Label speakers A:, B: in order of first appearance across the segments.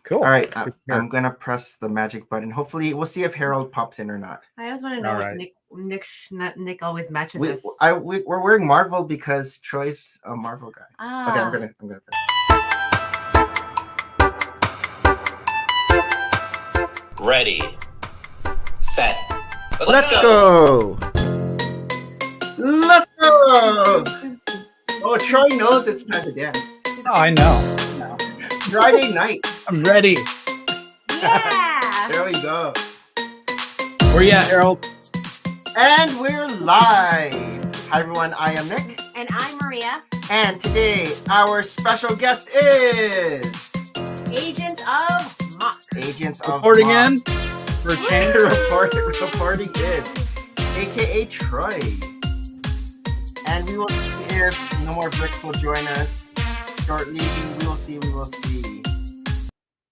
A: Cool.
B: All right, I'm gonna press the magic button. Hopefully, we'll see if Harold pops in or not.
C: I always want to know what Nick always matches us.
B: We're wearing Marvel because Troy's a Marvel guy.
C: Ah.
B: Okay, I'm gonna press.
D: Ready, set,
B: let's go. Let's go. Oh, Troy knows it's time to dance.
A: Oh, I know.
B: Friday night.
A: I'm ready.
C: Yeah.
B: There we go.
A: Where you at, Harold?
B: And we're live. Hi, everyone. I am Nick.
C: And I'm Maria.
B: And today, our special guest is...
C: Agents of MOC.
B: Agents of
A: Reporting
B: MOC.
A: in for a change.
B: Reporting in. A.K.A. Troy. And we will see if NoMoreBricks will join us shortly. We will see.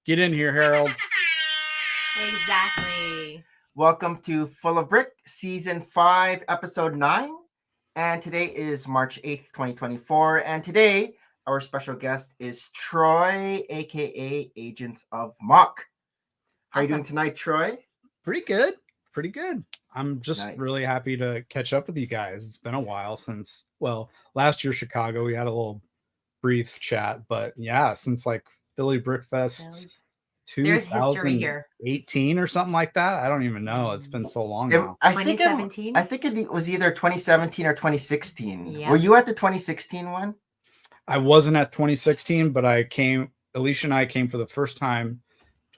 A: Get in here, Harold.
C: Exactly.
B: Welcome to Full of Brick, Season 5, Episode 9. And today is March 8th, 2024. And today, our special guest is Troy, a.k.a. Agents of MOC. How are you doing tonight, Troy?
A: Pretty good. I'm just really happy to catch up with you guys. It's been a while since, last year, Chicago, we had a little brief chat. But yeah, since like Philly Brick Fest 2018 or something like that. I don't even know. It's been so long now.
B: I think it was either 2017 or 2016.
C: Yeah.
B: Were you at the 2016 one?
A: I wasn't at 2016, but Alicia and I came for the first time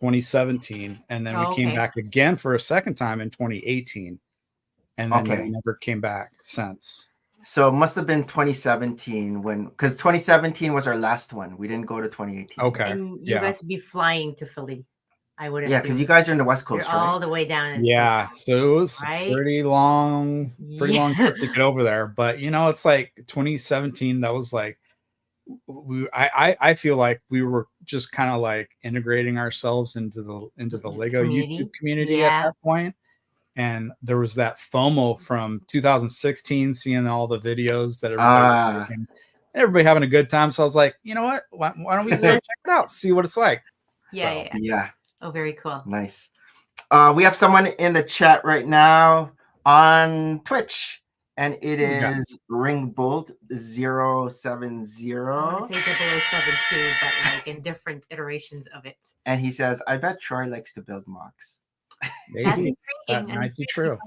A: 2017, and then we came back again for a second time in 2018, and then we never came back since.
B: So it must have been 2017 because 2017 was our last one. We didn't go to 2018.
A: Okay.
C: And you guys would be flying to Philly, I would assume.
B: Yeah, because you guys are in the West Coast,
C: You're all the way down.
A: Yeah, so it was pretty long trip to get over there. But it's like 2017. That was like I feel like we were just kind of like integrating ourselves into the Lego YouTube community at that point. And there was that FOMO from 2016, seeing all the videos that everybody having a good time. So I was like, you know what? Why don't we go check it out, see what it's like?
C: Yeah. Oh, very cool.
B: Nice. We have someone in the chat right now on Twitch, and it is Ringbolt070.
C: I want to say 0072, but like in different iterations of it.
B: And he says, I bet Troy likes to build MOCs.
A: Maybe. That might be true.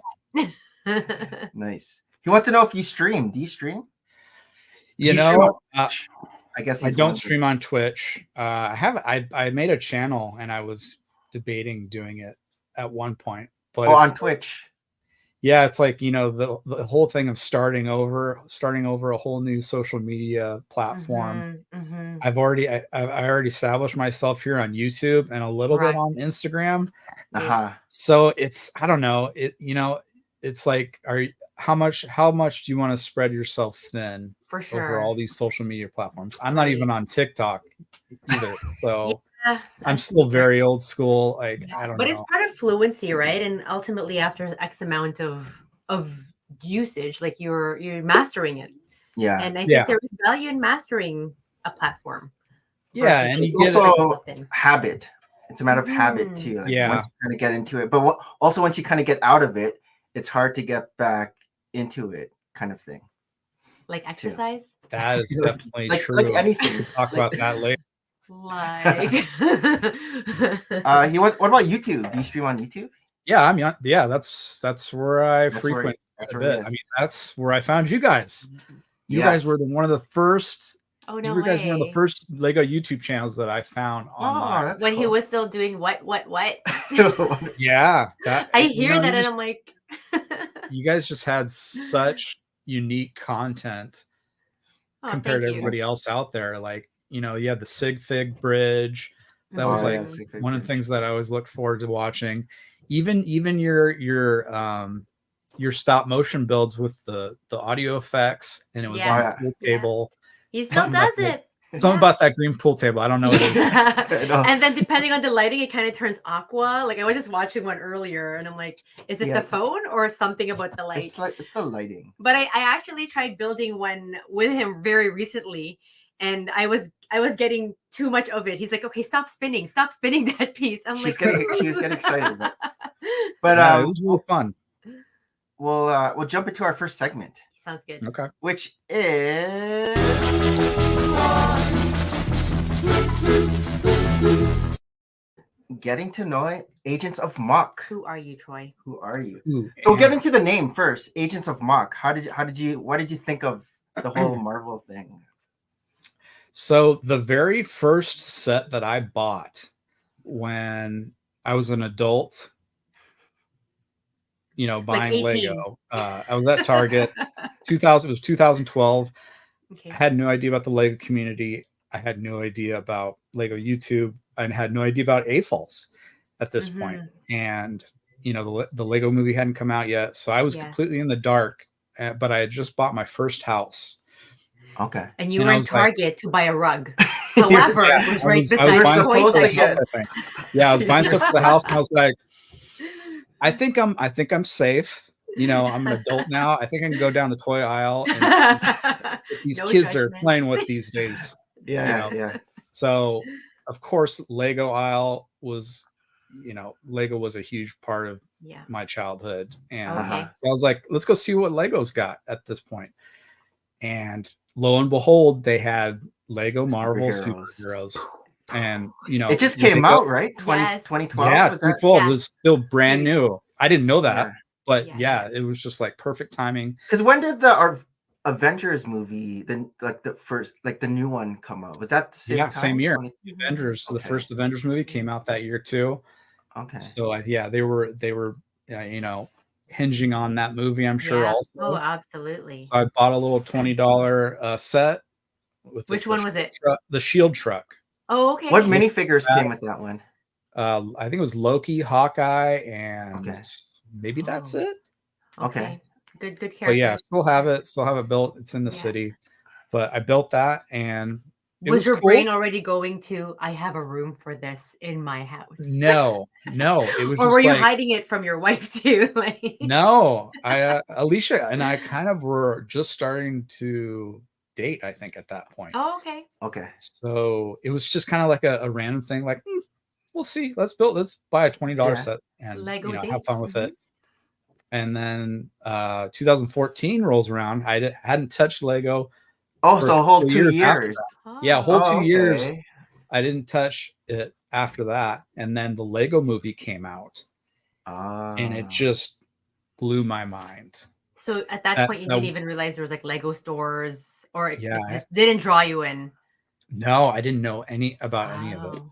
B: Nice. He wants to know if you stream. Do you stream?
A: I
B: guess
A: I don't stream on Twitch. I made a channel and I was debating doing it at one point. But
B: on Twitch.
A: Yeah, it's like the whole thing of starting over a whole new social media platform.
C: Mm-hmm.
A: I already established myself here on YouTube and a little bit on Instagram. So I don't know. It's like, how much do you want to spread yourself thin
C: for sure
A: over all these social media platforms? I'm not even on TikTok either, so I'm still very old school. Like I don't know.
C: But it's part of fluency, right? And ultimately, after X amount of usage, like you're mastering it.
B: Yeah.
C: And I think there is value in mastering a platform.
A: Yeah, and you get
B: also habit. It's a matter of habit too. Like once you kind of get into it, but also once you kind of get out of it, it's hard to get back into it, kind of thing.
C: Like exercise.
A: That is definitely true.
B: Like anything.
A: We'll talk about that later.
C: Like.
B: What about YouTube? Do you stream on YouTube?
A: Yeah, that's where I frequent a bit. I mean, that's where I found you guys. You guys were one of the first.
C: Oh no!
A: You guys were one of the first Lego YouTube channels that I found online.
C: When he was still doing what?
A: Yeah,
C: I hear that, and I'm like,
A: you guys just had such unique content compared to everybody else out there. Like, you had the Sig Fig bridge. That was like one of the things that I always looked forward to watching. Even your stop motion builds with the audio effects, and it was on the pool table.
C: He still does it.
A: Something about that green pool table. I don't know what it is.
C: And then depending on the lighting, it kind of turns aqua. Like I was just watching one earlier and I'm like, is it the phone or something about the light?
B: It's the lighting.
C: But I actually tried building one with him very recently. and I was getting too much of it. He's like, okay, stop spinning that piece. I'm
B: She was
C: like,
B: getting excited. But
A: Yeah, it was really fun.
B: we'll jump into our first segment,
C: sounds good.
A: Okay.
B: which is getting to know Agents of MOC.
C: Who are you, Troy?
B: Who are you?
A: Ooh,
B: So we'll get
A: and-
B: into the name first. Agents of MOC. What did you think of the whole Marvel thing?
A: So the very first set that I bought when I was an adult, buying
C: 18.
A: Lego, I was at Target. 2000. It was 2012.
C: Okay.
A: I had no idea about the Lego community. I had no idea about Lego YouTube. I had no idea about AFOLs at this point. And the Lego movie hadn't come out yet, so I was completely in the dark. But I had just bought my first house.
B: Okay.
C: And you
A: And
C: were
A: I
C: in
A: was like-
C: Target to buy a rug. However, it was right beside
A: buying
C: the toy
B: supposed to
C: section.
B: get-
A: I was buying stuff for the house, and I was like, I think I'm safe. I'm an adult now. I think I can go down the toy aisle and see what these
C: No
A: kids are
C: judgment.
A: playing with these days.
B: Yeah.
A: So, of course, Lego aisle was, Lego was a huge part of
C: Yeah.
A: my childhood. And
C: Okay.
A: so I was like, let's go see what Lego's got at this point. And lo and behold, they had Lego Marvel Superheroes. And,
B: It just came out, right? 2012?
A: Yeah,
B: Was that?
A: 2012
C: Yeah.
A: was still brand
C: Very
A: new. I didn't know that.
B: Yeah.
A: But
C: Yeah.
A: it was just like perfect timing.
B: Because when did the Avengers movie, the new one, come out? Was that the same time?
A: Same year.
B: 20
A: Avengers. So the
B: Okay.
A: first Avengers movie came out that year too.
B: Okay.
A: So they were hinging on that movie, I'm sure.
C: Yeah.
A: Also,
C: Oh, absolutely.
A: so I bought a little $20 set. With
C: Which one was it?
A: The Shield truck.
C: Oh, okay.
B: What minifigures came with that one?
A: I think it was Loki, Hawkeye, and maybe that's
C: Oh.
A: it.
B: Okay.
C: Good character.
A: But yeah, still have it built. It's in the
C: Yeah.
A: city. But I built that, and it
C: was your
A: cool.
C: brain already going to, I have a room for this in my house?
A: No, it was
C: or
A: just
C: were you
A: like,
C: hiding it from your wife too?
A: no, Alicia and I kind of were just starting to date, I think, at that point.
C: Oh, okay.
B: Okay.
A: So it was just kind of like a random thing, like, we'll see, let's buy a $20 set and
C: Lego
A: have fun
C: dates.
A: with it. And then 2014 rolls around. I hadn't touched Lego.
B: Oh,
A: for
B: so a whole 2
A: years after
B: years.
C: Oh.
A: Yeah, a whole 2 years.
B: Okay.
A: I didn't touch it after that. And then the Lego movie came out, and it just blew my mind.
C: So at that point, you didn't even realize there was like Lego stores, or it just didn't draw you in.
A: No, I didn't know any of it.
C: Oh.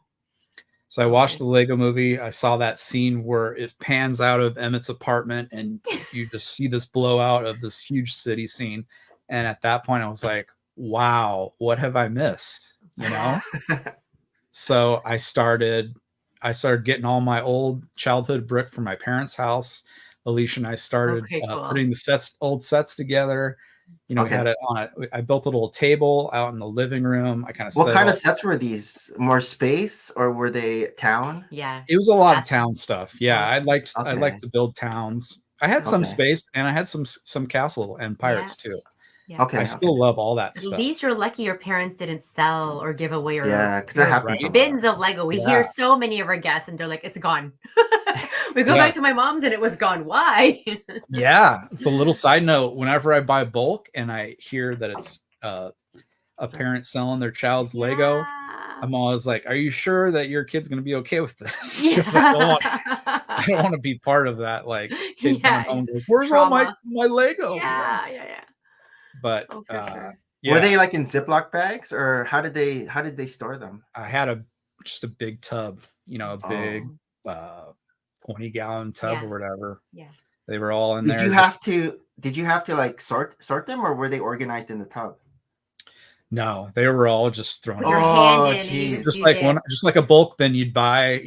A: So I watched the Lego movie. I saw that scene where it pans out of Emmett's apartment and you just see this blowout of this huge city scene. And at that point, I was like, wow, what have I missed? So I started getting all my old childhood brick from my parents' house. Alicia and I started putting the old sets together. We had it on I built a little table out in the living room. I kind of
B: What kind of sets were these? More space, or were they town?
C: Yeah,
A: it was a lot of town stuff. Yeah, I liked
B: Okay.
A: to build towns. I had some space, and I had some castle and pirates too.
C: Yeah.
B: Okay.
A: I still love all that
C: At
A: stuff.
C: least you're lucky your parents didn't sell or give away
B: because that happens. a lot.
C: bins of Lego. We hear so many of our guests, and they're like, "It's gone." We go back to my mom's, and it was gone. Why?
A: Yeah, it's a little side note. Whenever I buy bulk and I hear that it's a parent selling their child's Lego, I'm always like, "Are you sure that your kid's going to be okay with this?" Because I don't want to be part of that. Like, kid coming home and goes, "Where's all my Lego?"
C: Yeah.
A: But
C: sure.
B: Were they like in Ziploc bags, or how did they store them?
A: I had just a big tub, a big 20-gallon tub or whatever. Yeah, they were all in there.
B: Did you have to like sort them, or were they organized in the tub?
A: No, they were all just thrown.
B: Oh, geez.
A: Just like a bulk bin you'd buy,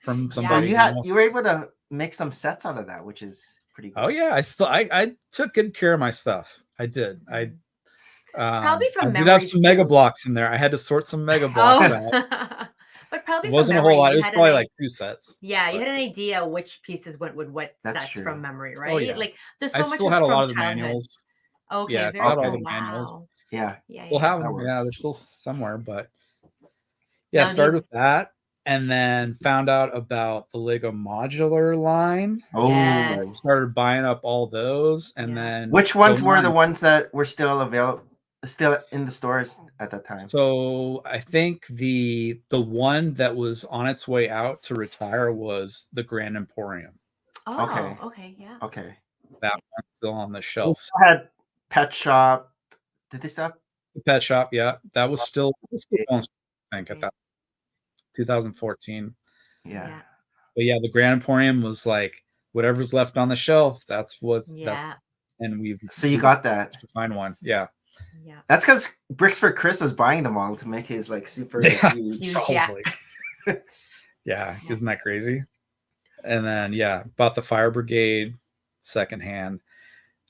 A: from somebody.
B: So you were able to make some sets out of that, which is pretty cool.
A: Oh yeah, I took good care of my stuff. I did.
C: Probably from
A: I did have some Mega Blocks in there. I had to sort some Mega Blocks out.
C: But probably
A: it wasn't a whole lot. It was probably like 2 sets.
C: Yeah, you had an idea which pieces went with what sets from memory, right?
A: Oh, yeah.
C: Like there's so
A: I
C: much.
A: still had a lot of the
C: childhood.
A: manuals.
C: Okay,
A: yeah, I had all the manuals.
B: Yeah.
C: Yeah.
A: We'll have
B: That
A: them. Yeah, they're
B: works.
A: still somewhere, but yeah,
C: Now
A: started
C: these-
A: with that, and then found out about the Lego modular line.
B: Oh,
C: Yes.
A: Started buying up all those, and
C: Yeah.
A: then
B: which ones
A: go
B: were the
A: on.
B: ones that were still available, still in the stores at that time?
A: So I think the one that was on its way out to retire was the Grand Emporium.
C: Oh,
B: Okay.
C: okay. Yeah.
B: Okay.
A: That one's still on the
B: We
A: shelf.
B: still had Pet Shop. Did they stop?
A: The Pet Shop, yeah, that was still
B: Yeah.
A: going, I think, at that 2014.
B: Yeah.
A: But yeah, the Grand Emporium was like whatever's left on the shelf. That's what's that's,
C: Yeah.
A: and
B: So you got that.
A: to find one. Yeah,
C: Yeah.
B: That's because Bricks for Chris was buying them all to make his like super
A: Yeah.
B: huge.
C: Huge, yeah.
A: probably. Yeah, isn't that crazy? And then yeah, bought the Fire Brigade secondhand.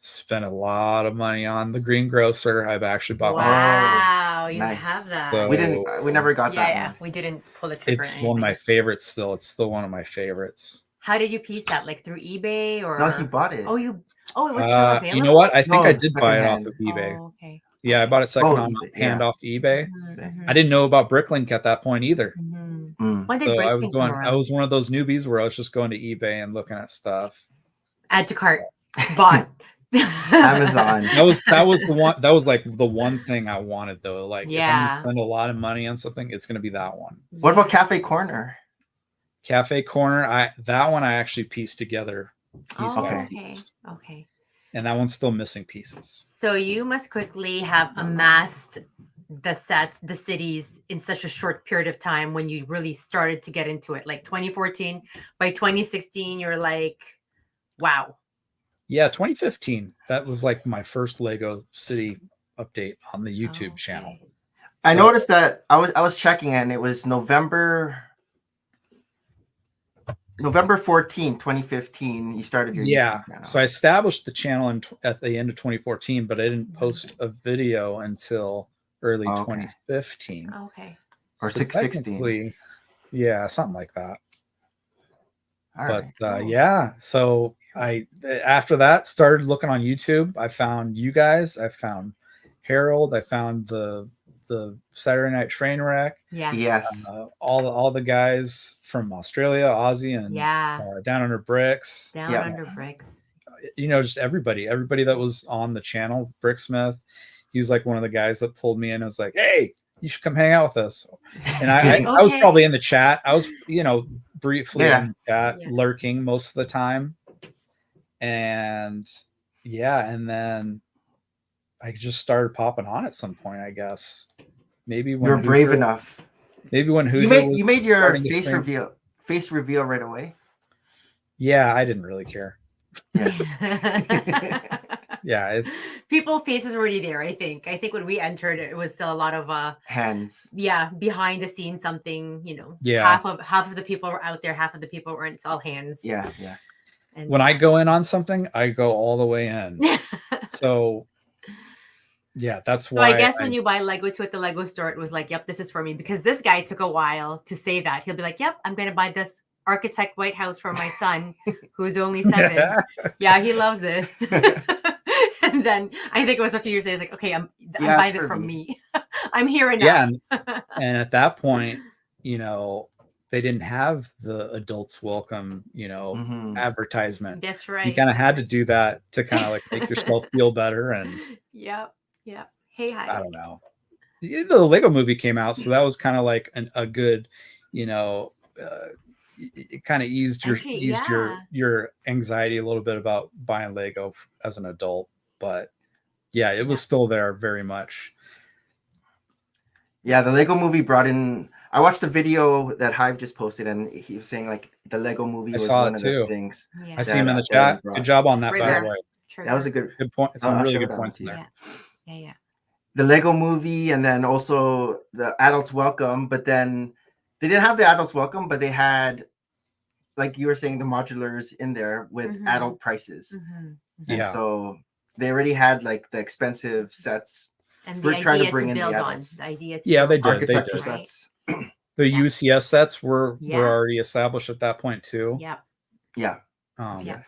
A: Spent a lot of money on the Green Grocer. I've actually bought one.
C: Wow, you
B: nice.
C: have that.
A: So-
B: We didn't. We never got
C: yeah,
B: that
C: yeah.
B: one.
C: We didn't pull the trigger.
A: It's
C: on
A: one of my
C: anything.
A: favorites still. It's still one of my favorites.
C: How did you piece that? Like through eBay or?
B: No, he bought it.
C: Oh, you. Oh, it was still available.
A: You know what? I think
B: No,
A: I did buy it off
B: secondhand.
A: of eBay.
C: Oh, okay.
A: Yeah, I bought it second
B: Oh,
A: on
B: eBay,
A: hand
B: yeah.
A: off eBay.
C: Mhm,
A: I didn't know about Bricklink at that point either.
C: mhm.
B: Mm.
C: When did
A: So I
C: Bricklink
A: was
C: come
A: going. I
C: around?
A: was one of those newbies where I was just going to eBay and looking at stuff.
C: Add to cart. Bought.
B: Amazon.
A: That was the one. That was like the one thing I wanted though. Like if I'm
C: Yeah.
A: gonna spend a lot of money on something, it's gonna be that one.
B: What about Cafe Corner?
A: Cafe Corner. That one I actually pieced together. Piece
C: Oh,
A: by
B: Okay.
C: okay.
A: piece.
C: Okay.
A: And that one's still missing pieces.
C: So you must quickly have amassed the sets, the cities in such a short period of time when you really started to get into it. Like 2014, by 2016, you're like, wow.
A: Yeah, 2015. That was like my first Lego City update on the YouTube channel.
C: Okay.
B: I
A: So-
B: noticed that I was checking and it was November 14, 2015. You started your
A: Yeah.
B: YouTube channel.
A: So I established the channel at the end of 2014, but I didn't post a video until early
B: Oh, okay.
A: 2015.
C: Okay.
B: Or
A: So
B: 616.
A: technically, yeah, something like that.
B: All
A: But
B: right.
C: Cool.
A: yeah, so I after that started looking on YouTube. I found you guys. I found Harold. I found the Saturday Night Trainwreck.
C: Yeah.
B: Yes.
A: All the guys from Australia, Aussie, and
C: Yeah.
A: Down Under Bricks.
C: Down
B: Yeah.
C: under bricks.
A: You know, just everybody that was on the channel. Bricksmith, he was like one of the guys that pulled me in. I was like, hey, you should come hang out with us. And I was
C: Okay.
A: probably in the chat. I was, briefly
B: Yeah.
A: in the chat,
C: Yeah.
A: lurking most of the time. And yeah, and then I just started popping on at some point, I guess. Maybe when
B: You're brave
A: Hoosier-
B: enough.
A: Maybe when Hoosier
B: You made your
A: starting to
B: face
A: stream.
B: reveal right away.
A: Yeah, I didn't really care.
B: Yeah.
A: Yeah, it's
C: People faces were already there, I think. I think when we entered, it was still a lot of
B: Hands.
C: behind the scenes something,
A: Yeah.
C: half of the people were out there, half of the people weren't. It's all hands.
B: Yeah. Yeah.
C: And
A: when I go in on something, I go all the way in. So yeah, that's
C: So
A: why
C: I guess when you buy Lego 2 at the Lego store, it was like, yep, this is for me. Because this guy took a while to say that. He'll be like, yep, I'm going to buy this architect White House for my son, who's only 7. Yeah, he loves this. And then I think it was a few years later, like, okay, I'm
B: Yeah,
C: buying
B: it's
C: this
B: for
C: from
B: me.
C: me. I'm here and
A: yeah,
C: now.
A: and at that point, they didn't have the adults welcome,
B: Mhm.
A: advertisement.
C: That's
A: You
C: right.
A: kind of had to do that to kind of like make yourself feel better. And
C: Yep. Yep. Hey, hi.
A: I don't know. The Lego movie came out, so that was kind of like a good, it kind of eased
C: Entry,
A: your anxiety a little bit about buying Lego as an adult. But yeah, it was still there very much.
B: Yeah, the Lego movie brought in. I watched the video that Hive just posted, and he was saying like the Lego movie was
A: saw
B: one
A: it
B: of
A: too.
B: the things.
C: Yeah.
A: I see him in the
B: that
A: chat.
B: brought.
A: Good job on that, by
C: Trigger.
A: the way.
B: That was a good.
A: Good point. Some
B: I'll
A: really
B: share
A: good
B: that
A: points
B: with you.
A: there.
C: Yeah.
B: The Lego movie, and then also the Adults Welcome. But then they didn't have the Adults Welcome, but they had, like you were saying, the modulars in there with
C: Mhm.
B: adult prices.
C: Mhm.
B: And
A: Yeah.
B: so they already had like the expensive sets,
C: And
B: We're
C: the
B: trying to
C: idea
B: bring
C: to
B: in the
C: build on.
B: adults.
C: The idea to
A: Yeah,
C: build
A: they
C: on,
A: did.
B: architecture
A: did.
C: right?
B: sets.
A: The UCS sets were
C: Yeah.
A: already established at that point too.
C: Yep.
B: Yeah.
C: Yeah.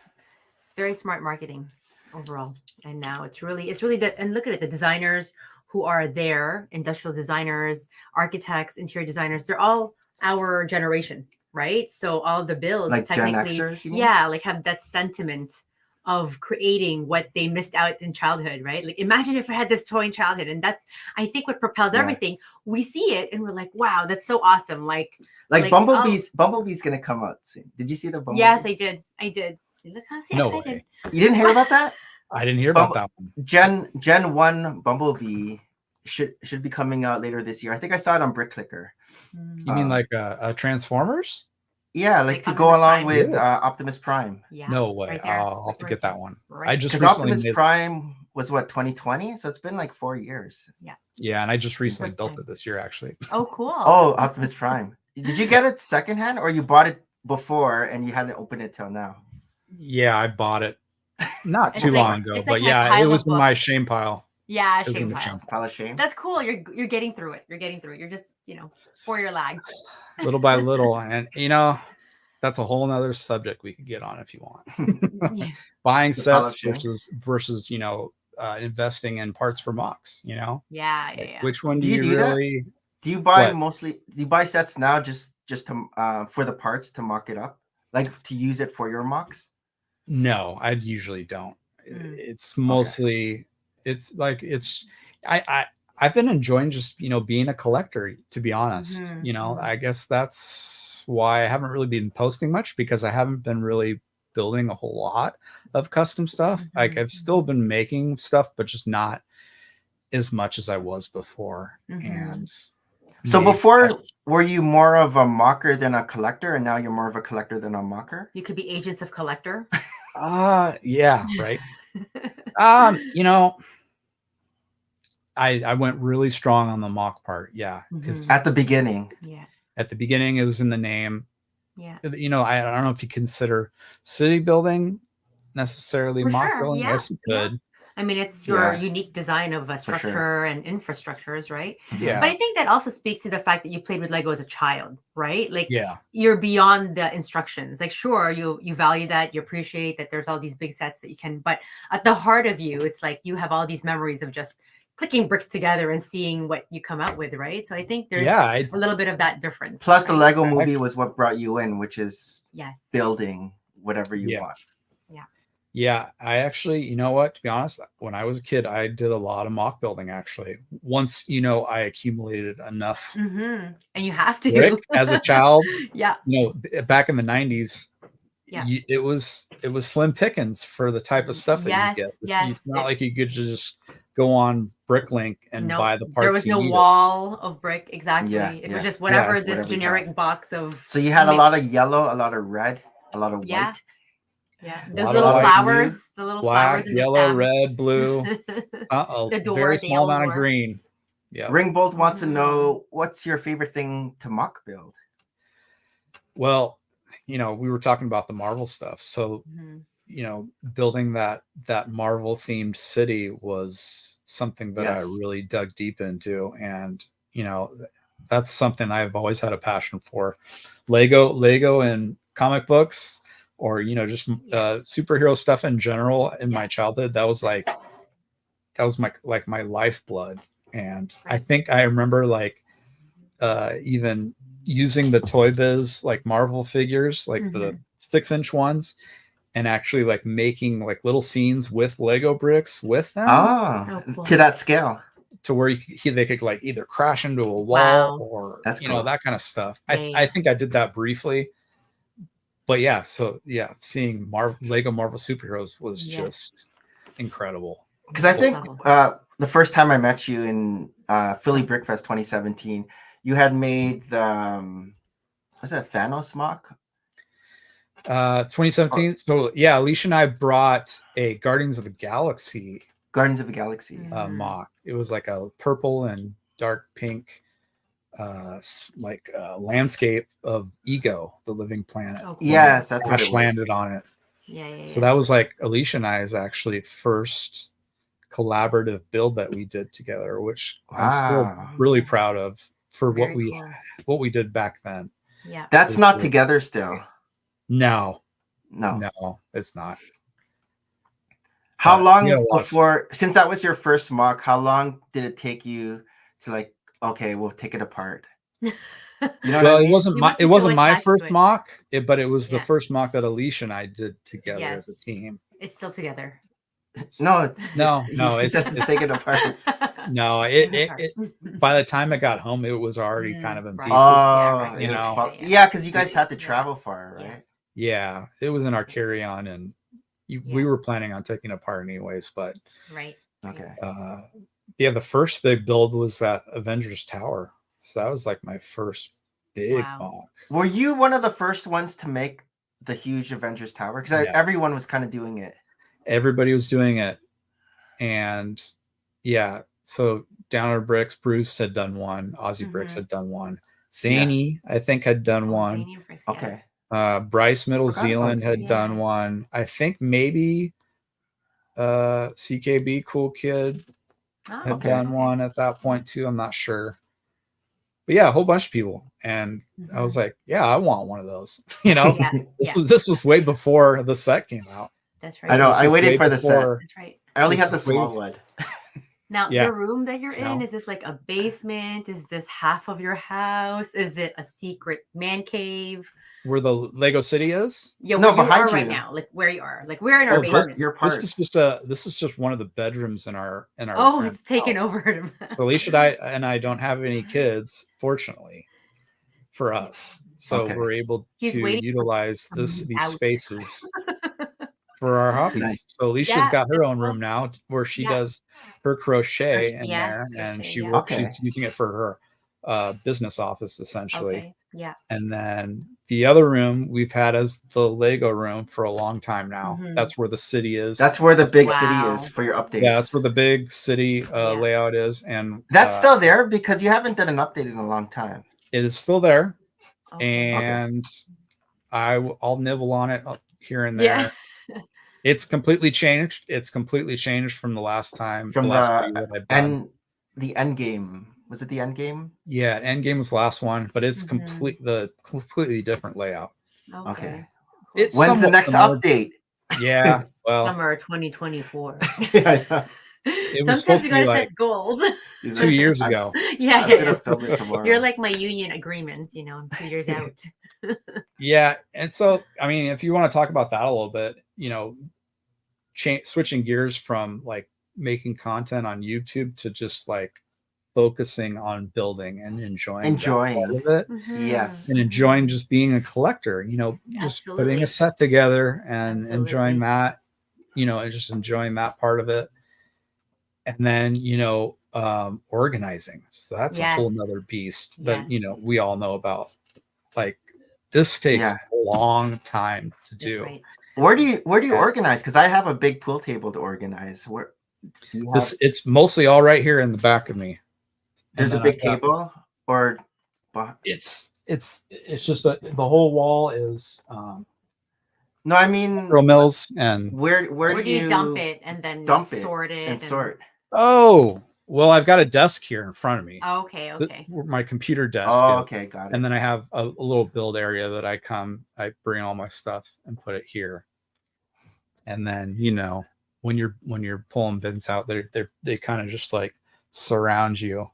C: It's very smart marketing overall. And now it's really and look at it, the designers who are there, industrial designers, architects, interior designers, they're all our generation, right? So all the builds
B: Like Gen
C: technically,
B: Xers, you mean?
C: yeah, like have that sentiment of creating what they missed out in childhood, right? Like imagine if I had this toy in childhood, and that's I think what propels
B: Yeah.
C: everything. We see it and we're like, wow, that's so awesome. Like
B: Bumblebee's gonna come out soon. Did you see the Bumblebee?
C: yes, I did. See, look how
A: No
C: excited.
A: way.
B: You didn't hear about that?
A: I didn't hear about that one.
B: Gen 1 Bumblebee should be coming out later this year. I think I saw it on Brick Clicker.
A: You mean like a Transformers?
B: Yeah, like to go
C: Optimus
B: Prime.
C: Prime.
B: With
A: Really?
B: Optimus Prime.
C: Yeah.
A: No way.
C: right there.
A: I'll have to get that one.
C: Right.
A: I just
B: Because
A: recently
B: Optimus
A: made,
B: Prime was what 2020, so it's been like 4 years.
A: yeah, and I just recently built
C: Interesting.
A: it this year actually.
C: Oh, cool.
B: Oh, Optimus Prime. Did you get it secondhand or you bought it before and you hadn't opened it till now?
A: Yeah, I bought it not
C: It's
A: too
C: like-
A: long ago,
C: it's
A: but
C: like my
A: yeah, it
C: pile
A: was
C: of
A: in my
C: books.
A: shame pile.
C: Yeah,
A: It was in
C: shame
A: the
C: pile.
A: shame
B: Pile of shame.
C: That's cool. You're getting through it. You're getting through it. You're just, 4-year lag.
A: little by little, and that's a whole nother subject we could get on if you want.
C: Yeah.
A: Buying
B: The pile of
A: sets
B: shame?
A: versus investing in parts for mocks.
C: Yeah.
A: Like, which one do
B: Do you
A: you
B: do that?
A: really?
B: Do you buy
A: What?
B: do you buy sets now just to for the parts to mock it up? Like to use it for your mocks?
A: No, I usually don't.
C: Mm.
A: It's mostly I've been enjoying just being a collector, to be honest.
C: Mhm.
A: I guess that's why I haven't really been posting much, because I haven't been really building a whole lot of custom stuff. Like I've still been making stuff, but just not as much as I was before.
C: Mhm.
A: And
B: So
A: maybe-
B: before, were you more of a mocker than a collector, and now you're more of a collector than a mocker?
C: You could be agents of collector.
A: yeah, right. I went really strong on the mock part. Yeah. Because
B: At the beginning.
C: Yeah.
A: at the beginning it was in the name.
C: Yeah.
A: I don't know if you consider city building necessarily
C: For
A: mock
C: sure,
A: building.
C: yeah,
A: Yes, you could.
C: I mean, it's your
B: Yeah.
C: unique design of a
B: For sure.
C: structure and infrastructures, right?
A: Yeah.
C: But I think that also speaks to the fact that you played with Lego as a child, right? Like
A: Yeah.
C: you're beyond the instructions. Like, sure, you value that, you appreciate that there's all these big sets that you can, but at the heart of you, it's like you have all these memories of just clicking bricks together and seeing what you come out with, right? So I think there's a little bit of that difference.
B: Plus, the
C: right?
B: Lego movie was what brought you in, which is
C: Yes.
B: building whatever you
A: Yeah.
B: want.
A: Yeah, I actually, you know what, to be honest, when I was a kid, I did a lot of mock building actually. Once, I accumulated enough
C: And you have to.
A: brick as a child,
C: Yeah.
A: back in the 90s,
C: Yeah.
A: it was slim pickings for the type of stuff that
C: Yes,
A: you get.
C: yes.
A: It's not like you could just go on Bricklink and
C: No,
A: buy the parts.
C: there was no wall of brick. Exactly.
B: Yeah,
C: It
B: yeah.
C: was just whatever
B: it's
C: this
B: whatever you
C: generic box of.
B: So you had a lot of
C: mix.
B: yellow, a lot of red, a lot of
C: Yeah.
B: white.
C: Yeah,
A: A
C: those
A: lot
C: little
A: of white,
C: flowers, the little
A: black,
C: flowers in
A: yellow,
C: the
A: red, blue,
C: stem.
A: a
C: The door,
A: very
C: the
A: small
C: yellow
A: amount of
C: door.
A: green. Yeah.
B: Ringbolt wants to know, what's your favorite thing to mock build?
A: Well, we were talking about the Marvel stuff. So, building that Marvel themed city was something that I
B: Yes.
A: really dug deep into. And, that's something I've always had a passion for. Lego and comic books, or, just superhero stuff in general in my childhood. That was my lifeblood. And I think I remember even using the Toy Biz Marvel figures, the 6-inch ones, and actually making making little scenes with Lego bricks with them.
B: Oh,
C: cool.
B: to that scale.
A: To where they could either crash into a wall
C: Wow.
A: or
B: That's cool.
A: that kind of stuff.
C: Yeah.
A: I think I did that briefly, but seeing Lego Marvel superheroes was just incredible.
B: Because I think
C: Level.
B: the first time I met you in Philly Brickfest 2017, you had made the was that Thanos mock?
A: 2017. So yeah, Alicia and I brought a Guardians of the Galaxy
B: Guardians of the Galaxy.
A: mock. It was like a purple and dark pink landscape of Ego, the living planet.
C: Oh, cool.
B: Yes, that's what it
A: Ash
B: was.
A: landed on it.
C: Yeah.
A: So that was Alicia and I's actually first collaborative build that we did together, which I'm still really proud of for
C: Very
A: what we did back then.
C: Yeah.
B: That's not together still.
A: No,
B: No.
A: it's not.
B: How
A: But
B: long
A: we had a lot of
B: before, since that was your first mock, how long did it take you to like, okay, we'll take it apart? You know what I
A: Well,
B: mean?
A: it wasn't my first
C: it.
A: mock, but it was the
C: Yeah.
A: first mock that Alicia and I did together as a
C: Yes.
A: team.
C: It's still together.
B: No,
A: No,
B: he said it's taken apart.
A: No, it by the time it got home, it was already kind of in
C: right.
A: pieces.
B: Oh,
C: right.
B: it was
A: know.
B: yeah, because you guys had to travel far,
C: Yeah.
B: right?
A: Yeah, it was in our carry-on, and we were planning on taking it apart anyways. But
C: Right.
B: Okay.
A: yeah, the first big build was that Avengers Tower. So that was like my first big mock.
B: Were you one of the first ones to make the huge Avengers Tower? Because everyone was kind of doing it.
A: Everybody was doing it, and yeah. So NoMoreBricks, Bruce had done one. Aussie Bricks had done one. Zany, I think, had done one.
C: Bricks,
B: okay.
A: Bryce Middle Zealand had done one. I think maybe CKB Cool Kid had done one at that point too. I'm not sure. But yeah, a whole bunch of people. And I was like, yeah, I want one of those. You know, this was way before the set came out.
C: That's right.
B: I know. I waited for the set.
C: That's right.
B: I only had the small wood.
C: Now, the room that you're in, is this like a basement? Is this half of your house? Is it a secret man cave?
A: Where the Lego City is?
C: Yeah, no, behind you right now, like where you are. Like we're in our basement.
A: This is just one of the bedrooms in our
C: Oh, it's taken over.
A: So Alicia and I don't have any kids, fortunately, for us. So we're able to utilize these spaces for our hobbies. So Alicia's got her own room now where she does her crochet in there, and she works. She's using it for her business office essentially.
C: Okay. Yeah.
A: And then the other room we've had as the Lego room for a long time now. That's where the city is.
B: That's where the big city is for your updates.
A: Yeah, that's where the big city layout is. And
B: that's still there because you haven't done an update in a long time.
A: It is still there. And I'll nibble on it here and there. Yeah. It's completely changed. It's completely changed from the last time.
B: From the end game. Was it the end game?
A: Yeah, end game was the last one, but it's completely different layout.
B: Okay.
A: When's
B: the next update?
A: Yeah, well,
C: summer 2024.
A: Sometimes
C: you guys set goals.
A: 2 years ago.
C: Yeah. You're like my union agreement, 2 years out.
A: Yeah, and so I mean, if you want to talk about that a little bit, switching gears from like making content on YouTube to just like focusing on building and enjoying part of it.
B: Yes.
A: And enjoying just being a collector, just putting a set together and enjoying that, and just enjoying that part of it. And then, organizing. So that's a whole nother beast that, we all know about. Like this takes a long time to do.
C: Right.
B: Where do you organize? Because I have a big pool table to organize.
A: It's mostly all right here in the back of me.
B: There's a big table, or
A: it's just the whole wall is.
B: No, I mean
A: drill mills. And
B: where do you
C: dump it and then sort it
B: and sort?
A: Oh, well, I've got a desk here in front of me.
C: Oh, okay.
A: My computer desk.
B: Oh, okay, got it.
A: And then I have a little build area that I bring all my stuff and put it here. And then when you're pulling bins out, they kind of just like surround you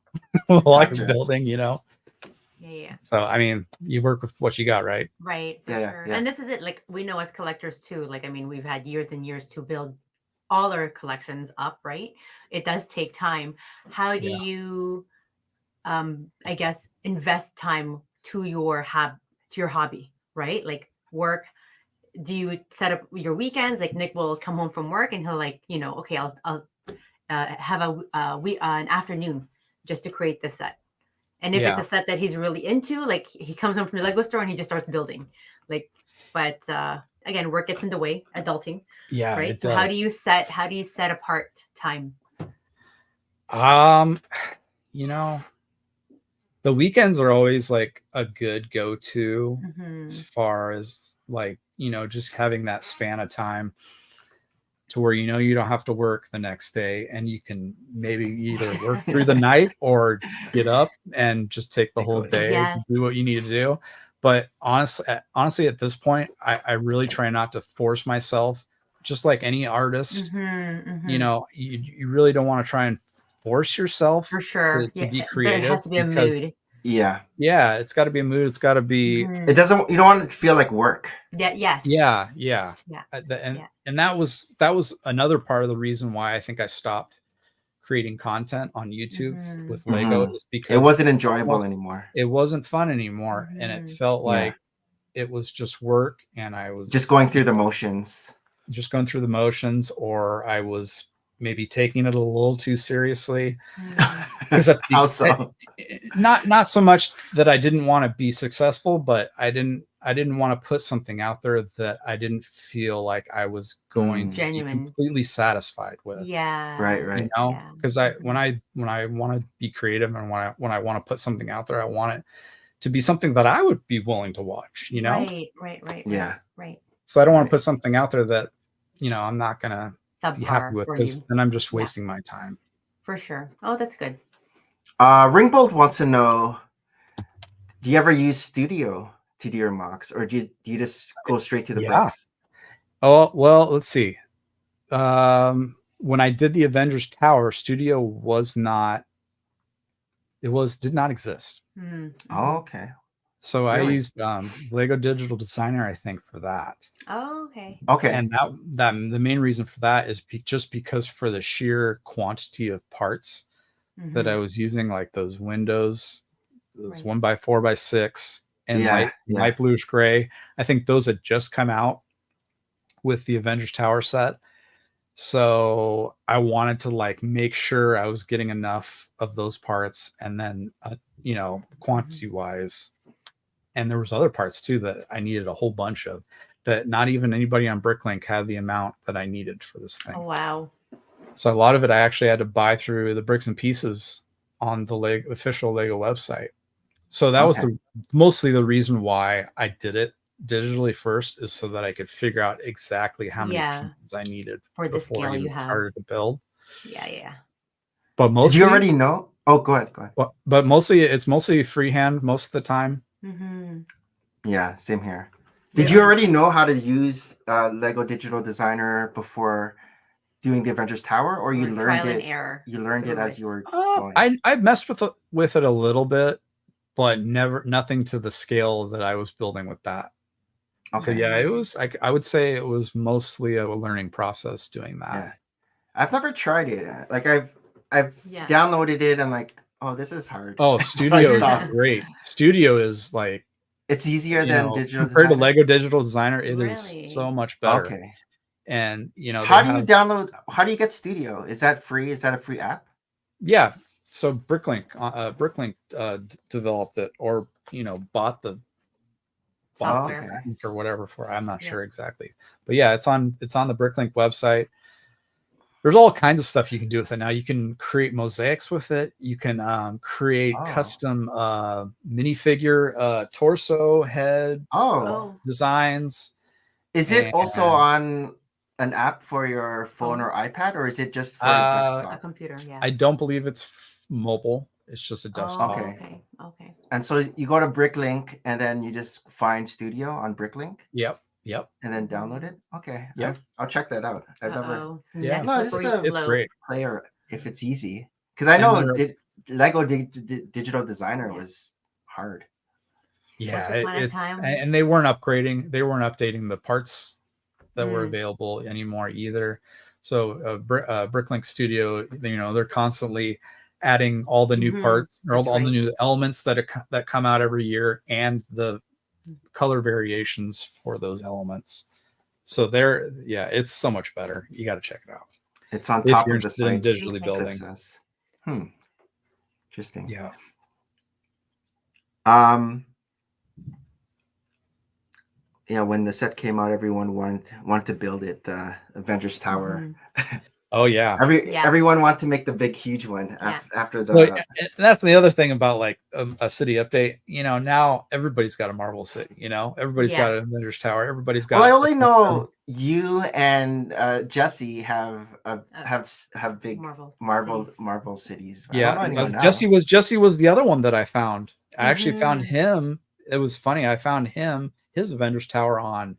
A: like a building,
C: Yeah.
A: So I mean, you work with what you got, right?
C: Right.
B: Yeah.
C: And this is it. Like we know as collectors too. Like I mean, we've had years and years to build all our collections up, right? It does take time. How do you, I guess, invest time to your hobby, right? Like work. Do you set up your weekends? Like Nick will come home from work and he'll like, okay, I'll have an afternoon just to create this set. And if it's a set that he's really into, like he comes home from the Lego store and he just starts building. Like, but again, work gets in the way, adulting.
A: Yeah.
C: Right. So how do you set apart time?
A: The weekends are always like a good go-to as far as like, just having that span of time to where, you don't have to work the next day and you can maybe either work through the night or get up and just take the whole day to do what you need to do. But honestly, at this point, I really try not to force myself just like any artist,
C: Mm-hmm.
A: you know, you really don't want to try and force yourself
C: For sure.
A: to be
C: There
A: creative,
C: has to be a
A: because
C: mood.
B: Yeah.
A: it's got to be a mood. It's got to be,
B: It doesn't. You don't want it to feel like work.
C: Yeah. Yes.
A: yeah.
C: Yeah.
A: And that was another part of the reason why I think I stopped creating content on YouTube with Lego, is because
B: it wasn't enjoyable anymore.
A: It wasn't fun anymore, and it felt like it was just work, and I was
B: just going through the motions.
A: Or I was maybe taking it a little too seriously.
B: How so?
A: Not so much that I didn't want to be successful, but I didn't want to put something out there that I didn't feel like I was going to be completely satisfied with.
C: Yeah.
B: Right.
A: You know, because when I want to be creative, and when I want to put something out there, I want it to be something that I would be willing to watch, you know?
C: Right.
B: Yeah.
C: Right.
A: So I don't want to put something out there that, you know, I'm not going to be happy with, because then I'm just wasting my time.
C: For sure. Oh, that's good.
B: Ringbolt wants to know, do you ever use Studio to do your MOCs, or do you just go straight to the bricks?
A: Oh, well, let's see. When I did the Avengers Tower, Studio did not exist.
B: Oh, okay.
A: So I used Lego Digital Designer, I think, for that.
C: Oh, okay.
B: Okay.
A: And that the main reason for that is just because for the sheer quantity of parts that I was using, like those windows, those 1x4x6 and light bluish gray. I think those had just come out with the Avengers Tower set. So I wanted to like make sure I was getting enough of those parts, and then you know, quantity wise. And there was other parts too that I needed a whole bunch of, that not even anybody on Bricklink had the amount that I needed for this thing.
C: Oh, wow.
A: So a lot of it I actually had to buy through the Bricks and Pieces on the official Lego website. So that was mostly the reason why I did it digitally first, is so that I could figure out exactly how many pieces I needed
C: for the scale you have
A: started to build.
C: Yeah.
A: But mostly,
B: did you already know? Oh, go ahead.
A: But mostly, it's mostly freehand most of the time.
B: Yeah, same here. Did you already know how to use Lego Digital Designer before doing the Avengers Tower, or you learned
C: trial
B: it?
C: And error.
B: You learned it as you were going?
A: I messed with it a little bit, but nothing to the scale that I was building with that. Okay. So yeah, it was. I would say it was mostly a learning process doing that.
B: Yeah. I've never tried it. Like I've downloaded it. I'm like, oh, this is hard.
A: Oh, Studio is great. Studio is like,
B: it's easier than Digital
A: compared
B: Designer?
A: to Lego Digital Designer. It is so much better.
B: Okay.
A: And you know,
B: how do you get Studio? Is that free? Is that a free app?
A: Yeah. So Bricklink developed it, or you know, bought the software or whatever for. I'm not sure exactly, but yeah, it's on the Bricklink website. There's all kinds of stuff you can do with it now. You can create mosaics with it. You can create custom minifigure torso head designs.
B: Is it also on an app for your phone or iPad, or is it just for
C: a computer? Yeah.
A: I don't believe it's mobile. It's just a desktop.
C: Okay.
B: And so you go to Bricklink, and then you just find Studio on Bricklink.
A: Yep.
B: And then download it. Okay.
A: Yep.
B: I'll check that out. I've never.
A: Yeah.
B: No,
A: it's great.
B: Player, if it's easy, because I know Lego Digital Designer was hard.
A: Yeah, and they weren't upgrading. They weren't updating the parts that were available anymore either. So Bricklink Studio, you know, they're constantly adding all the new parts, or all the new elements that come out every year, and the color variations for those elements. So it's so much better. You got to check it out.
B: It's on top of the site.
A: Digitally building.
B: Interesting.
A: Yeah.
B: Yeah, when the set came out, everyone wanted to build it, the Avengers Tower.
A: Oh yeah.
B: Everyone wanted to make the big, huge one after the.
A: So, that's the other thing about like a city update. You know, now everybody's got a Marvel city. You know, everybody's got an Avengers Tower. Everybody's got.
B: Well, I only know you and Jesse have big Marvel cities.
A: Yeah, Jesse was the other one that I found. I actually found him. It was funny. I found his Avengers Tower on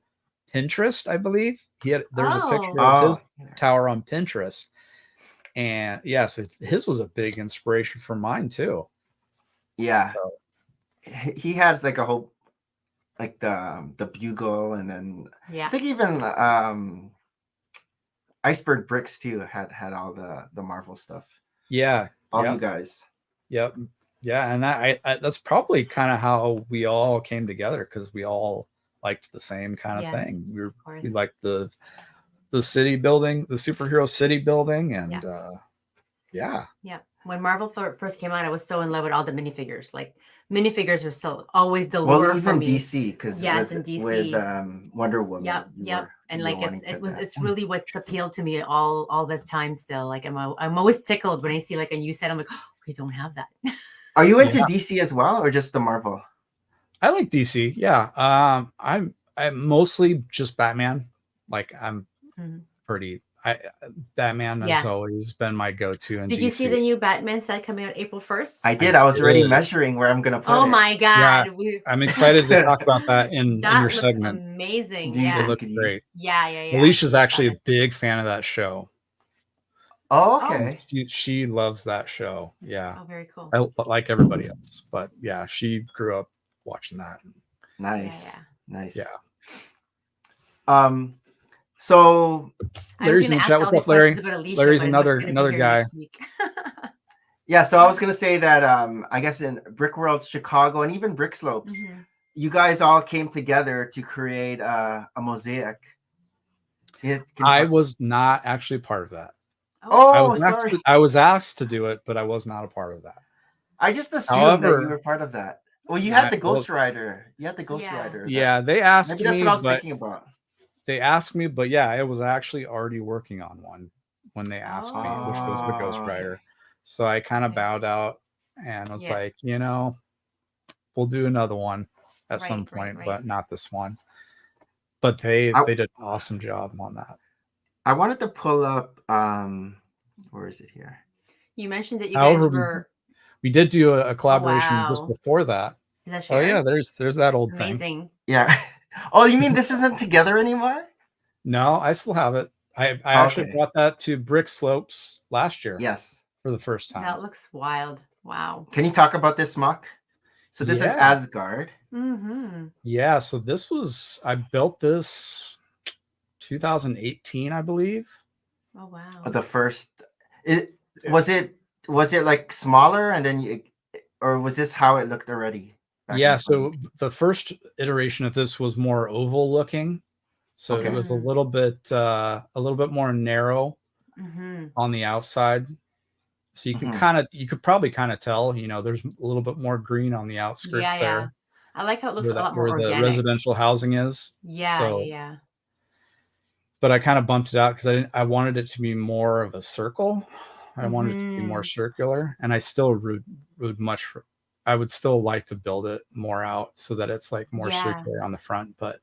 A: Pinterest, I believe. There's a picture
C: Oh.
A: of his
B: Oh,
A: tower on Pinterest. And yes, his was a big inspiration for mine too.
B: yeah.
A: So
B: He has like a whole like the bugle, and then I
C: Yeah.
B: think even Iceberg Bricks too had all the Marvel stuff.
A: yeah,
B: All
A: yeah,
B: you guys.
A: yep, yeah, and that's probably kind of how we all came together because we all liked the same kind of
C: Yes,
A: thing.
C: of course.
A: We liked the city building, the superhero city building, and yeah.
C: Yeah. When Marvel first came out, I was so in love with all the minifigures. Like minifigures are still always the lure
B: Well,
C: for
B: even
C: me.
B: DC, because
C: Yes, in DC.
B: with Wonder Woman.
C: Yep, and like it's really what's appealed to me all this time still. Like I'm always tickled when I see like a new set. I'm like, oh, we don't have that.
B: Are you into DC as well, or just the Marvel?
A: I like DC. Yeah. I'm mostly just Batman. Like I'm pretty. Batman has always been my go-to in DC.
C: Did you see the new Batman set coming out April 1st?
B: I did. I was already measuring where I'm gonna put it.
C: Oh my god!
A: Yeah, I'm excited to talk about that in your segment.
C: Amazing.
B: Yeah,
A: it looks great.
C: Yeah.
A: Alicia's actually a big fan of that show.
B: Oh, okay.
A: She loves that show. Yeah.
C: Oh, very cool.
A: I like everybody else, but yeah, she grew up watching that.
B: Nice. Nice.
A: Yeah.
B: So
A: Larry's in the chat. What's up, Larry? Larry's another guy.
B: Yeah, so I was gonna say that I guess in Brick World Chicago and even Brick Slopes, you guys all came together to create a mosaic.
A: I was not actually part of that.
B: Oh, sorry.
A: I was asked to do it, but I was not a part of that.
B: I just assumed that you were part of that. Well, you had the Ghost Rider. You had the Ghost Rider.
A: Yeah, they asked me.
B: Maybe that's what I was thinking about.
A: They asked me, but yeah, I was actually already working on one when they asked me, which was the Ghost Rider. Okay. So I kind of bowed out and was like, we'll do another one at some point, but not this one. But they did an awesome job on that.
B: I wanted to pull up where is it here?
C: You mentioned that you guys were
A: we did do a collaboration just before that.
C: Is that
A: Sharon? Oh yeah, there's that old
C: thing.
A: Amazing.
B: Yeah. Oh, you mean this isn't together anymore?
A: No, I still have it. I actually brought that to Brick Slopes last year.
B: Yes.
A: For the first time.
C: That looks wild. Wow.
B: Can you talk about this, MOC? So this is Asgard.
C: Yeah,
A: so I built this 2018, I believe.
C: Oh wow.
B: The first was it like smaller and then or was this how it looked already?
A: Yeah, so the first iteration of this was more oval looking. So it was a little bit more narrow on the outside. So you can you could probably kind of tell, there's a little bit more green on the outskirts there.
C: Yeah. I like how it looks a lot more
A: where
C: organic.
A: The residential housing is.
C: Yeah.
A: But I kind of bumped it out because I wanted it to be more of a circle. I wanted it to be more circular, and I still I would still like to build it more out so that it's like more circular on the front. But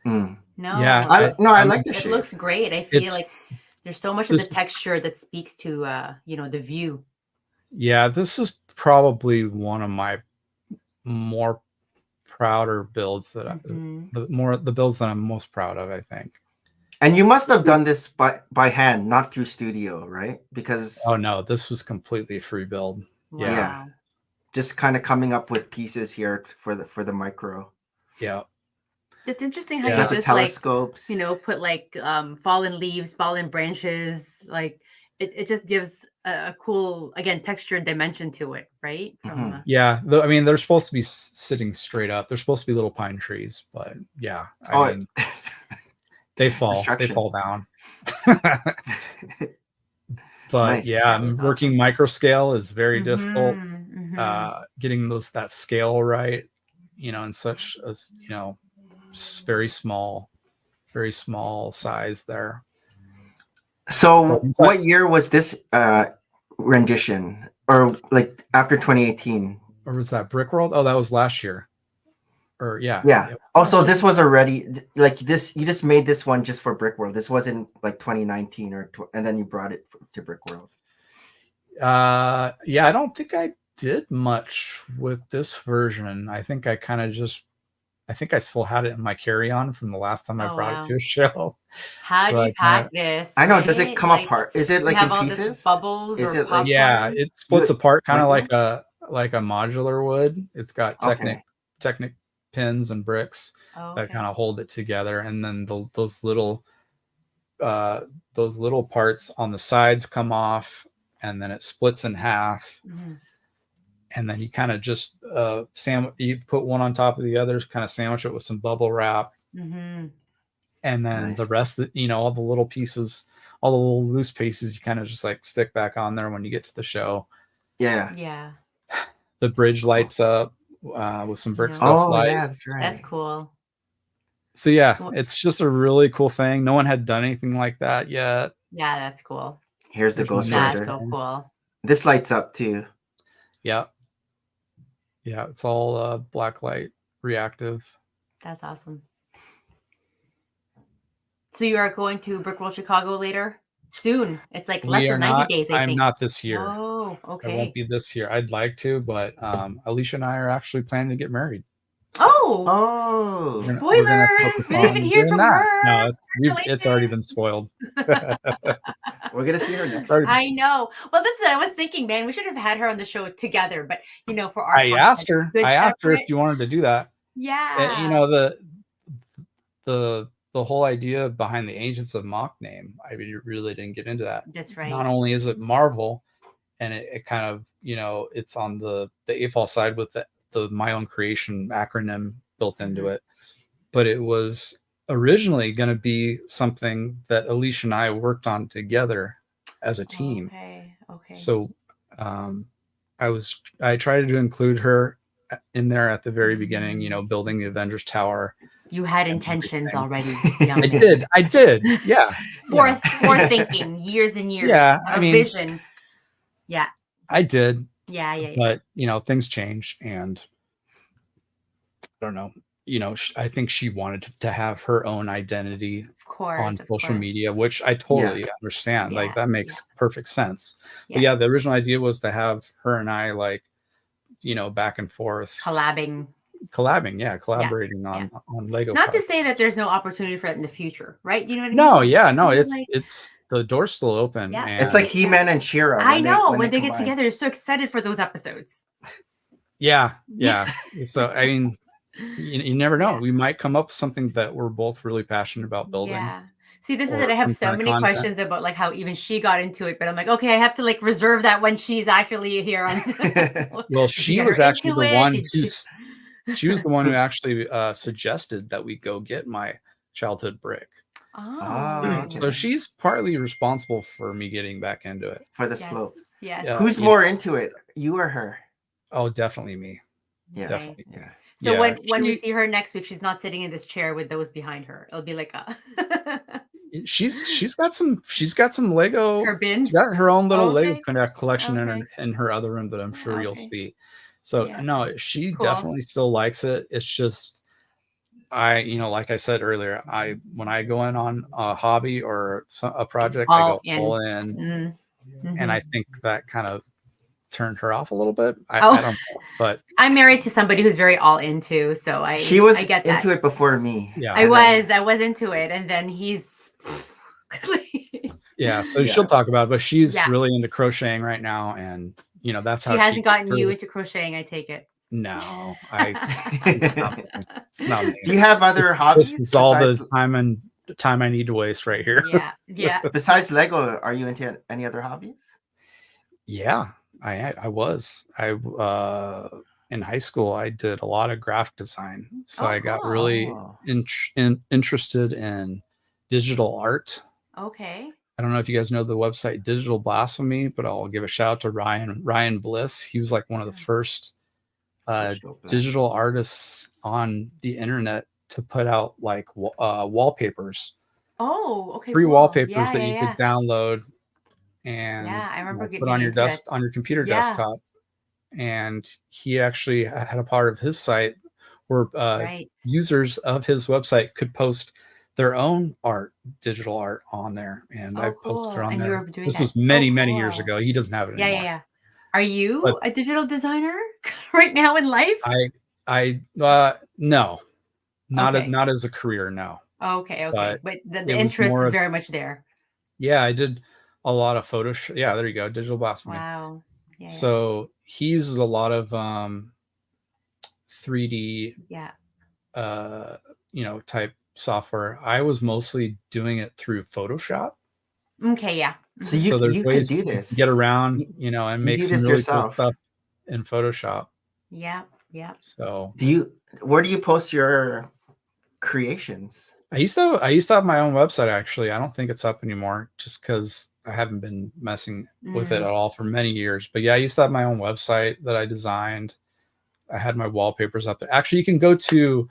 C: no,
B: I like the shape.
C: It looks great. I feel like there's so much of the texture that speaks to the view.
A: Yeah, this is probably one of my more prouder builds that the builds that I'm most proud of, I think.
B: And you must have done this by hand, not through studio, right? Because
A: no, this was completely free build.
C: Wow.
B: Yeah. Just kind of coming up with pieces here for the micro.
A: Yeah.
C: It's interesting how you just
B: telescopes.
C: Put like fallen leaves, fallen branches. Like it just gives a cool, again, texture and dimension to it, right?
A: Yeah. I mean, they're supposed to be sitting straight up. They're supposed to be little pine trees, but yeah. I mean, they fall down. But working micro scale is very difficult. Getting that scale right, in such as, very small size there.
B: So what year was this rendition, or like after 2018?
A: Or was that Brick World? Oh, that was last year. Or yeah.
B: Oh, so this was already like this. You just made this one just for Brick World. This wasn't like 2019 and then you brought it to Brick World.
A: I don't think I did much with this version. I think I kind of just I think I still had it in my carry-on from the last time I
C: Oh,
A: brought
C: wow.
A: it to a show.
C: How
A: So
C: do
A: I
C: you
A: kinda-
C: pack this?
B: I know. Does it
C: right?
B: come
C: Like,
B: apart? Is it
C: you
B: like
C: have
B: in
C: all this
B: pieces?
C: bubbles
B: Is
C: or
B: it like
A: Yeah,
C: popcorn?
A: it splits
B: You-
A: apart kind of
B: like
A: like a modular wood. It's got
B: Okay.
A: Technic pins and bricks
C: Oh,
A: that
C: okay.
A: kind of hold it together, and then those little parts on the sides come off, and then it splits in half,
C: Mhm.
A: and then you kind of just you put one on top of the others, kind of sandwich it with some bubble wrap,
C: Mhm.
A: and then
B: Nice.
A: the rest of, all the little pieces, all the little loose pieces, you kind of just like stick back on there when you get to the show.
B: Yeah.
C: Yeah.
A: The bridge lights up with some brick
C: No.
A: stuff
B: Oh
A: lights.
B: yeah, that's right.
C: That's cool.
A: So yeah,
C: Well-
A: it's just a really cool thing. No one had done anything like that yet.
C: Yeah, that's cool.
B: Here's the
A: There's
B: Ghost
A: no-
C: That's
B: Rider.
C: so cool.
B: This lights up too.
A: Yeah. Yeah, it's all black light reactive.
C: That's awesome. So you are going to Brickworld Chicago later? Soon. It's like less
A: We are
C: than 90
A: not.
C: days, I
A: I'm
C: think.
A: not this year.
C: Oh,
A: I won't
C: okay.
A: be this year. I'd like to, but Alicia and I are actually planning to get married.
C: Oh,
B: Oh.
A: We're gonna
C: spoilers!
A: focus
C: We didn't even
A: on
C: hear
A: doing
C: from
A: that.
C: her.
A: No, it's already been spoiled.
B: We're gonna see her next.
A: Sorry.
C: I know. Well, this is what I was thinking, man. We should have had her on the show together, but for our
A: I asked her.
C: good
A: I asked her if
C: separate-
A: she wanted to do that.
C: Yeah.
A: And, the whole idea behind the Agents of MOC name, I really didn't get into that.
C: That's right.
A: Not only is it Marvel, and it kind of, it's on the AFOL side with the My Own Creation acronym built into it, but it was originally going to be something that Alicia and I worked on together as a team.
C: Okay.
A: So I tried to include her in there at the very beginning, building the Avengers Tower.
C: You had intentions already.
A: I did. Yeah.
C: Forthinking, years and years.
A: Yeah,
C: A vision. Yeah.
A: I did.
C: Yeah.
A: But, things change, and I don't know. I think she wanted to have her own identity on social media, which I totally understand. Like, that makes perfect sense. But the original idea was to have her and I, like, back and forth.
C: Collaborating
A: on Lego.
C: Not to say that there's no opportunity for it in the future, right? You know what I mean?
A: No, yeah, no, it's the door's still open.
C: Yeah.
B: It's like He-Man and She-Ra.
C: I know when they get together, you're so excited for those episodes.
A: Yeah. So I mean, you never know. We might come up with something that we're both really passionate about building.
C: Yeah. See, this is it. I have so many questions about like how even she got into it, but I'm like, okay, I have to like reserve that when she's actually here on.
A: Well, she was actually the one she was the one who actually suggested that we go get my childhood brick.
C: Oh.
A: So she's partly responsible for me getting back into it.
B: For the slope.
C: Yeah.
B: Who's more into it? You or her?
A: Oh, definitely me.
B: Yeah.
A: Definitely.
B: Yeah.
C: So when we see her next week, she's not sitting in this chair with those behind her. It'll be like a
A: she's got some Lego.
C: Her bins.
A: She's got her own little Lego collection
C: Okay.
A: in her other room that I'm sure you'll see. So no, she
C: Cool.
A: definitely still likes it. It's just like I said earlier, when I go in on a hobby or a project, I go all in,
C: Mm-hmm.
A: and I think that kind of turned her off a little bit. I don't know, but
C: I'm married to somebody who's very all into, so
B: she was
C: I get that.
B: into it before me.
A: Yeah,
C: I was into it, and then he's
A: so she'll talk about it, but she's really into crocheting right now, and that's how
C: she hasn't gotten you into crocheting. I take it.
A: No, it's not me.
B: Do you have other hobbies?
A: This is all the time I need to waste right here.
C: Yeah.
B: Besides Lego, are you into any other hobbies?
A: Yeah, I was. In high school, I did a lot of graphic design, so I got really interested in digital art.
C: Okay.
A: I don't know if you guys know the website Digital Blasphemy, but I'll give a shout out to Ryan Bliss. He was like one of the first digital artists on the internet to put out like wallpapers.
C: Oh, okay.
A: Free wallpapers that you could download and
C: I remember
A: put on your on your computer desktop. And he actually had a part of his site where users of his website could post their own digital art on there, and I posted it on there. This was many years ago. He doesn't have it anymore.
C: Yeah. Are you a digital designer right now in life?
A: I no. not as a career, no.
C: Okay.
A: But
C: But the
A: it was
C: interest
A: more
C: is
A: of,
C: very much there.
A: yeah, I did a lot of Photoshop. Yeah, there you go, digital blasphemy.
C: Wow. Yeah.
A: So he uses a lot of 3D,
C: Yeah.
A: type software. I was mostly doing it through Photoshop.
C: Okay. Yeah.
B: So
A: So there's
B: you could
A: ways
B: do
A: you can
B: this.
A: get around,
B: You,
A: and
B: you
A: make
B: do
A: some
B: this
A: really cool
B: yourself.
A: stuff in Photoshop.
C: Yeah. Yeah.
A: So
B: where do you post your creations?
A: I used to have my own website, actually. I don't think it's up anymore, just because I haven't been messing with it at all for many years. But yeah, I used to have my own website that I designed. I had my wallpapers up there. Actually, you can go to,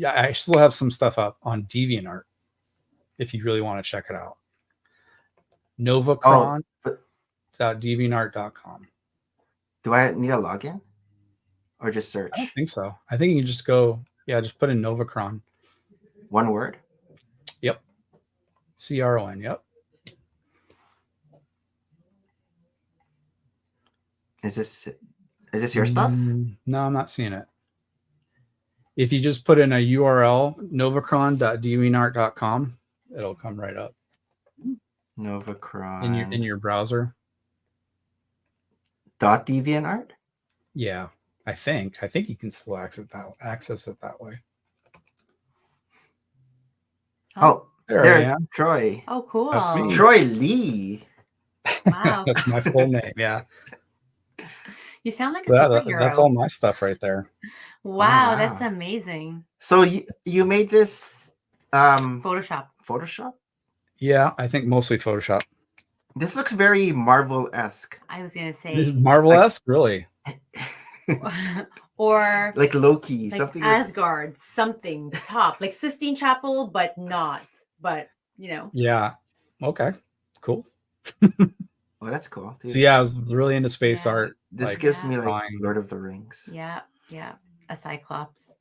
A: I still have some stuff up on DeviantArt if you really want to check it out. Novacron.deviantart.com.
B: Do I need a login or just search?
A: I don't think so. I think you can just go, just put in Novacron.
B: One word?
A: Yep. CRON. Yep.
B: Is this your stuff?
A: No, I'm not seeing it. If you just put in a URL, novacron.deviantart.com, it'll come right up.
B: Novacron.
A: In your browser.
B: .deviantart?
A: Yeah, I think you can still access it that way.
B: Oh,
A: there I am.
B: Troy.
C: Oh, cool.
A: That's me.
B: Troy Lee.
C: Wow.
A: That's my full name. Yeah.
C: You sound like a superhero.
A: That's all my stuff right there.
C: Wow, that's amazing.
B: So you made this
C: Photoshop.
A: Yeah, I think mostly Photoshop.
B: This looks very Marvel-esque.
C: I was gonna say
A: Marvel-esque, really.
C: Or
B: like Loki,
C: like
B: something
C: Asgard, something the top, like Sistine Chapel, but not. But
A: Yeah. Okay. Cool.
B: Oh, that's cool. Dude.
A: So yeah, I was really into space art.
B: This gives me like
A: drawing.
B: Lord of the Rings.
C: Yeah. A Cyclops.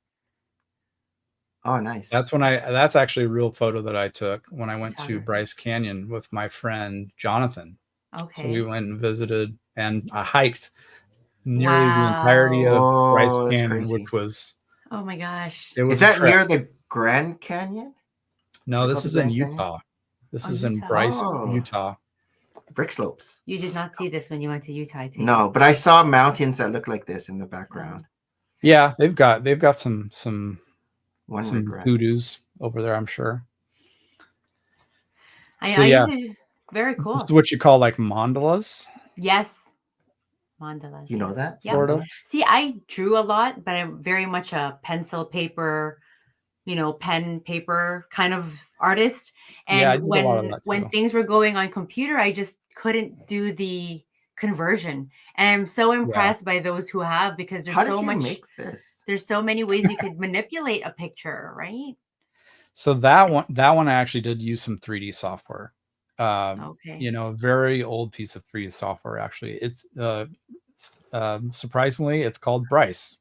B: Oh, nice.
A: That's actually a real photo that I took when I went to Bryce Canyon with my friend Jonathan.
C: Okay.
A: So we went and visited, and I hiked nearly the entirety of Bryce Canyon, which was,
C: oh my gosh.
B: Is that near the Grand Canyon?
A: No, this is in Utah. This is in Bryce, Utah.
B: Brick slopes.
C: You did not see this when you went to Utah.
B: No, but I saw mountains that look like this in the background.
A: Yeah, they've got some hoodoos over there, I'm sure.
C: Very cool.
A: This is what you call like mandalas.
C: Yes. Mandalas.
B: You know that?
C: Yeah.
A: Sort of.
C: See, I drew a lot, but I'm very much a pencil, paper, pen, paper kind of artist. And when things were going on computer, I just couldn't do the conversion. And I'm so impressed by those who have, because there's there's so many ways you could manipulate a picture, right?
A: So that one I actually did use some 3D software. A very old piece of 3D software, actually. It's surprisingly, it's called Bryce.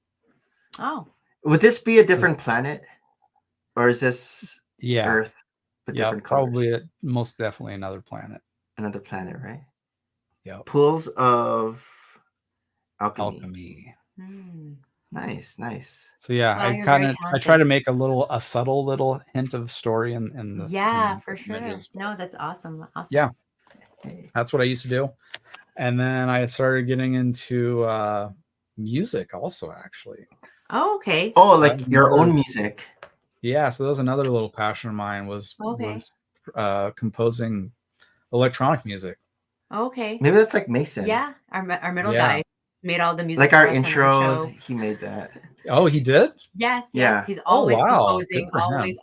C: Oh.
B: Would this be a different planet? Or is this Earth?
A: Yeah, probably most definitely another planet.
B: Another planet, right?
A: Yeah.
B: Pools of
A: alchemy.
B: Nice.
A: So yeah, I try to make a subtle little hint of story in the
C: for sure.
A: images.
C: No, that's awesome.
A: Yeah, that's what I used to do, and then I started getting into music also, actually.
C: Oh, okay.
B: Oh, like your own music.
A: Yeah, so that was another little passion of mine was composing electronic music.
C: Okay.
B: Maybe that's like Mason.
C: Yeah, our middle guy made all the music.
B: Like our intro, he made that.
A: Oh, he did?
C: Yes.
B: Yeah.
C: He's always composing,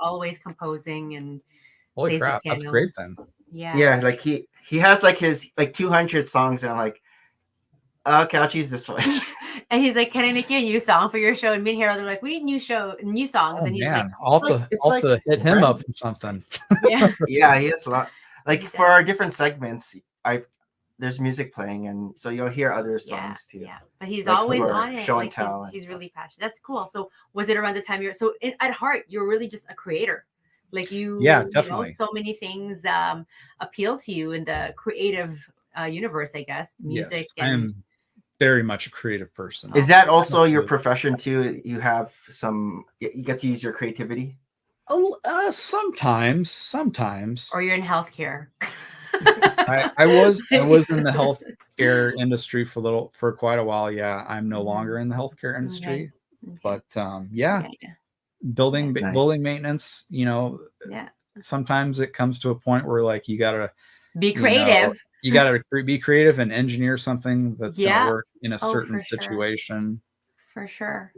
A: always
C: composing, and
A: holy crap, that's great then.
C: Yeah.
B: Yeah, like he has like his 200 songs, and I'm like, okay, I'll choose this one.
C: And he's like, "Can I make you a new song for your show?" And me and Harold are like, "We need new songs."
A: Oh,
C: and he's
A: man.
C: like,
A: I'll have to hit him up for something.
C: Yeah.
B: Yeah, he has a lot. Like for our different segments, there's music playing, and so you'll hear other songs too.
C: Yeah, but he's always on it.
B: Show and tell.
C: He's really passionate. That's cool. So was it around the time at heart, you're really just a creator? Like
A: definitely.
C: So many things appeal to you in the creative universe, I guess. Music.
A: Yes, very much a creative person.
B: Is that also your profession too? You have you get to use your creativity?
A: Sometimes.
C: Or you're in healthcare.
A: I was in the healthcare industry for quite a while. Yeah, I'm no longer in the healthcare industry, but building maintenance. Sometimes it comes to a point where like you gotta
C: be creative.
A: You gotta be creative and engineer something that's gonna work in a certain situation.
C: For sure.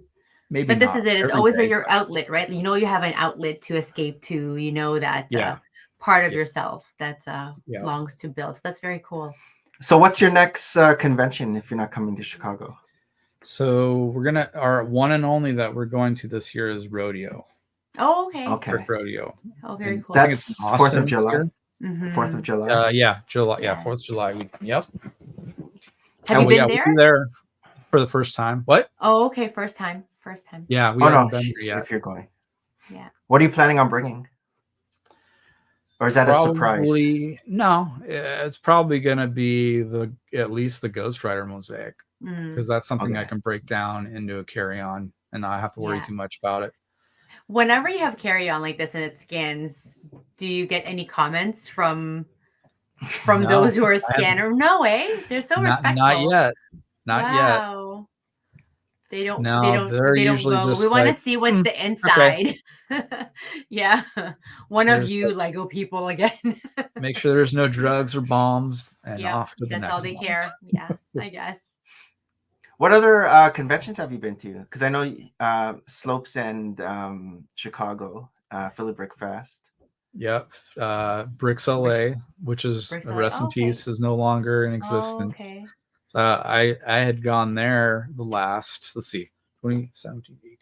A: Maybe,
C: but this is it. It's always your outlet, right? You have an outlet to escape to. That part of yourself that longs to build. So that's very cool.
B: So what's your next convention if you're not coming to Chicago?
A: So our one and only that we're going to this year is Rodeo.
C: Oh, okay.
B: Okay.
A: Rodeo.
C: Oh, very cool.
B: That's 4th of July. 4th of July.
A: July. Yeah, 4th of July. Yep.
C: Have you been there?
A: There for the first time. What?
C: Oh, okay. First time.
A: Yeah, we haven't been there yet.
B: If you're going.
C: Yeah.
B: What are you planning on bringing? Or is that a surprise?
A: No, it's probably going to be at least the Ghost Rider mosaic, because that's something I can break down into a carry-on and not have to worry too much about it.
C: Whenever you have carry-on like this and it scans, do you get any comments from those who are scanner? No way. They're so respectful.
A: Not yet. Not yet.
C: They don't.
A: No, they're usually
C: go.
A: Just
C: we want to see what's the inside. Okay. Yeah, there's you Lego people again.
A: Make sure there's no drugs or bombs, and off to the next.
C: That's all they care. Yeah, I guess.
B: What other conventions have you been to? Because I know Slopes and Chicago, Philly Brick Fest.
A: Yep, Bricks LA, which is rest in peace, is no longer in existence.
C: Okay.
A: So I had gone there the last, 2017, 18, 19.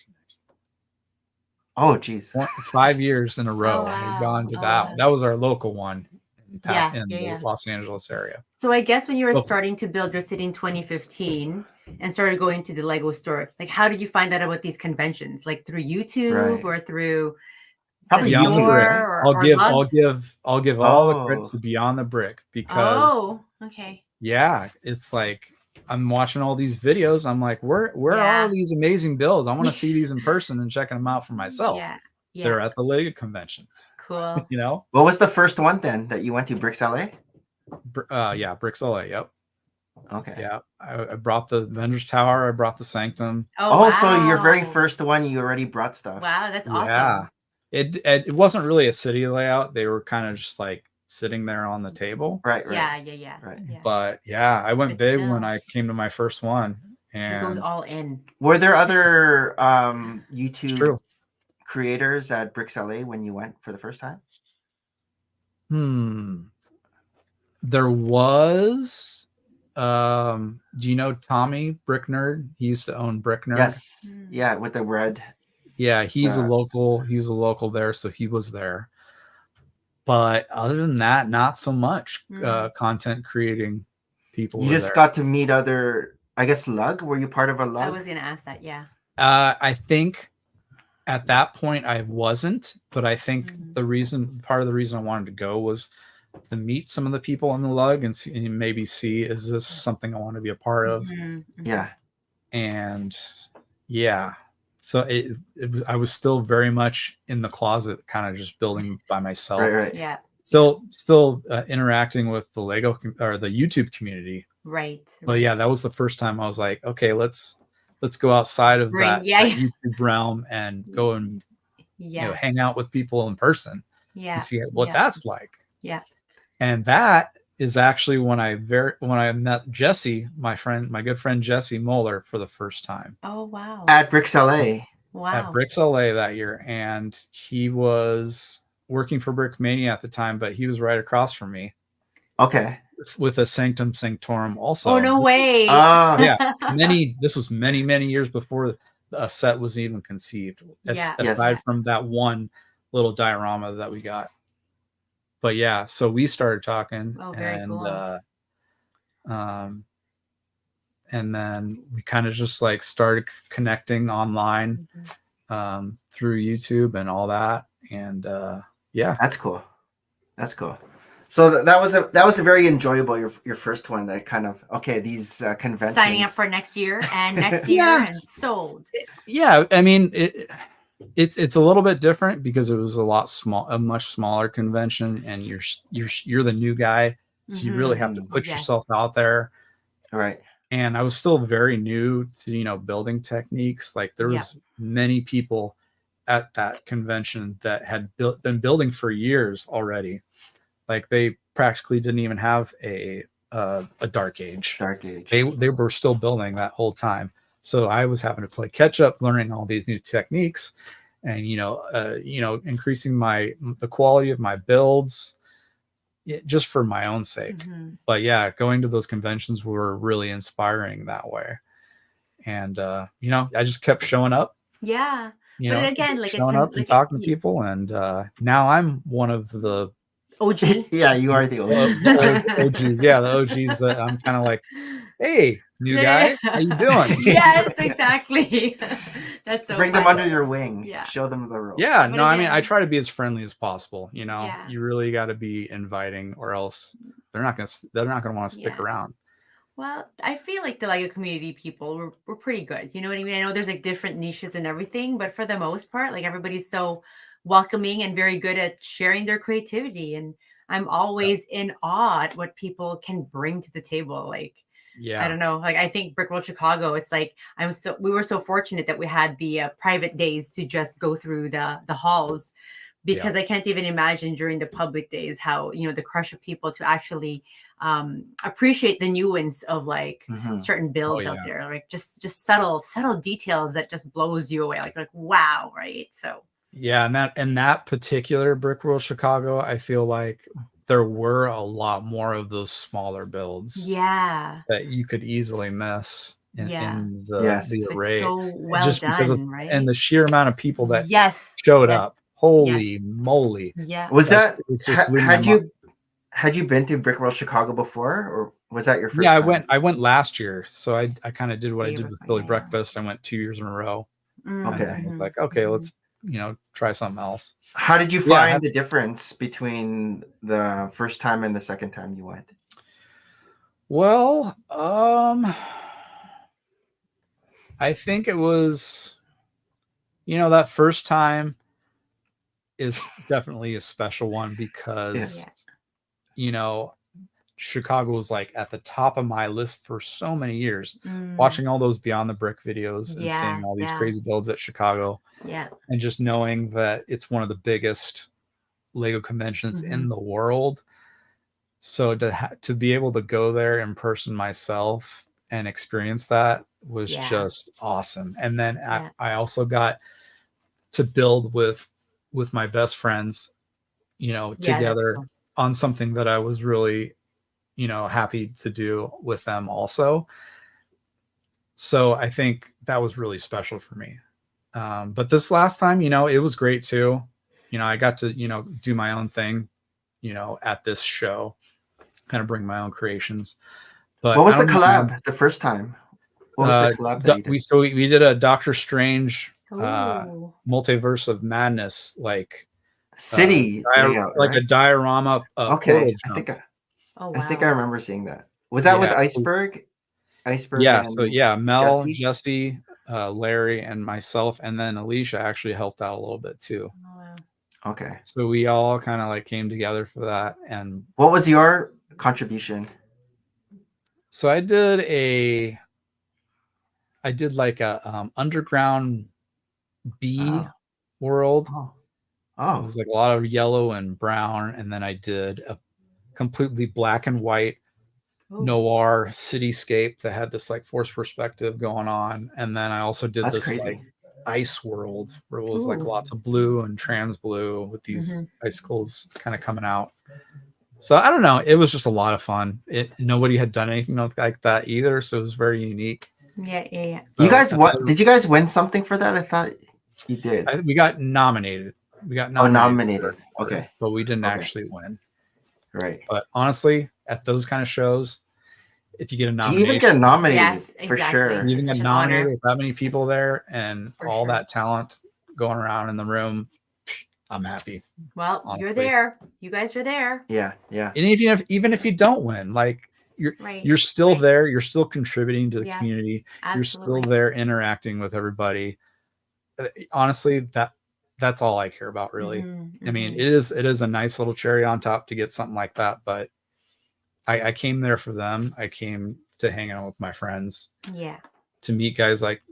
B: Oh, geez.
A: 5 years in a row.
C: Oh, wow.
A: I had gone to that. That was our local one in the Los Angeles area.
C: So I guess when you were starting to build your city in 2015 and started going to the Lego store, like how did you find out about these conventions? Like through YouTube or through
B: probably YouTube?
A: I'll give all the credit to Beyond the Brick, because yeah, it's like I'm watching all these videos. I'm like, where are all these amazing builds? I want to see these in person and checking them out for myself. Yeah. They're at the Lego conventions.
C: Cool.
B: What was the first one then that you went to? Bricks LA?
A: Bricks LA. Yep.
B: Okay.
A: Yeah. I brought the Vendors Tower. I brought the Sanctum.
C: Oh,
B: so your very first one, you already brought stuff.
C: Wow, that's awesome.
A: Yeah. It wasn't really a city layout. They were kind of just like sitting there on the table.
B: Right.
C: Yeah.
B: Right.
A: But I went big when I came to my first one. And
C: it goes all in.
B: Were there other YouTube creators at Bricks LA when you went for the first time?
A: There was. Do you know Tommy Brick Nerd? He used to own Brick Nerd.
B: Yes. Yeah, with the red.
A: Yeah, he's a local. He was a local there, so he was there. But other than that, not so much content creating people.
B: You just got to meet other, I guess, Lug. Were you part of a Lug?
C: I was going to ask that, yeah.
A: I think at that point I wasn't, but I think part of the reason I wanted to go was to meet some of the people on the Lug and maybe see, is this something I want to be a part of?
B: Yeah.
A: And so I was still very much in the closet, kind of just building by myself.
B: Right.
C: Yeah.
A: Still interacting with the Lego or the YouTube community.
C: Right.
A: But that was the first time I was like, okay, let's go outside of that YouTube realm and go and hang out with people in person.
C: Yeah.
A: And see what that's like.
C: Yeah.
A: And that is actually when I met Jesse, my good friend Jesse Moeller, for the first time.
C: Oh wow!
B: At Bricks LA.
C: Wow.
A: At Bricks LA that year, and he was working for Brick Mania at the time, but he was right across from me.
B: Okay.
A: With a Sanctum Sanctorum also.
C: Oh no way!
A: This was many years before a set was even conceived. Aside from that one little diorama that we got. But so we started talking,
C: cool.
A: And then we kind of just like started connecting online through YouTube and all that. And
B: that's cool. So that was a very enjoyable your first one. That kind of these conventions.
C: Signing up for next year and next year and sold.
A: Yeah, I mean it's a little bit different because it was a much smaller convention, and you're the new guy, so you really have to put yourself out there.
B: Right.
A: And I was still very new to building techniques. Like there was many people at that convention that had been building for years already. Like they practically didn't even have a dark age. They were still building that whole time. So I was having to play catch up, learning all these new techniques, and increasing the quality of my builds, just for my own sake. But yeah, going to those conventions were really inspiring that way. And I just kept showing up.
C: Yeah. But again, like
A: showing up and talking to people, and now I'm one of the
C: OG.
B: Yeah, you are the
A: OGs. Yeah, the OGs that I'm kind of like, hey, new guy, how you doing?
C: Yes, exactly. That's so
B: bring
C: funny.
B: them under your wing. Yeah. Show them the ropes.
A: Yeah, no, I mean, I try to be as friendly as possible.
C: Yeah.
A: You really got to be inviting, or else they're not gonna want to stick around.
C: Well, I feel like the Lego community people we're pretty good. You know what I mean? I know there's like different niches and everything, but for the most part, like everybody's so welcoming and very good at sharing their creativity. And I'm always in awe at what people can bring to the table. Like, I don't know. Like I think Brick World Chicago, it's like we were so fortunate that we had the private days to just go through the halls, because I can't even imagine during the public days how, the crush of people to actually appreciate the nuance of like certain builds out there, like just subtle details that just blows you away. Like wow, right? So
A: yeah, and that particular Brick World Chicago, I feel like there were a lot more of those smaller builds.
C: Yeah,
A: that you could easily miss in the array.
C: It's so well
A: just
C: done,
A: because of,
C: right?
A: And the sheer amount of people that
C: showed
A: up. Holy moly!
C: Yeah,
B: was that had you been to Brick World Chicago before, or was that your first?
A: Yeah,
B: time?
A: I went last year, so I kind of did what I did with Philly Breakfast. I went 2 years in a row.
B: Okay,
A: I was like, okay, let's try something else.
B: How did you find the difference between the first time and the second time you went?
A: Well, I think it was, that first time is definitely a special one because, Chicago was like at the top of my list for so many years, watching all those Beyond the Brick videos and seeing all these crazy builds at Chicago.
C: Yeah.
A: And just knowing that it's one of the biggest Lego conventions in the world. So to be able to go there in person myself and experience that was just awesome. And then I also got to build with my best friends, together on something that I was really, happy to do with them also. So I think that was really special for me. But this last time, it was great too. I got to, do my own thing, at this show, kind of bring my own creations. But
B: what was the collab the first time? What was the collab that you did?
A: We did a Doctor Strange Multiverse of Madness, like
B: city layout,
A: like a diorama.
B: Okay, I think I remember seeing that. Was that with Iceberg?
A: Yeah. So Mel, Jesse, Larry, and myself, and then Alicia actually helped out a little bit too.
C: Oh, wow.
B: Okay.
A: So we all kind of like came together for that. And
B: what was your contribution?
A: So I did like a underground bee world.
B: Oh.
A: It was like a lot of yellow and brown, and then I did a completely black and white noir cityscape that had this like forced perspective going on. And then I also did like ice world where it was like lots of blue and trans blue with these icicles kind of coming out. So I don't know, it was just a lot of fun. Nobody had done anything like that either, so it was very unique.
C: Yeah.
B: So, you guys did you guys win something for that? I thought you did.
A: We got nominated.
B: Nominated. Okay.
A: But we didn't actually win.
B: Right.
A: But honestly, at those kind of shows, if you get a nomination,
B: you even get nominated for sure.
A: You even get nominated with that many people there and all that talent going around in the room. I'm happy.
C: Well,
A: honestly.
C: you're there. You guys are there.
B: Yeah.
A: And even if you don't win, like you're still there. You're still contributing to the community.
C: Absolutely.
A: You're still there interacting with everybody. Honestly, that's all I care about, really. I mean, it is a nice little cherry on top to get something like that, but I came there for them. I came to hang out with my friends.
C: Yeah.
A: To meet guys like,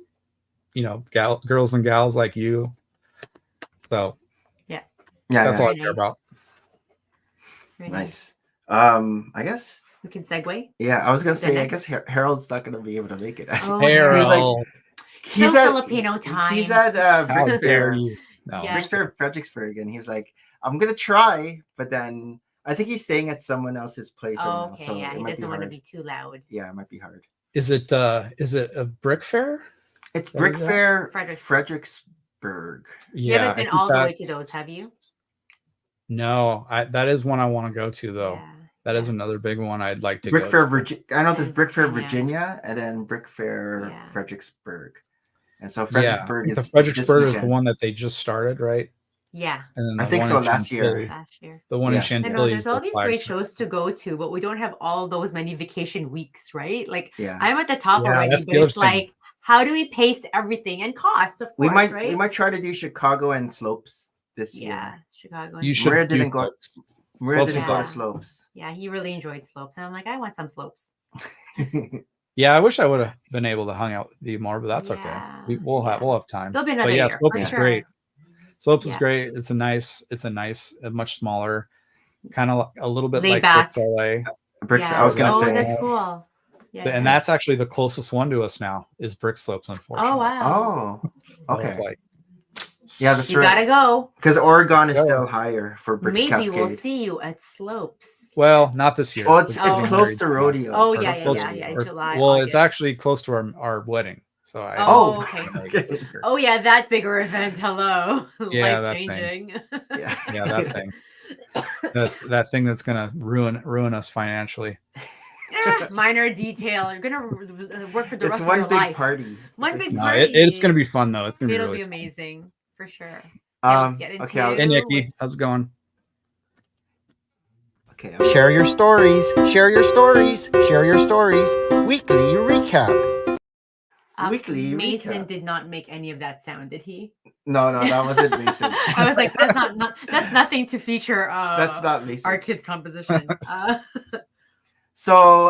A: girls and gals like you. So that's all I care about.
B: Very nice. I guess
C: we can segue.
B: Yeah, I was gonna say, I guess Harold's not gonna be able to make it.
C: Oh,
A: Harold.
B: He's
C: at Filipino time.
B: He's at Brick Fair.
A: No,
B: Brick Fair, Fredericksburg, and he was like, "I'm gonna try," but then I think he's staying at someone else's place.
C: Oh,
B: right
C: okay,
B: now, so
C: yeah, he doesn't want to be too loud.
B: Yeah, it might be hard.
A: Is it a Brick Fair?
B: It's Brick Fair, Fredericksburg.
C: You haven't been all the way to those, have you?
A: No, that is one I want to go to though. Yeah. That is another big one I'd like to
B: Brick
A: go
B: Fair,
A: to.
B: Virginia. I know there's Brick Fair, Virginia, and then Brick Fair, Fredericksburg. And so Fredericksburg is
A: Fredericksburg is the one that they just started, right?
C: Yeah.
B: And then I think so last year.
A: The one in Chantilly.
C: There's all these great shows to go to, but we don't have all those many vacation weeks, right? Like I'm at the top already, but it's like, how do we pace everything and costs, of course, right?
B: We might try to do Chicago and Slopes this year.
C: Yeah, Chicago.
A: You should
B: Maria didn't go to Slopes.
C: Yeah, he really enjoyed Slopes. And I'm like, I want some Slopes.
A: Yeah, I wish I would have been able to hang out with you more, but that's okay. We'll have time.
C: There'll be another year.
A: Slopes is great. Slopes is great. It's a nice, much smaller, kind of a little bit like Bricks LA.
B: I was gonna say.
C: That's cool.
A: Yeah, and that's actually the closest one to us now is Brick Slopes, unfortunately.
C: Oh wow.
B: Oh, okay.
A: So
B: yeah, that's
C: you gotta go
B: because Oregon is still higher for Bricks Cascade.
C: Maybe we'll see you at Slopes.
A: Well, not this year.
B: Oh, it's close to rodeo.
C: Oh yeah, July.
A: Well, August. It's actually close to our wedding. So
C: okay. Oh yeah, that bigger event. Hello, life changing.
A: That thing. that thing that's gonna ruin us financially.
C: Minor detail. You're gonna work for the rest of your life.
B: It's one big party.
C: One big party.
A: It's gonna be fun though.
C: It'll be amazing for sure.
B: Let's
C: get into
A: Hey Nikki, how's it going?
B: Okay. Share your stories. Share your stories. Share your stories. Weekly recap. Weekly
C: Mason
B: recap.
C: Did not make any of that sound, did he?
B: No, that wasn't Mason.
C: I was like, that's nothing to feature.
B: That's not Mason.
C: Our kids' composition.
B: So,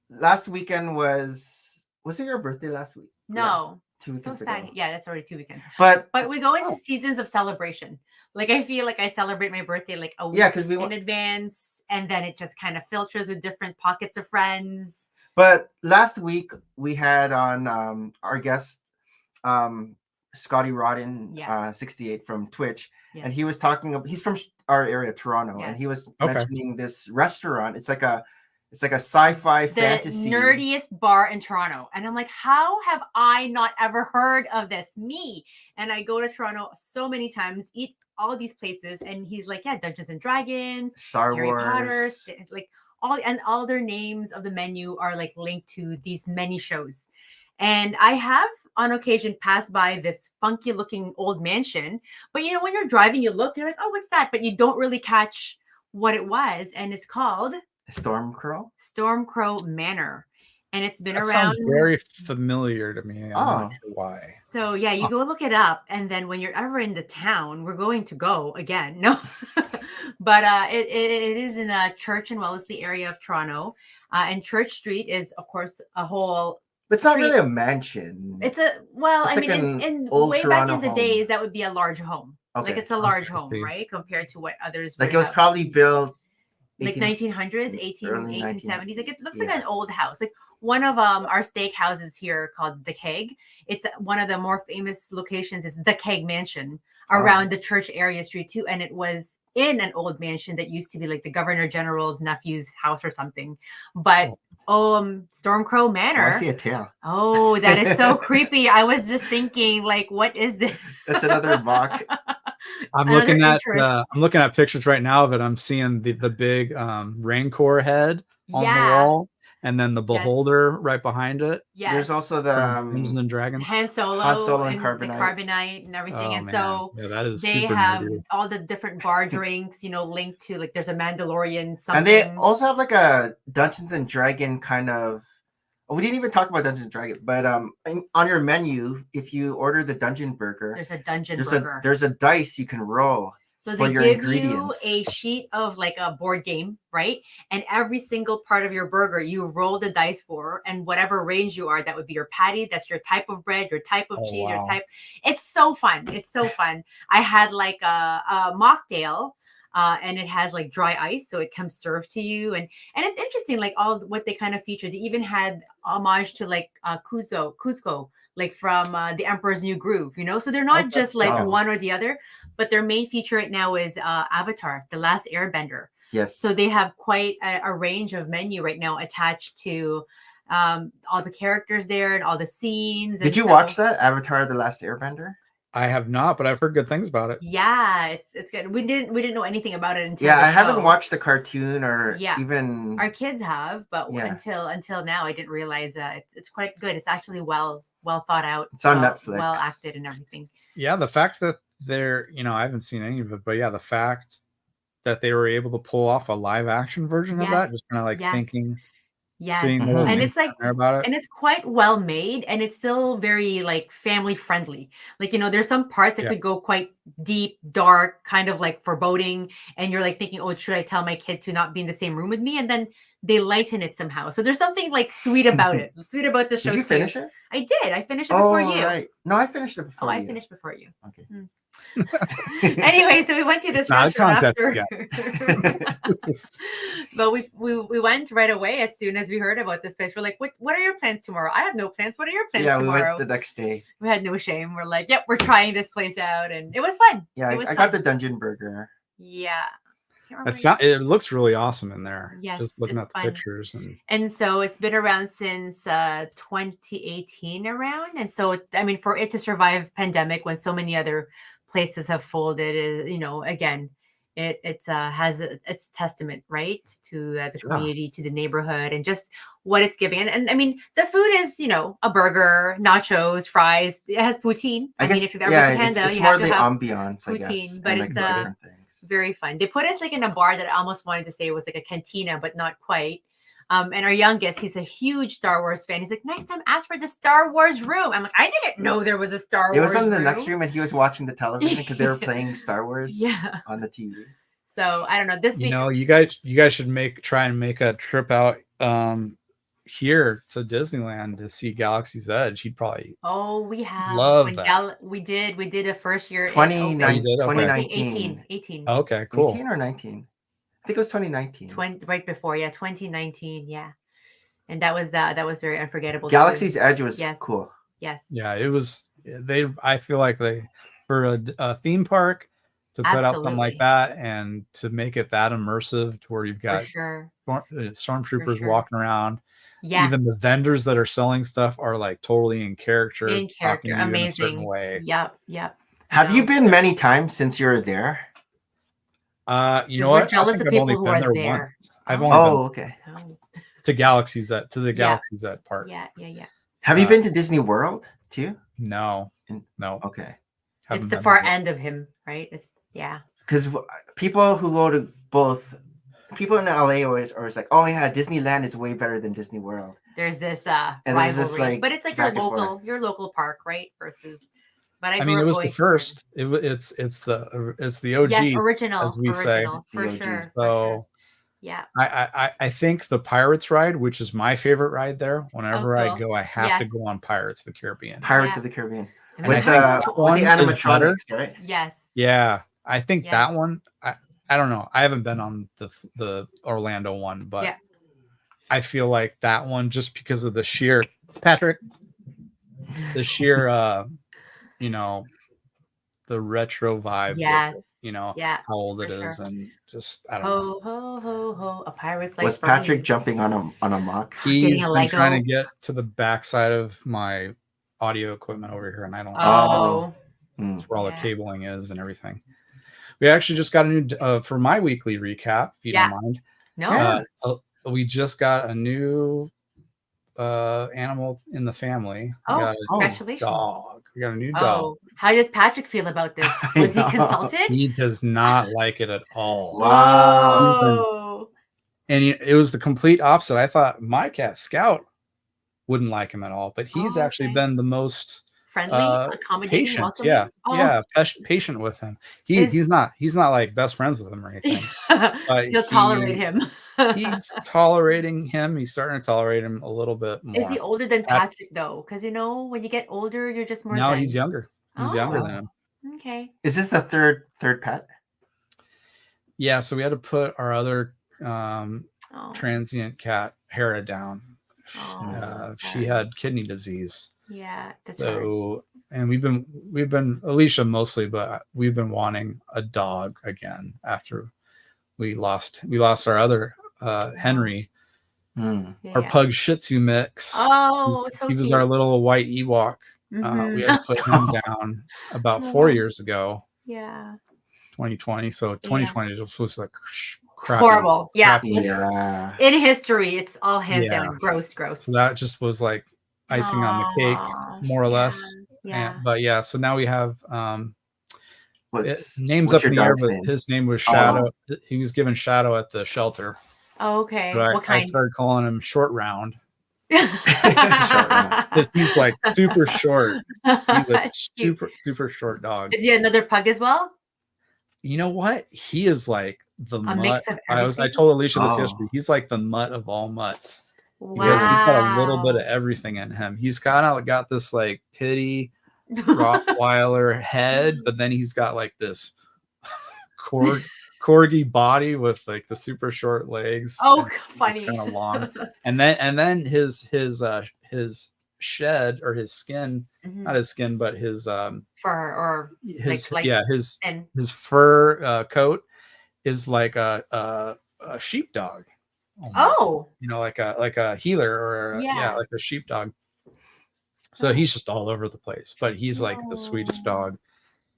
B: last weekend was it your birthday last week?
C: No.
B: 2 weekends
C: so sad.
B: ago.
C: Yeah, that's already 2 weekends.
B: But
C: we go into seasons of celebration. Like I feel like I celebrate my birthday like a week in advance, and then it just kind of filters with different pockets of friends.
B: But last week we had on our guest Scotty Rodden, 68 from Twitch, and he was talking about, he's from our area, Toronto, and he was mentioning this restaurant. It's like a sci-fi fantasy,
C: nerdiest bar in Toronto. And I'm like, how have I not ever heard of this? Me. And I go to Toronto so many times, eat all of these places, and he's like, yeah, Dungeons and Dragons,
B: Star
C: Harry
B: Wars,
C: Potter, like all their names of the menu are like linked to these many shows. And I have on occasion passed by this funky looking old mansion, but when you're driving, you're like, oh, what's that? But you don't really catch what it was. And it's called Stormcrow Manor. And it's been around.
A: Sounds very familiar to me. I'm not sure why.
C: So yeah, you go look it up, and then when you're ever in the town, we're going to go again. No, but it is in a Church and Wellesley area of Toronto, and Church Street is of course a whole.
B: But it's not really a mansion.
C: It's in way back in the days, that would be a large home. Okay. Like it's a large home, right? Compared to what others.
B: Like it was probably built.
C: Like 1900s, 1870s. Like it looks like an old house. Like one of our steak houses here called The Keg. It's one of the more famous locations is The Keg Mansion around the Church area street too. And it was in an old mansion that used to be like the Governor General's nephew's house or something. But Stormcrow Manor.
B: I see a tail.
C: Oh, that is so creepy. I was just thinking, like, what is this?
B: That's another mock.
A: I'm looking at pictures right now of it. I'm seeing the big Rancor head on the wall. and then the beholder right behind it.
C: Yes.
B: There's also the
A: Dungeons and Dragons.
C: Han Solo
B: and
C: the
B: Carbonite.
C: Carbonite and everything.
A: Oh,
C: And
A: man.
C: so
A: Yeah, that is
C: they
A: super
C: have
A: nerdy.
C: all the different bar drinks, linked to like there's a Mandalorian something.
B: And they also have like a Dungeons and Dragon kind of. We didn't even talk about Dungeons and Dragons, but on your menu, if you order the Dungeon Burger,
C: there's a dungeon burger.
B: There's a dice you can roll.
C: So
B: for
C: they
B: your
C: give
B: ingredients.
C: you a sheet of like a board game, right? And every single part of your burger, you roll the dice for, and whatever range you are, that would be your patty. That's your type of bread, your type of cheese, your type. It's so fun. It's so fun. I had like a mocktail. And it has like dry ice, so it comes served to you, and it's interesting, like all what they kind of featured. They even had homage to like Cusco, like from the Emperor's New Groove, So they're not just like one or the other, but their main feature right now is Avatar: The Last Airbender.
B: Yes.
C: So they have quite a range of menu right now attached to all the characters there and all the scenes.
B: Did you watch that Avatar: The Last Airbender?
A: I have not, but I've heard good things about it.
C: Yeah, it's good. We didn't know anything about it until
B: I haven't watched the cartoon or even
C: our kids have, but until now I didn't realize it's quite good. It's actually well thought out.
B: It's on Netflix.
C: Well acted and everything.
A: Yeah, the fact that they're I haven't seen any of it, but yeah, the fact that they were able to pull off a live action version of that, just kind of like thinking.
C: Yes.
A: And
C: it's like
A: about it.
C: And it's quite well made, and it's still very like family friendly. Like, there's some parts that could go quite deep, dark, kind of like foreboding, and you're like thinking, oh, should I tell my kid to not be in the same room with me? And then they lighten it somehow. So there's something like sweet about it. Sweet about the show.
B: Did you finish it?
C: I did. I finished it before you.
B: Right. No, I finished it before you.
C: I finished before you.
B: Okay.
C: Anyway, so we went to this restaurant after. But we went right away as soon as we heard about this place. We're like, what are your plans tomorrow? I have no plans. What are your plans tomorrow?
B: Yeah, we went the next day.
C: We had no shame. We're like, yep, we're trying this place out, and it was fun.
B: Yeah, I got the Dungeon Burger.
C: Yeah.
A: It looks really awesome in there.
C: Yes,
A: just looking at the pictures
C: and so it's been around since 2018 around, and so for it to survive pandemic when so many other places have folded, again, it has its testament, right, to the community, to the neighborhood, and just what it's giving. And the food is a burger, nachos, fries. It has poutine. If you've ever been to Canada,
B: it's
C: you
B: more
C: have to
B: the
C: have
B: ambiance,
C: poutine,
B: I
C: but it's very fun. They put us like in a bar that I almost wanted to say was like a cantina, but not quite. And our youngest, he's a huge Star Wars fan. He's like, next time ask for the Star Wars room. I'm like, I didn't know there was a Star Wars room.
B: It was in the next room, and he was watching the television because they were playing Star Wars on the TV.
C: So I don't know. This week,
A: you guys should try and make a trip out here to Disneyland to see Galaxy's Edge. He'd probably
C: we have
A: love that.
C: We did a first year
B: 2019.
C: 18.
A: Okay, cool.
B: 18 or 19? I think it was 2019.
C: Right before, 2019, and that was very unforgettable.
B: Galaxy's Edge was cool.
C: Yes.
A: Yeah, it was. I feel like for a theme park to put out something like that and to make it that immersive to where you've got stormtroopers walking around. Yeah. Even the vendors that are selling stuff are like totally in character.
C: Amazing.
A: In a certain way.
C: Yep.
B: Have you been many times since you were there?
A: You know what?
C: Jealous of people who are there.
A: I've only
B: been
A: to Galaxy's Edge part.
C: Yeah.
B: Have you been to Disney World too?
A: No.
B: Okay.
C: It's the far end of him, right?
B: Because people who go to both. People in LA always like, oh yeah, Disneyland is way better than Disney World.
C: There's this rivalry, but it's like your local park, right? Versus, but
A: it was the first. It's the OG,
C: original,
A: as we say,
C: for sure.
A: So
C: yeah,
A: I think the Pirates ride, which is my favorite ride there. Whenever I go, I have to go on Pirates of the Caribbean.
B: Pirates of the Caribbean
A: with the
B: animatronics, right?
C: Yes.
A: Yeah, I think that one. I don't know. I haven't been on the Orlando one, but I feel like that one, just because of the sheer the retro vibe.
C: Yes.
A: How old it is, and just I don't know.
C: Ho, a pirate's life.
B: Was Patrick jumping on a MOC?
A: He's been trying to get to the backside of my audio equipment over here, and I don't
C: know.
A: That's where all the cabling is and everything. We actually just got a new for my weekly recap, if you don't mind.
C: No.
A: we just got a new animal in the family. We
C: Oh,
A: got a
C: congratulations.
A: dog. We got a new dog.
C: Oh, how does Patrick feel about this? Was he consulted?
A: He does not like it at all.
B: Wow.
C: Oh.
A: And it was the complete opposite. I thought my cat Scout wouldn't like him at all, but he's actually
C: okay.
A: been the most
C: Friendly, accommodating,
A: patient.
C: welcoming?
A: Yeah,
C: Oh.
A: yeah, patient with him. He's not like best friends with him or anything. But
C: He'll tolerate him.
A: He's tolerating him. He's starting to tolerate him a little bit more.
C: Is he older than Patrick though? Because when you get older, you're just more.
A: No,
C: zen.
A: he's younger. He's younger than him.
C: Okay.
B: Is this the third pet?
A: Yeah, so we had to put our other transient cat Hera down. She had kidney disease.
C: Yeah, that's
A: so hard. And we've been Alicia mostly, but we've been wanting a dog again after we lost our other Henry, our pug Shih Tzu mix.
C: Oh,
A: he was our little white Ewok. We had to put him down about 4 years ago.
C: Yeah.
A: 2020. So 2020 was like crappy,
C: horrible. Yeah. In history, it's all hands down gross.
A: So that just was like icing on the cake, more or less. Yeah. But yeah, so now we have names up in the air, but his name was Shadow. He was given Shadow at the shelter.
C: Oh, okay.
A: So
C: what kind?
A: I started calling him Short Round. Because he's like super short. He's a super short dog.
C: Is he another pug as well?
A: You know what? He is like the mutt. I told Alicia this yesterday. He's like the mutt of all mutts. Because he's got a little bit of everything in him. He's kind of got this like pity Rottweiler head, but then he's got like this corgi body with like the super short legs.
C: Oh, funny!
A: It's kind of long, and then his shed or his skin, not his skin, but his
C: fur or
A: his fur coat is like a sheepdog. Almost. Like a healer or like a sheepdog. So he's just all over the place, but he's like the sweetest dog.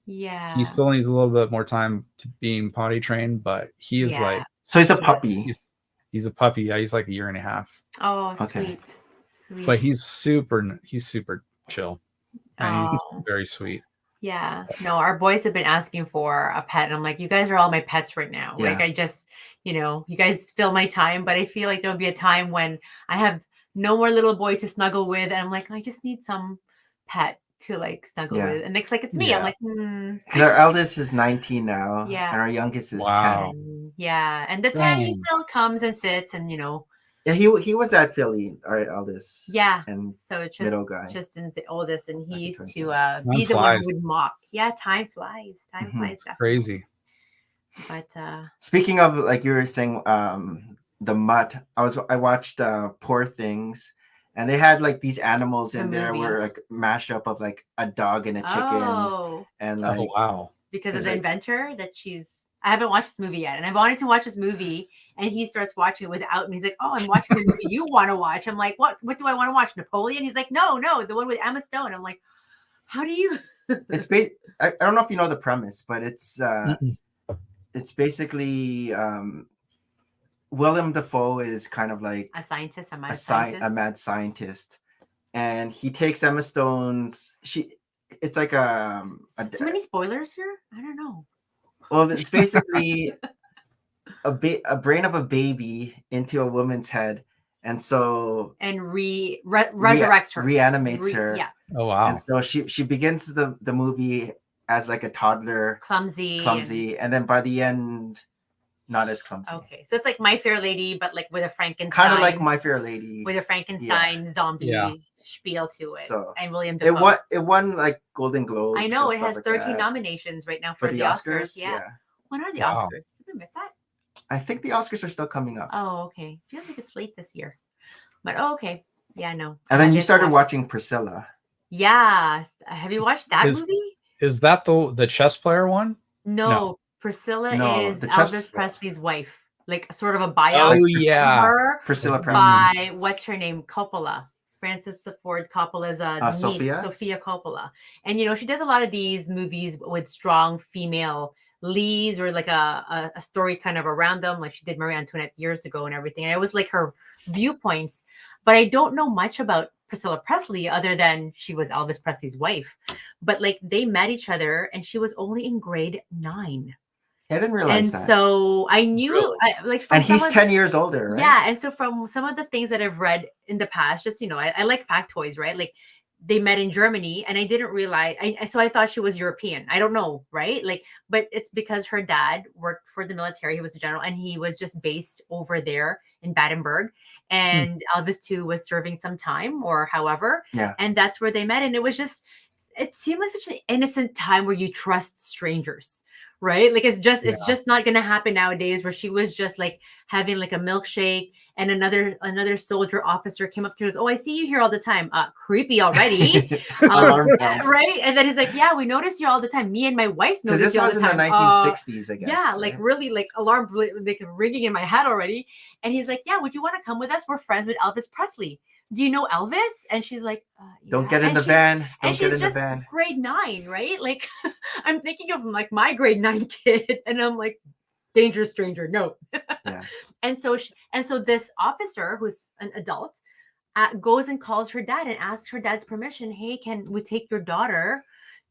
C: Yeah.
A: He still needs a little bit more time to being potty trained, but he is like.
B: So he's a puppy.
A: He's a puppy. Yeah, he's like a year and a half.
C: Oh, sweet.
A: But he's super chill, and he's very sweet.
C: Yeah. No, our boys have been asking for a pet, and I'm like, you guys are all my pets right now.
B: Yeah.
C: Like, I just, you guys fill my time, but I feel like there'll be a time when I have no more little boy to snuggle with, and I'm like, I just need some pet to like snuggle with, and it's like it's me. I'm like,
B: Our eldest is 19 now, and our youngest is
C: 10. Yeah, and the 10 he still comes and sits, and
B: Yeah, he was at Philly, our eldest.
C: Yeah,
B: and
C: so it's
B: middle guy.
C: Tristan's the oldest, and he used to be the one who would mock. Yeah, time flies. Time flies.
A: It's crazy.
C: But
B: speaking of, like you were saying, the mutt. I watched Poor Things, and they had like these animals in there were like mashup of like a dog and a chicken, and like
A: wow,
C: because of the inventor that she's. I haven't watched this movie yet, and I wanted to watch this movie, and he starts watching it without me. He's like, "Oh, I'm watching the movie you want to watch." I'm like, "What? What do I want to watch? Napoleon?" He's like, "No, the one with Emma Stone." I'm like, "How do you?"
B: It's I don't know if you know the premise, but it's basically Willem Dafoe is kind of like
C: a scientist,
B: a mad scientist, and he takes Emma Stone's. It's like
C: too many spoilers here. I don't know.
B: Well, it's basically a brain of a baby into a woman's head, and so
C: resurrects her,
B: reanimates her.
C: Yeah.
A: Oh wow!
B: And so she begins the movie as like a toddler,
C: clumsy,
B: and then by the end, not as clumsy.
C: Okay, so it's like My Fair Lady, but like with a Frankenstein.
B: Kind of like My Fair Lady
C: with a Frankenstein zombie spiel to it.
B: So
C: and William Dafoe.
B: It won like Golden Globes.
C: I know it has 13 nominations right now for the Oscars. Yeah. When are the Oscars? Did we miss that?
B: I think the Oscars are still coming up.
C: Oh, okay. Do you have like a slate this year? But okay. Yeah, no.
B: And then you started watching Priscilla.
C: Yeah. Have you watched that movie?
A: Is that the chess player one?
C: No. Priscilla is Elvis Presley's wife. Like sort of a buyout.
A: Oh, yeah.
C: Her
B: Priscilla Presley.
C: By what's her name? Coppola. Francis Ford Coppola's niece,
B: Sophia
C: Coppola. And she does a lot of these movies with strong female leads or like a story kind of around them, like she did Marie Antoinette years ago and everything. And it was like her viewpoints, but I don't know much about Priscilla Presley other than she was Elvis Presley's wife. But like they met each other and she was only in grade 9.
B: I didn't realize that.
C: So I knew,
A: Really?
B: And he's 10 years older, right?
C: Yeah. And so from some of the things that I've read in the past, just, I like factoids, right? Like they met in Germany and I didn't realize, so I thought she was European. I don't know, right? Like, but it's because her dad worked for the military. He was a general and he was just based over there in Battenberg. And Elvis too was serving some time or however.
B: Yeah.
C: And that's where they met. And it seemed like such an innocent time where you trust strangers. Right? Like it's just not gonna happen nowadays where she was just like having like a milkshake and another soldier officer came up to us. Oh, I see you here all the time. Creepy already. Right? And then he's like, yeah, we notice you all the time. Me and my wife notice you all the time.
B: This was in the 1960s, I guess.
C: Yeah, like really like alarm like ringing in my head already. And he's like, yeah, would you want to come with us? We're friends with Elvis Presley. Do you know Elvis? And she's like, yeah.
B: Don't get in the van.
C: And she's just grade 9, right? Like I'm thinking of like my grade 9 kid and I'm like, dangerous stranger. No.
B: Yeah.
C: And so this officer who's an adult goes and calls her dad and asks her dad's permission. Hey, can we take your daughter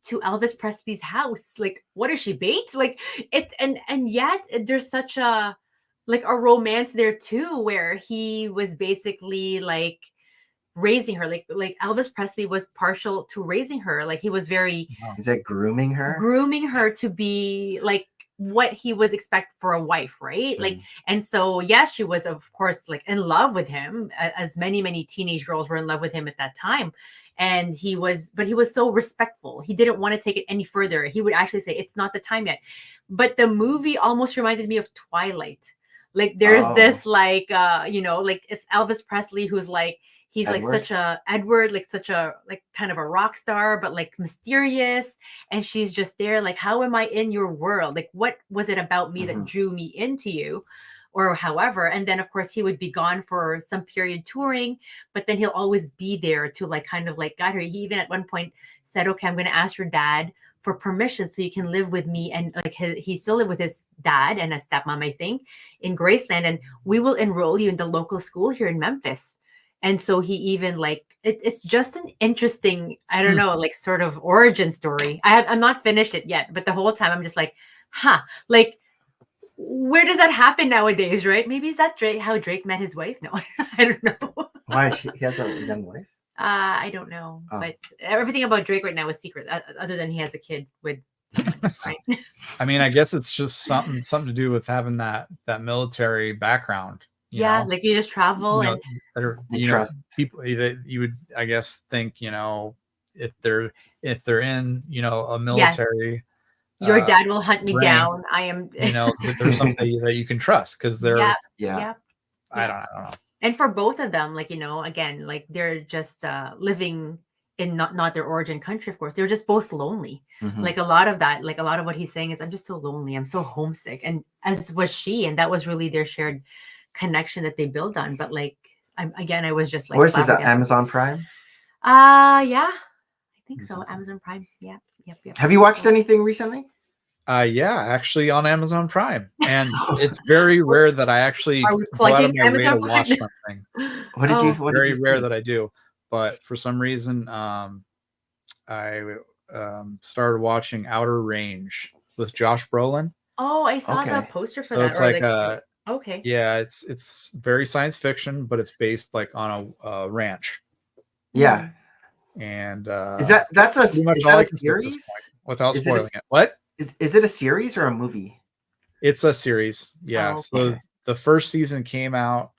C: to Elvis Presley's house? Like, what is she, bait? Like it, and yet there's such a romance there too, where he was basically like raising her, like Elvis Presley was partial to raising her. Like he was very,
B: is that grooming her
C: to be like what he was expect for a wife, right? Like, and so yes, she was of course like in love with him, as many teenage girls were in love with him at that time. And he was so respectful. He didn't want to take it any further. He would actually say, it's not the time yet. But the movie almost reminded me of Twilight. Like there's this like, like it's Elvis Presley who's like, he's Edward. Like such a Edward, like such a like kind of a rock star, but like mysterious. And she's just there like, how am I in your world? Like, what was it about me that drew me into you? Or however. And then of course he would be gone for some period touring, but then he'll always be there to like kind of like guide her. He even at one point said, okay, I'm going to ask your dad for permission so you can live with me. And like he still lived with his dad and a stepmom, I think, in Graceland. And we will enroll you in the local school here in Memphis. And so he even like, it's just an interesting, I don't know, like sort of origin story. I'm not finished it yet, but the whole time I'm just like, like, where does that happen nowadays, right? Maybe is that how Drake met his wife? No, I don't know.
B: Why? He has a young wife?
C: I don't know. But everything about Drake right now is secret, other than he has a kid with. Right?
A: I mean, I guess it's just something to do with having that military background. You know?
C: Like you just travel and
A: trust people that you would, I guess, think, if they're in, a military.
C: Yes. Your dad will hunt me down. I am,
A: that there's somebody that you can trust because they're,
C: I
A: don't know.
C: And for both of them, like, again, like they're just living in not their origin country, of course. They're just both lonely. Like a lot of that, like a lot of what he's saying is, I'm just so lonely. I'm so homesick. And as was she, and that was really their shared connection that they built on. But like, I was just like,
B: where's this at Amazon Prime?
C: Yeah, I think so. Amazon Prime. Yeah. Yep.
B: Have you watched anything recently?
A: Yeah, actually on Amazon Prime, and it's very rare that I actually go out of my way to watch something.
B: What did you?
A: Very rare that I do, but for some reason, I started watching Outer Range with Josh Brolin.
C: Oh, I saw the poster for that.
A: It's like
C: okay.
A: Yeah, it's very science fiction, but it's based like on a ranch.
B: Yeah.
A: And
B: that's a series?
A: Without spoiling it. What?
B: Is it a series or a movie?
A: It's a series. Yeah.
C: Okay.
A: So the first season came out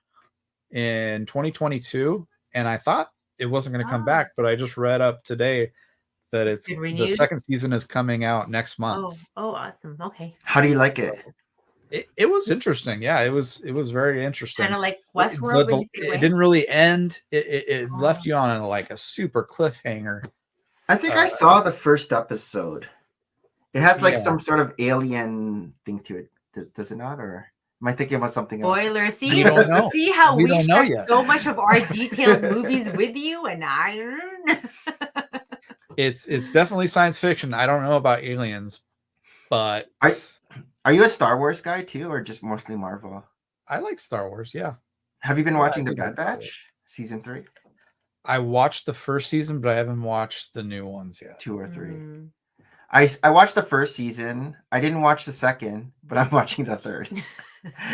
A: in 2022, and I thought it wasn't going to come back, but I just read up today that the second season is coming out next month.
C: Oh, awesome. Okay.
B: How do you like it?
A: It was interesting. Yeah, it was very interesting.
C: Kind of like Westworld.
A: It didn't really end. It left you on like a super cliffhanger.
B: I think I saw the first episode. It has like some sort of alien thing to it. Does it not? Or am I thinking about something else?
C: Spoiler. See how we share so much of our detailed movies with you, and
A: It's definitely science fiction. I don't know about aliens, but
B: Are you a Star Wars guy too, or just mostly Marvel?
A: I like Star Wars. Yeah.
B: Have you been
A: Yeah,
B: watching
A: I
B: The
A: do like
B: Bad
A: Star Wars.
B: Batch season 3,
A: I watched the first season, but I haven't watched the new ones yet.
B: 2 or 3?
C: Mm.
B: I watched the first season. I didn't watch the second, but I'm watching the third.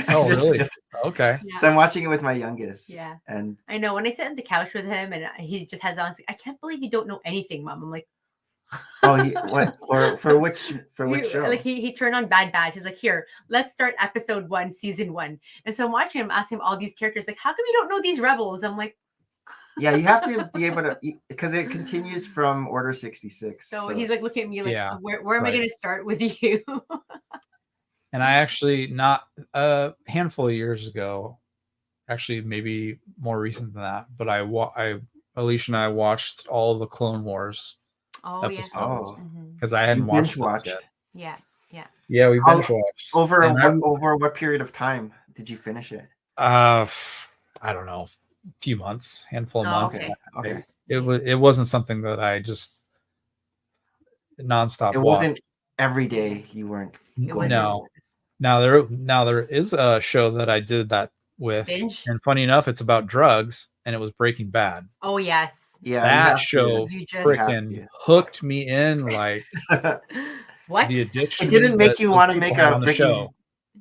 A: Oh, really? Okay.
C: Yeah.
B: So I'm watching it with my youngest.
C: Yeah.
B: And
C: I know when I sit on the couch with him and he just has on, I can't believe you don't know anything, Mom. I'm like,
B: what for which show?
C: Like he turned on Bad Batch. He's like, here, let's start episode 1, season 1. And so I'm watching him, asking him all these characters, like, how come you don't know these rebels? I'm like,
B: Yeah, you have to be able to, because it continues from Order 66.
C: so he's like looking at me like,
A: Yeah,
C: where am I
A: right.
C: going to start with you?
A: And I actually, not a handful of years ago, actually maybe more recent than that, but Alicia and I watched all the Clone Wars
C: Oh, yes.
A: episodes
C: Mhm.
A: because I
B: you
A: hadn't watched
B: binge
A: those
B: watched
A: yet.
C: Yeah.
A: Yeah, we
B: How-
A: binge watched
B: over
A: And
B: over what period of time did you finish it?
A: I don't know, a few months, handful of
C: Oh,
A: months.
C: okay.
B: Okay.
A: It wasn't something that I just nonstop
B: It
A: watched.
B: wasn't every day you weren't going.
A: No. Now there is a show that I did that with,
C: Binge?
A: and funny enough, it's about drugs, and it was Breaking Bad.
C: Oh, yes.
B: Yeah, you
A: That
B: have
A: show
C: You just
A: freaking hooked me in, like
B: to.
C: what?
A: the addiction.
B: It didn't make
A: that
B: you
A: those
B: want to
A: people
B: make
A: had
B: a
A: on the
B: Breaking.
A: show.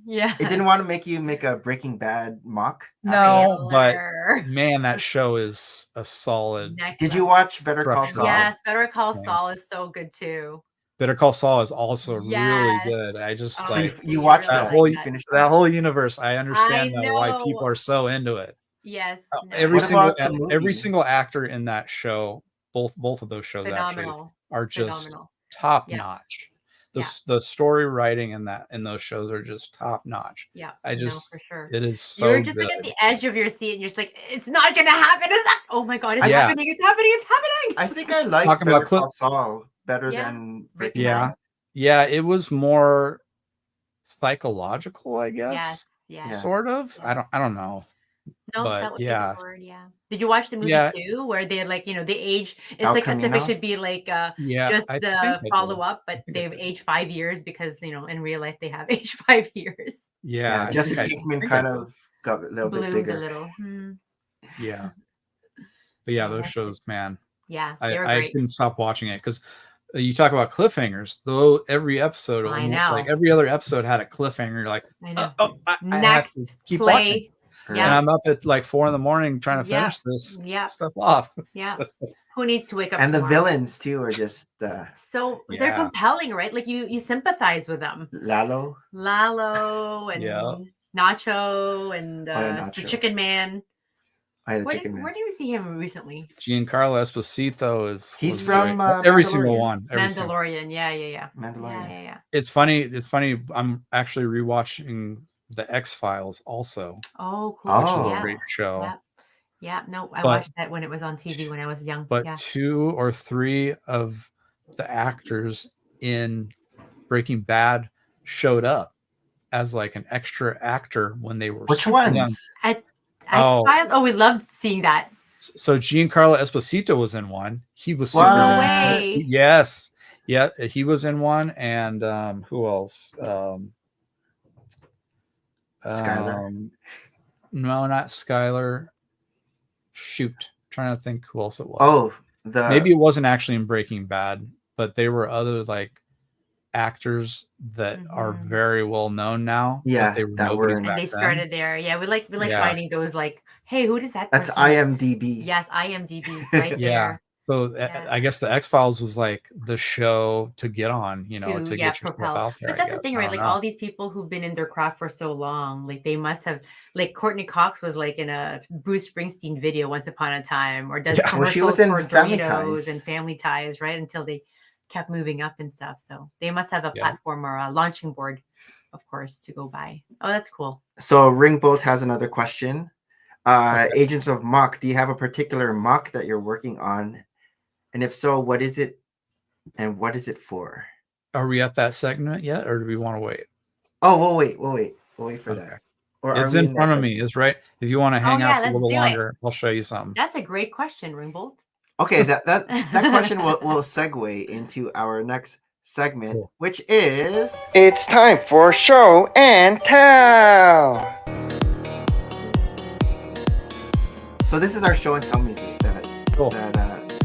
C: Yeah.
B: It didn't want to make you make a Breaking Bad mock.
A: No, but
C: Trailer.
A: man, that show is a solid.
C: Next
B: Did you
C: level.
B: watch Better Call
A: Structure.
B: Saul?
C: Yes, Better Call
A: Yeah.
C: Saul is so good too.
A: Better Call Saul is also really
C: Yes.
A: good. I just
C: Oh,
B: So
A: like
B: you watched
A: that
B: that.
A: whole
B: You finished
A: that whole universe. I understand
C: I
A: now why
C: know.
A: people are so into it.
C: Yes. no,
A: Every
B: What
A: single
B: about the movie?
A: every single actor in that show, both of those shows actually
C: phenomenal.
A: are just
C: Phenomenal.
A: top
C: Yeah.
A: notch.
C: Yeah.
A: The story writing in those shows are just top notch.
C: Yeah.
A: I just
C: for sure.
A: it is so
C: You're just
A: good.
C: like at the edge of your seat and you're just like, it's not gonna happen. It's not. Oh my god, it's
A: Yeah.
C: happening, it's happening, it's happening.
B: I think I like
A: Talking
B: Better
A: about clip-
B: Call Saul better
C: Yeah.
B: than Breaking
A: Yeah.
B: Bad.
A: Yeah, it was more psychological, I guess.
C: Yes. Yeah.
B: Yeah.
A: Sort of.
C: Yeah.
A: I don't know.
C: No,
A: But,
C: that would be
A: yeah.
C: the word, yeah. Did you watch the movie
A: Yeah.
C: too, where they like, the age? It's
B: El
C: like as if it
B: Camino?
C: should be like
A: Yeah.
C: just
A: I think
C: the
A: I did.
C: follow up, but
A: think I
C: they've
A: did.
C: aged 5 years because in real life they have aged 5 years.
A: Yeah. I
B: Jesse
A: think I
B: Pinkman
A: did.
B: kind of got a little bit
C: Bloomed
B: bigger.
C: a little. Hmm.
A: Yeah. But yeah,
C: Yeah,
A: those
C: that's
A: shows, man.
C: Yeah, they were
A: I
C: great.
A: couldn't stop watching it because you talk about cliffhangers. Though every episode,
C: I know.
A: like every other episode, had a cliffhanger. You're like,
C: I know.
A: I have
C: Next
A: to keep watching.
C: play.
A: And
C: Yeah.
A: I'm up at like 4 a.m. trying to
C: Yeah.
A: finish this
C: Yeah.
A: stuff off.
C: Yeah. Who needs to wake up?
B: And the
C: tomorrow?
B: villains too are just
C: So they're
A: Yeah.
C: compelling, right? Like you sympathize with them.
B: Lalo.
C: Lalo and
A: Yeah.
C: Nacho and
B: yeah,
C: the
B: Nacho.
C: Chicken Man.
B: I had the
C: Where
B: chicken
C: did
B: man.
C: we see him recently?
A: Giancarlo Esposito
B: He's
A: was
B: from,
A: great. Every single
B: Mandalorian.
A: one. Every single.
C: Mandalorian. Yeah.
B: Mandalorian.
C: Yeah.
A: It's funny. I'm actually rewatching the X-Files also.
C: Oh, cool.
A: Which is
B: Oh.
A: a
C: yeah.
A: great show.
C: Yeah. Yeah. No, I
A: But-
C: watched that when it was on TV when I was young.
A: But
C: yeah.
A: 2 or 3 of the actors in Breaking Bad showed up as like an extra actor when they were
B: Which
A: super
B: ones?
A: young.
C: X Files. Oh, we loved seeing that.
A: So Giancarlo Esposito was in one. He was
B: What?
A: super
C: No
A: young.
C: way.
A: Yes. Yeah, he was in one. And who else?
B: Skylar?
A: No, not Skylar. Shoot. Trying to think who else it was.
B: Oh,
A: Maybe it wasn't actually in Breaking Bad, but they were other like actors that are
C: Mhm.
A: very well known now. but
B: Yeah,
A: they were
B: that
A: nobodies
B: were-
C: And
A: back
C: they
A: then.
C: started there. Yeah, we like
A: Yeah.
C: finding those like, hey, who does that?
B: that's
C: person-
B: IMDb.
C: Yes, IMDb right
A: Yeah.
C: there.
A: So
C: Yeah.
A: I guess the X-Files was like the show to get on, to get yourself
C: propel.
A: out there.
C: But that's the thing, right? Like all these people who've been in their craft for so long, like they must have, like Courtney Cox was like in a Bruce Springsteen video once upon a time, or does
A: Yeah.
C: commercials
B: Well, she was in
C: for
B: Family
C: Doritos
B: Ties.
C: and Family Ties, right? Until they kept moving up and stuff. So they must have a
A: Yeah.
C: platform or a launching board, of course, to go by. Oh, that's cool.
B: So Ringbolt has another question.
A: Okay.
B: Agents of MOC, do you have a particular MOC that you're working on? And if so, what is it and what is it for?
A: Are we at that segment yet, or do we want to wait?
B: Oh, we'll wait for
A: Okay.
B: that. Or are
A: It's
B: we
A: in
B: that
A: front of
B: segment?
A: me. It's right. If you want to hang
C: yeah,
A: out for a
C: let's
A: little
C: do it.
A: longer, I'll show you something.
C: That's a great question, Ringbolt.
B: Okay, that question will segue into our next segment, which is it's time for show and tell. So this is our show and tell music that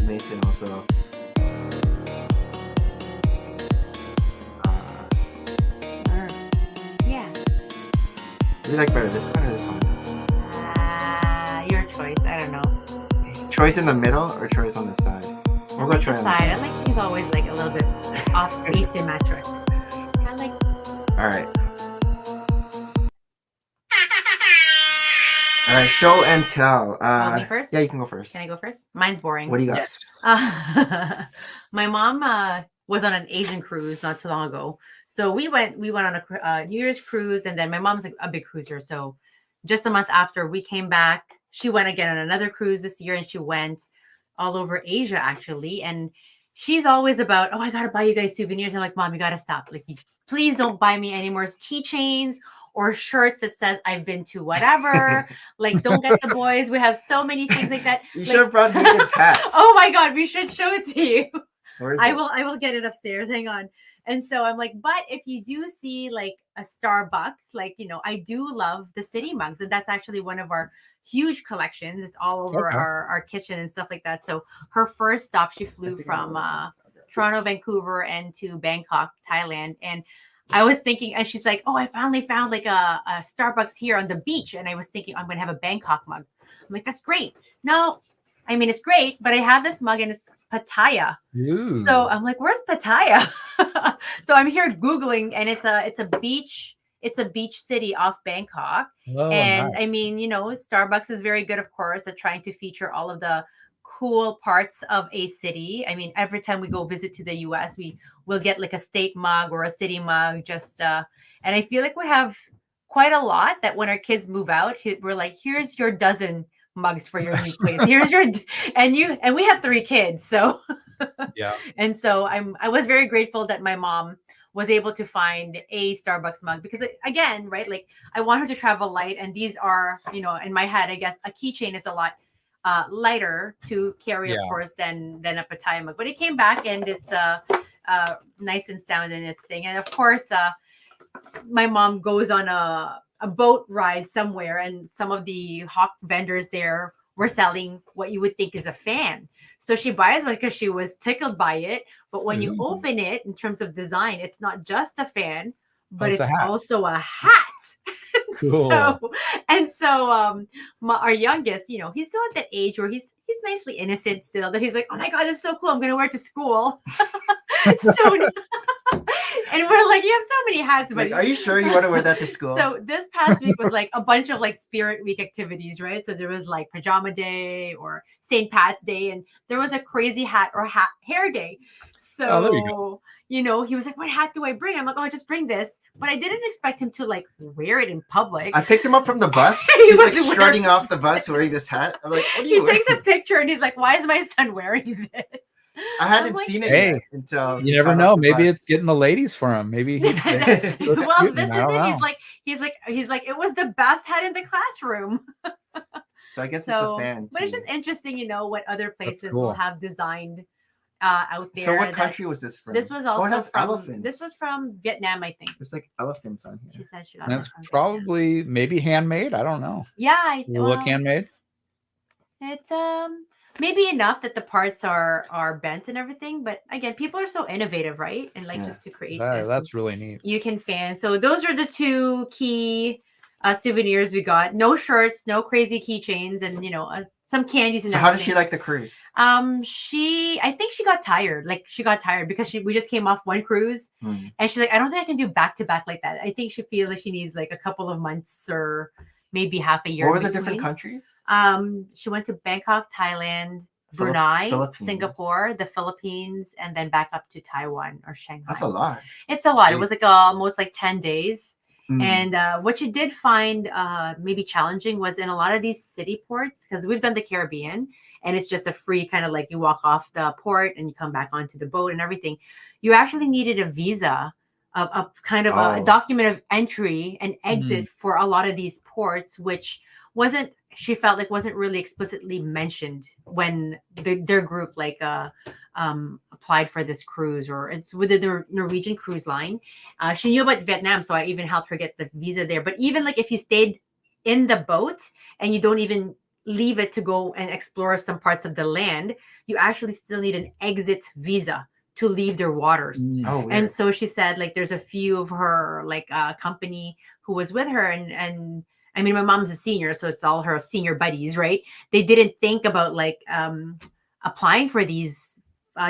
B: Mason also.
C: Yeah.
B: Do you like better this one or this one?
C: Your choice. I don't know.
B: Choice in the middle or choice on the side? We'll go try on the
C: side. I like things always like a little bit off asymmetric. I like.
B: All right. All right, show and tell.
C: Me first?
B: Yeah, you can go first.
C: Can I go first? Mine's boring.
B: What do you got?
A: Yes.
C: My mom was on an Asian cruise not too long ago. So we went on a New Year's cruise, and then my mom's a big cruiser. So just a month after we came back, she went again on another cruise this year, and she went all over Asia actually. And she's always about, oh, I gotta buy you guys souvenirs. I'm like, Mom, you gotta stop. Like, please don't buy me any more keychains or shirts that says I've been to whatever. Like, don't get the boys. We have so many things like that.
B: You
C: like,
B: should have brought Hagen's hat.
C: Oh my God, we should show it to you.
B: Where is
C: I
B: it?
C: will get it upstairs. Hang on. And so I'm like, but if you do see like a Starbucks, like, you know, I do love the city mugs. And that's actually one of our huge collections. It's all over our kitchen and stuff like that. So her first stop, she flew from Toronto, Vancouver, and to Bangkok, Thailand. And I was thinking, and she's like, oh, I finally found like a Starbucks here on the beach. And I was thinking, I'm going to have a Bangkok mug. I'm like, that's great. No, I mean, it's great, but I have this mug and it's Pattaya.
A: Ooh.
C: So I'm like, where's Pattaya? So I'm here Googling, and it's a beach city off Bangkok.
A: Oh,
C: and
A: nice.
C: I mean, you know, Starbucks is very good, of course, at trying to feature all of the cool parts of a city. I mean, every time we go visit to the US, we will get like a state mug or a city mug, just and I feel like we have quite a lot that when our kids move out, we're like, here's your dozen mugs for your new place. Here's your and we have 3 kids, so
A: yeah.
C: And so I was very grateful that my mom was able to find a Starbucks mug, because again, right, like I want her to travel light, and these are, you know, in my head, I guess a keychain is a lot lighter to carry, of course, than a Pattaya mug. But it came back, and it's nice and sound in its thing. And of course, my mom goes on a boat ride somewhere, and some of the hawk vendors there were selling what you would think is a fan. So she buys one because she was tickled by it. But when you open it, in terms of design, it's not just a fan, but it's also a hat.
A: Cool.
C: So our youngest, you know, he's still at that age where he's nicely innocent still, that he's like, oh my God, that's so cool. I'm going to wear it to school. And we're like, you have so many hats, but
B: like, are you sure you want to wear that to school?
C: So this past week was like a bunch of like Spirit Week activities, right? So there was like Pajama Day or St. Pat's Day, and there was a crazy hat or hair day. So, you know, he was like, what hat do I bring? I'm like, oh, I just bring this. But I didn't expect him to like wear it in public.
B: I picked him up from the bus. He's like strutting off the bus wearing this hat. I'm like, what are you wearing?
C: He takes a picture and he's like, why is my son wearing this?
B: I hadn't seen it yet until
A: you never know. Maybe it's getting the ladies for him. Maybe he's
C: well, this is it. He's like, it was the best hat in the classroom.
B: So I guess it's a fan.
C: But it's just interesting, you know, what other places will have designed out there.
B: So what country was this from?
C: This was also from
B: elephants.
C: This was from Vietnam, I think.
B: There's like elephants on here.
C: She said she
A: That's probably maybe handmade. I don't know.
C: Yeah,
A: look handmade.
C: It's maybe enough that the parts are bent and everything, but again, people are so innovative, right? And like just to create this,
A: that's really neat.
C: You can fan. So those are the 2 key souvenirs we got. No shirts, no crazy keychains, and you know, some candies and
B: everything. How did she like the cruise?
C: I think she got tired. Like she got tired because we just came off one cruise, and she's like, I don't think I can do back to back like that. I think she feels like she needs like a couple of months or maybe half a year.
B: What were the different countries?
C: She went to Bangkok, Thailand, Brunei, Singapore, the Philippines, and then back up to Taiwan or Shanghai.
B: That's a lot.
C: It's a lot. It was like almost like 10 days. And what you did find maybe challenging was in a lot of these city ports, because we've done the Caribbean, and it's just a free kind of like you walk off the port and you come back onto the boat and everything. You actually needed a visa, a kind of a document of entry and exit for a lot of these ports, which she felt like wasn't really explicitly mentioned when their group like applied for this cruise, or it's with the Norwegian cruise line. She knew about Vietnam, so I even helped her get the visa there. But even like if you stayed in the boat and you don't even leave it to go and explore some parts of the land, you actually still need an exit visa to leave their waters.
B: Oh, weird.
C: And so she said like there's a few of her like company who was with her, and I mean my mom's a senior, so it's all her senior buddies, right? They didn't think about like applying for these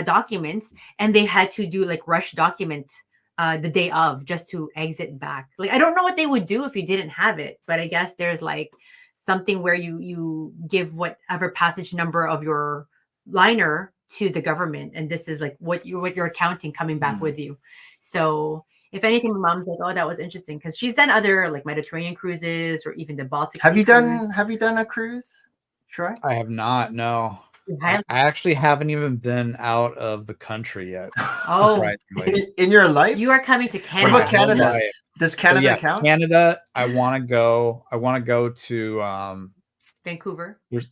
C: documents, and they had to do like rush document the day of just to exit back. Like I don't know what they would do if you didn't have it, but I guess there's like something where you give whatever passage number of your liner to the government, and this is like what you're accounting coming back with you. So if anything, my mom's like, oh, that was interesting, because she's done other like Mediterranean cruises or even the Baltic.
B: Have you
C: cruise.
B: done a cruise, Troy?
A: I have not. No, I actually haven't even been out of the country yet.
C: Oh,
B: in your life,
C: you are coming to Canada.
B: What about Canada? Does Canada count?
A: Canada, I want to go. I want to go to
C: Vancouver.
A: There's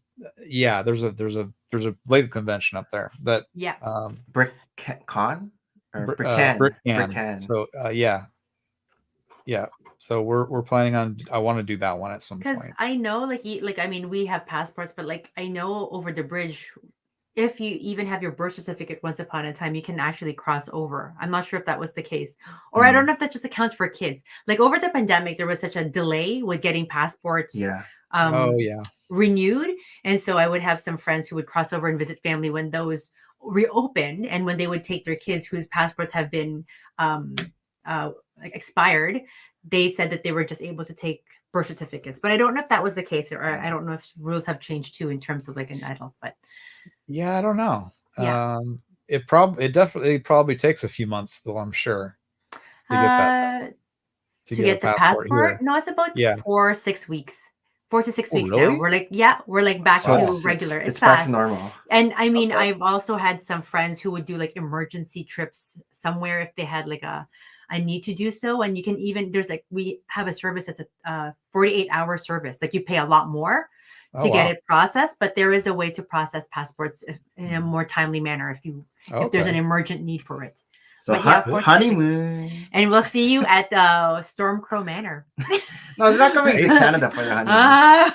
A: a Lego convention up there that
B: BrickCon or BrickCan.
A: So yeah. So we're planning on. I want to do that one at some point.
C: Because I know, like I mean, we have passports, but like I know over the bridge, if you even have your birth certificate once upon a time, you can actually cross over. I'm not sure if that was the case, or I don't know if that just accounts for kids. Like over the pandemic, there was such a delay with getting passports.
B: Yeah.
C: Renewed, and so I would have some friends who would cross over and visit family when those reopened, and when they would take their kids whose passports have been like expired, they said that they were just able to take birth certificates. But I don't know if that was the case, or I don't know if rules have changed too in terms of like an adult. But
A: yeah, I don't know.
C: Yeah.
A: It definitely probably takes a few months, though, I'm sure, to
C: get the passport. No, it's about 4 to 6 weeks. 4 to 6 weeks
A: really?
C: now. We're like back to regular. It's
B: back
C: fast.
B: to normal.
C: And I mean, I've also had some friends who would do like emergency trips somewhere if they had like a need to do so. And you can even, there's like, we have a service that's a 48-hour service. Like you pay a lot more to get it processed, but there is a way to process passports in a more timely manner if there's an emergent need for it.
B: So honeymoon.
C: And we'll see you at Stormcrow Manor.
B: No, they're not coming to Canada for your honeymoon.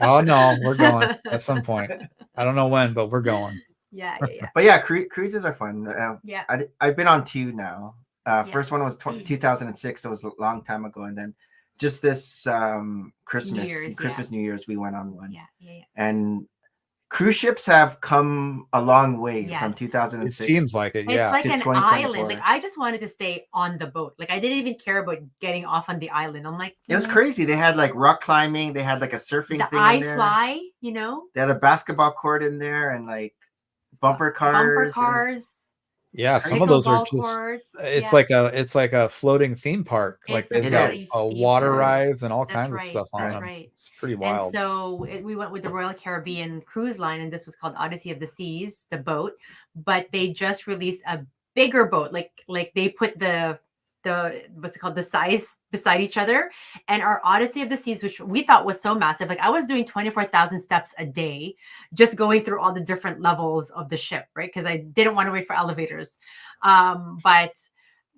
A: Oh no, we're going at some point. I don't know when, but we're going.
C: Yeah.
B: But yeah, cruises are fun. I've been on 2 now. First one was 2006, so it was a long time ago, and then just this Christmas, New Year's, we went on one. Yeah. And cruise ships have come a long way from 2006.
A: It seems like it,
C: It's like an island. Like I just wanted to stay on the boat. Like I didn't even care about getting off on the island. I'm like,
B: it was crazy. They had like rock climbing. They had like a surfing thing in there.
C: iFly,
B: They had a basketball court in there and like bumper cars.
A: Yeah, some of those are just. It's like a floating theme park. Like they've got water rides and all kinds of stuff on them. It's pretty wild.
C: And so we went with the Royal Caribbean Cruise Line, and this was called Odyssey of the Seas, the boat. But they just released a bigger boat. Like they put the what's it called, the size beside each other, and our Odyssey of the Seas, which we thought was so massive, like I was doing 24,000 steps a day just going through all the different levels of the ship, right? Because I didn't want to wait for elevators. But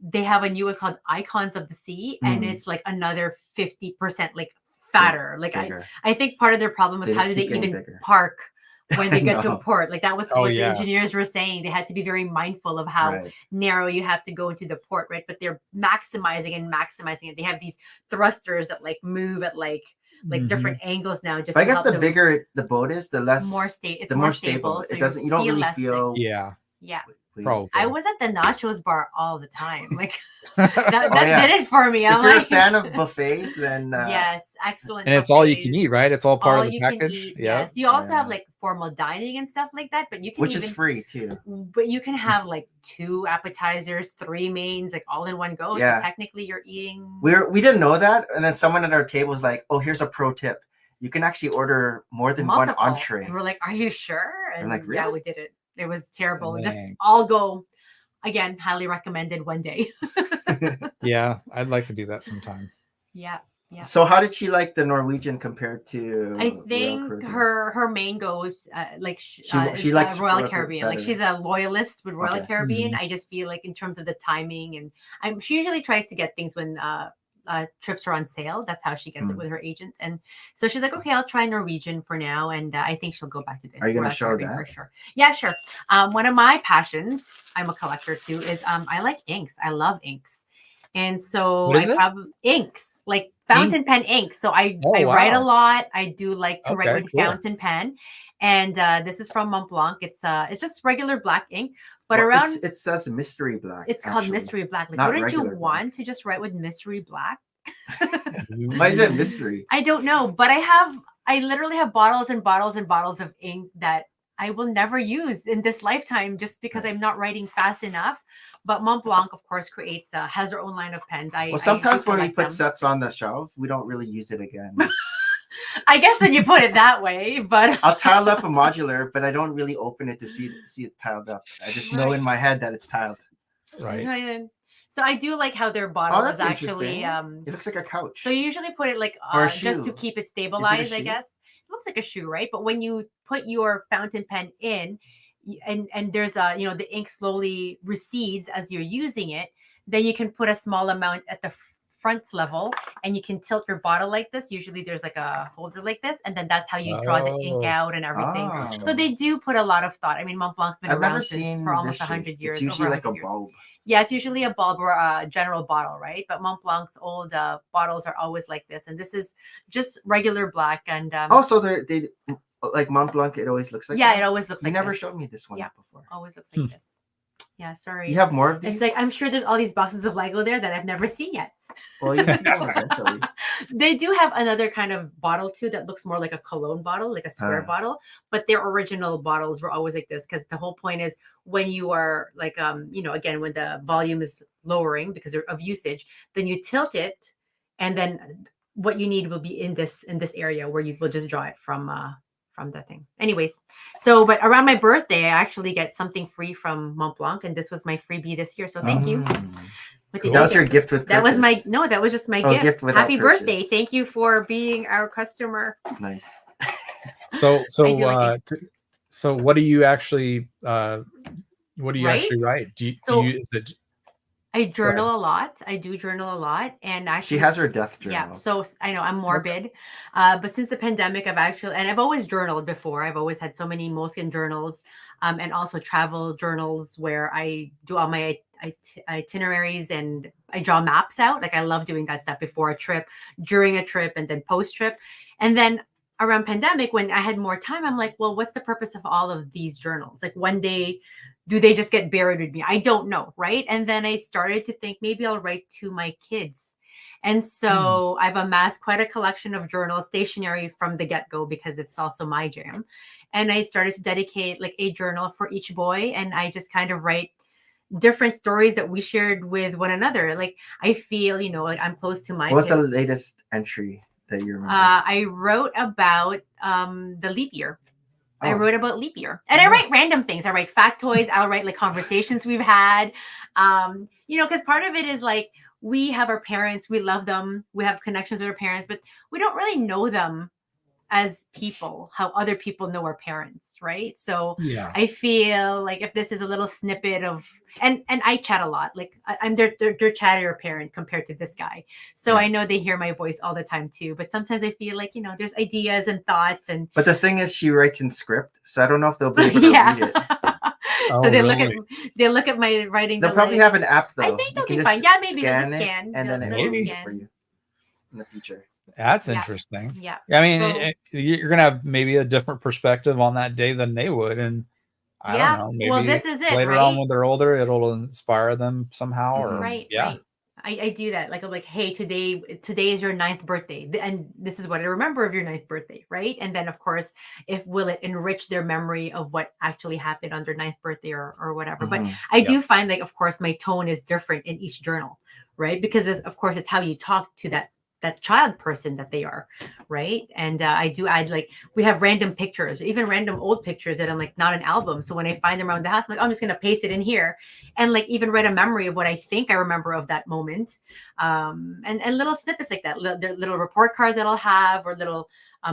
C: they have a new one called Icons of the Sea, and it's like another 50% like fatter. Like I think part of their problem was how do they even park when they get to a port. Like that was what the engineers were saying. They had to be very mindful of how narrow you have to go into the port, right? But they're maximizing it. They have these thrusters that like move at like different angles now. Just
B: I guess the bigger the boat is, the less
C: more stable. So
B: it doesn't. You don't really feel.
A: Yeah. Probably.
C: I was at the nachos bar all the time. Like that did it for me.
B: If you're a fan of buffets, then
C: yes, excellent.
A: And it's all you can eat, right? It's all part of the package.
C: Yes. You also have like formal dining and stuff like that, but you can
B: is free too.
C: But you can have like 2 appetizers, 3 mains, like all in one go. Yeah. So technically, you're eating.
B: We didn't know that, and then someone at our table was like, "Oh, here's a pro tip. You can actually order more than one entree."
C: And we're like, "Are you sure?" And
B: I'm like, "Really?"
C: Yeah, we did it. It was terrible. Dang. Just all go. Again, highly recommended one day.
A: Yeah, I'd like to do that sometime.
C: Yeah. Yeah.
B: So how did she like the Norwegian compared to
C: I
B: Royal
C: think
B: Caribbean?
C: her main goes
B: she likes
C: Royal Caribbean. Like
B: better.
C: she's a loyalist with Royal
B: Okay.
C: Caribbean.
A: Mhm.
C: I just feel like in terms of the timing, and she usually tries to get things when trips are on sale. That's how she gets it with her agent. And so she's like, okay, I'll try Norwegian for now, and I think she'll go back to the
B: Are you gonna
C: Royal
B: show
C: Caribbean
B: that?
C: for sure. Yeah, sure. One of my passions, I'm a collector too, is I like inks. I love inks. And so
A: What is
C: I
A: it?
C: probably inks, like fountain
A: Inks?
C: pen inks. So I
A: Oh,
C: write a
A: wow.
C: lot. I do like to write
A: Okay,
C: with
A: cool.
C: fountain pen. And this is from Mont Blanc. It's just regular black ink, but
B: Well,
C: around
B: it says mystery black.
C: it's called
B: actually.
C: mystery black. Like,
B: Not
C: wouldn't you
B: regular
C: want
B: black.
C: to just write with mystery black?
B: Why is it mystery?
C: I don't know, but I literally have bottles and bottles and bottles of ink that I will never use in this lifetime just because I'm not writing fast enough. But Mont Blanc, of course, has their own line of pens.
B: Well, sometimes when we
C: collect
B: put
C: them.
B: sets on the shelf, we don't really use it again.
C: I guess when you put it that way, but
B: I'll tile up a modular, but I don't really open it to see it tiled up. I just know in my head that it's tiled.
A: Right.
C: So I do like how their bottle
B: that's
C: is actually
B: It looks like a couch.
C: so you usually put it like
B: Or a
C: just to
B: shoe.
C: keep it stabilized, I
B: shoe?
C: guess. It looks like a shoe, right? But when you put your fountain pen in and there's a, the ink slowly recedes as you're using it, then you can put a small amount at the front level and you can tilt your bottle like this. Usually there's like a holder like this, and then that's how you draw the ink
A: Oh.
C: out and everything.
B: Oh.
C: So they do put a lot of thought. I mean, Mont Blanc's been
B: I've
C: around
B: never
C: since
B: seen
C: for almost
B: this
C: 100
B: shape.
C: years.
B: It's usually
C: over
B: like a
C: 100 years.
B: bulb.
C: Yeah, it's usually a bulb or a general bottle, right? But Mont Blanc's old bottles are always like this, and this is just regular black. And
B: So they like Mont Blanc. It always looks like
C: yeah,
B: that?
C: it always looks
B: You
C: like
B: never
C: this.
B: showed me this one
C: Yeah.
B: before.
C: Always looks like this. Yeah, sorry.
B: You have more of these?
C: It's like I'm sure there's all these boxes of Lego there that I've never seen yet.
B: Well, you'll see them eventually.
C: They do have another kind of bottle too that looks more like a cologne bottle, like a square bottle. But their original bottles were always like this because the whole point is when you are like, again, when the volume is lowering because of usage, then you tilt it, and then what you need will be in this area where you will just draw it from the thing. Anyways, but around my birthday, I actually get something free from Mont Blanc, and this was my freebie this year. So thank you.
B: That was your gift with purchase.
C: That was just my gift. Happy birthday.
B: Purchase.
C: Thank you for being our customer.
B: Nice.
A: So what do you actually actually write? Do you use it?
C: I journal a lot. I do journal a lot, and actually
B: she has her death journal.
C: Yeah, so I know I'm morbid, but since the pandemic, I've always journaled before. I've always had so many Moleskine journals, and also travel journals where I do all my itineraries and I draw maps out. Like I love doing that stuff before a trip, during a trip, and then post trip. And then around pandemic, when I had more time, I'm like, well, what's the purpose of all of these journals? Like one day, do they just get buried with me? I don't know, right? And then I started to think maybe I'll write to my kids. And so I've amassed quite a collection of journals, stationery from the get-go, because it's also my jam. And I started to dedicate like a journal for each boy. And I just kind of write different stories that we shared with one another. Like I feel, like I'm close to my
B: What's the latest entry that you remember?
C: I wrote about the leap year. I wrote about leap year, and I write random things. I write factoids. I'll write like conversations we've had, because part of it is like we have our parents, we love them, we have connections with our parents, but we don't really know them as people, how other people know our parents, right? So
A: yeah.
C: I feel like if this is a little snippet of, and I chat a lot, like I'm their chattier parent compared to this guy. So I know they hear my voice all the time too, but sometimes I feel like, there's ideas and thoughts. But
B: the thing is she writes in script, so I don't know if they'll be able to read it.
C: So they look at my writing.
B: They'll probably have an app though.
C: I think they'll be fine. Yeah, maybe they'll just scan.
B: And then
C: they'll
B: maybe
C: scan
B: for you in the future.
A: That's interesting.
C: Yeah.
A: I mean, you're going to have maybe a different perspective on that day than they would. And I don't know, maybe
C: this is it,
A: later on when they're older, it'll inspire them somehow. Or
C: Right. I do that. Like I'm like, hey, today is your 9th birthday. And this is what I remember of your 9th birthday. Right. And then of course, will it enrich their memory of what actually happened on their 9th birthday or whatever. But I do find like, of course, my tone is different in each journal, right? Because of course it's how you talk to that that child person that they are, right? And I do add, like, we have random pictures, even random old pictures that I'm like not an album. So when I find them around the house, I'm like, I'm just gonna paste it in here, and like even write a memory of what I think I remember of that moment, and little snippets like that, little report cards that I'll have, or little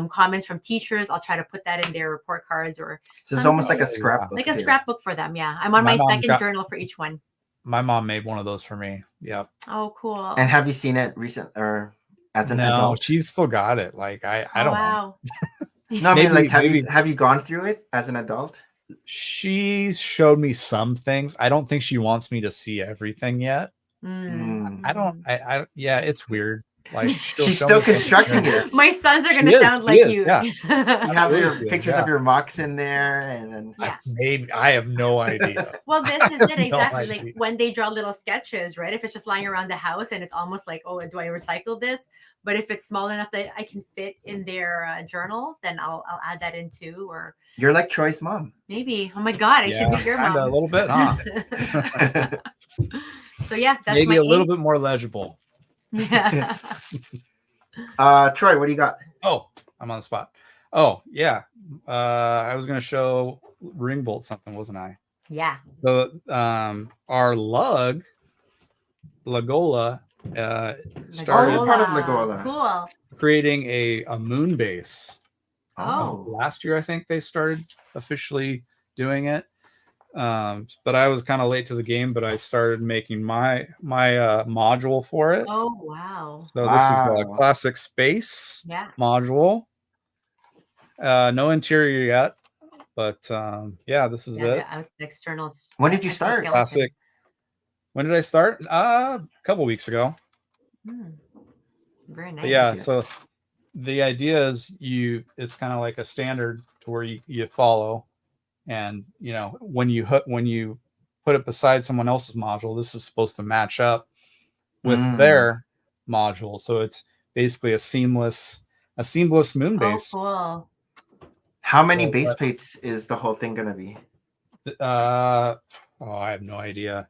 C: comments from teachers. I'll try to put that in their report cards, or
B: So it's almost like a scrapbook.
C: like a scrapbook for them. Yeah, I'm on my second journal for each one.
A: My mom made one of those for me. Yep.
C: Oh, cool.
B: And have you seen it recent or as an
A: No,
B: adult?
A: she's still got it. Like I don't know.
B: No, I mean, like, have you gone through it as an adult?
A: She's showed me some things. I don't think she wants me to see everything yet. I yeah, it's weird. Like
B: she's still constructing it.
C: My sons are gonna sound like you.
A: Yeah.
B: You have your pictures of your MOCs in there, and then
A: I have no idea.
C: Well, this is it exactly. Like when they draw little sketches, right? If it's just lying around the house and it's almost like, oh, do I recycle this? But if it's small enough that I can fit in their journals, then I'll add that in too. Or
B: you're like Troy's mom.
C: Maybe. Oh my God, I should be your mom.
A: A little bit, huh?
C: So yeah, that's
A: maybe a little bit more legible.
C: Yeah.
B: Troy, what do you got?
A: Oh, I'm on the spot. Oh yeah, I was gonna show Ringbolt something, wasn't I?
C: Yeah.
A: So our Lagola started
B: part of Lagola.
C: Cool.
A: Creating a moon base.
C: Oh.
A: Last year I think they started officially doing it. But I was kind of late to the game, but I started making my module for it.
C: Oh wow.
A: So this is a classic space module. No interior yet, but yeah, this is it.
C: External.
B: When did you start?
A: Classic. When did I start? A couple weeks ago.
C: Very nice.
A: But yeah, so the idea is it's kind of like a standard to where you follow. And you know, when you put it beside someone else's module, this is supposed to match up with their module. So it's basically a seamless moon base.
C: Oh, cool.
B: How many base plates is the whole thing gonna be?
A: I have no idea,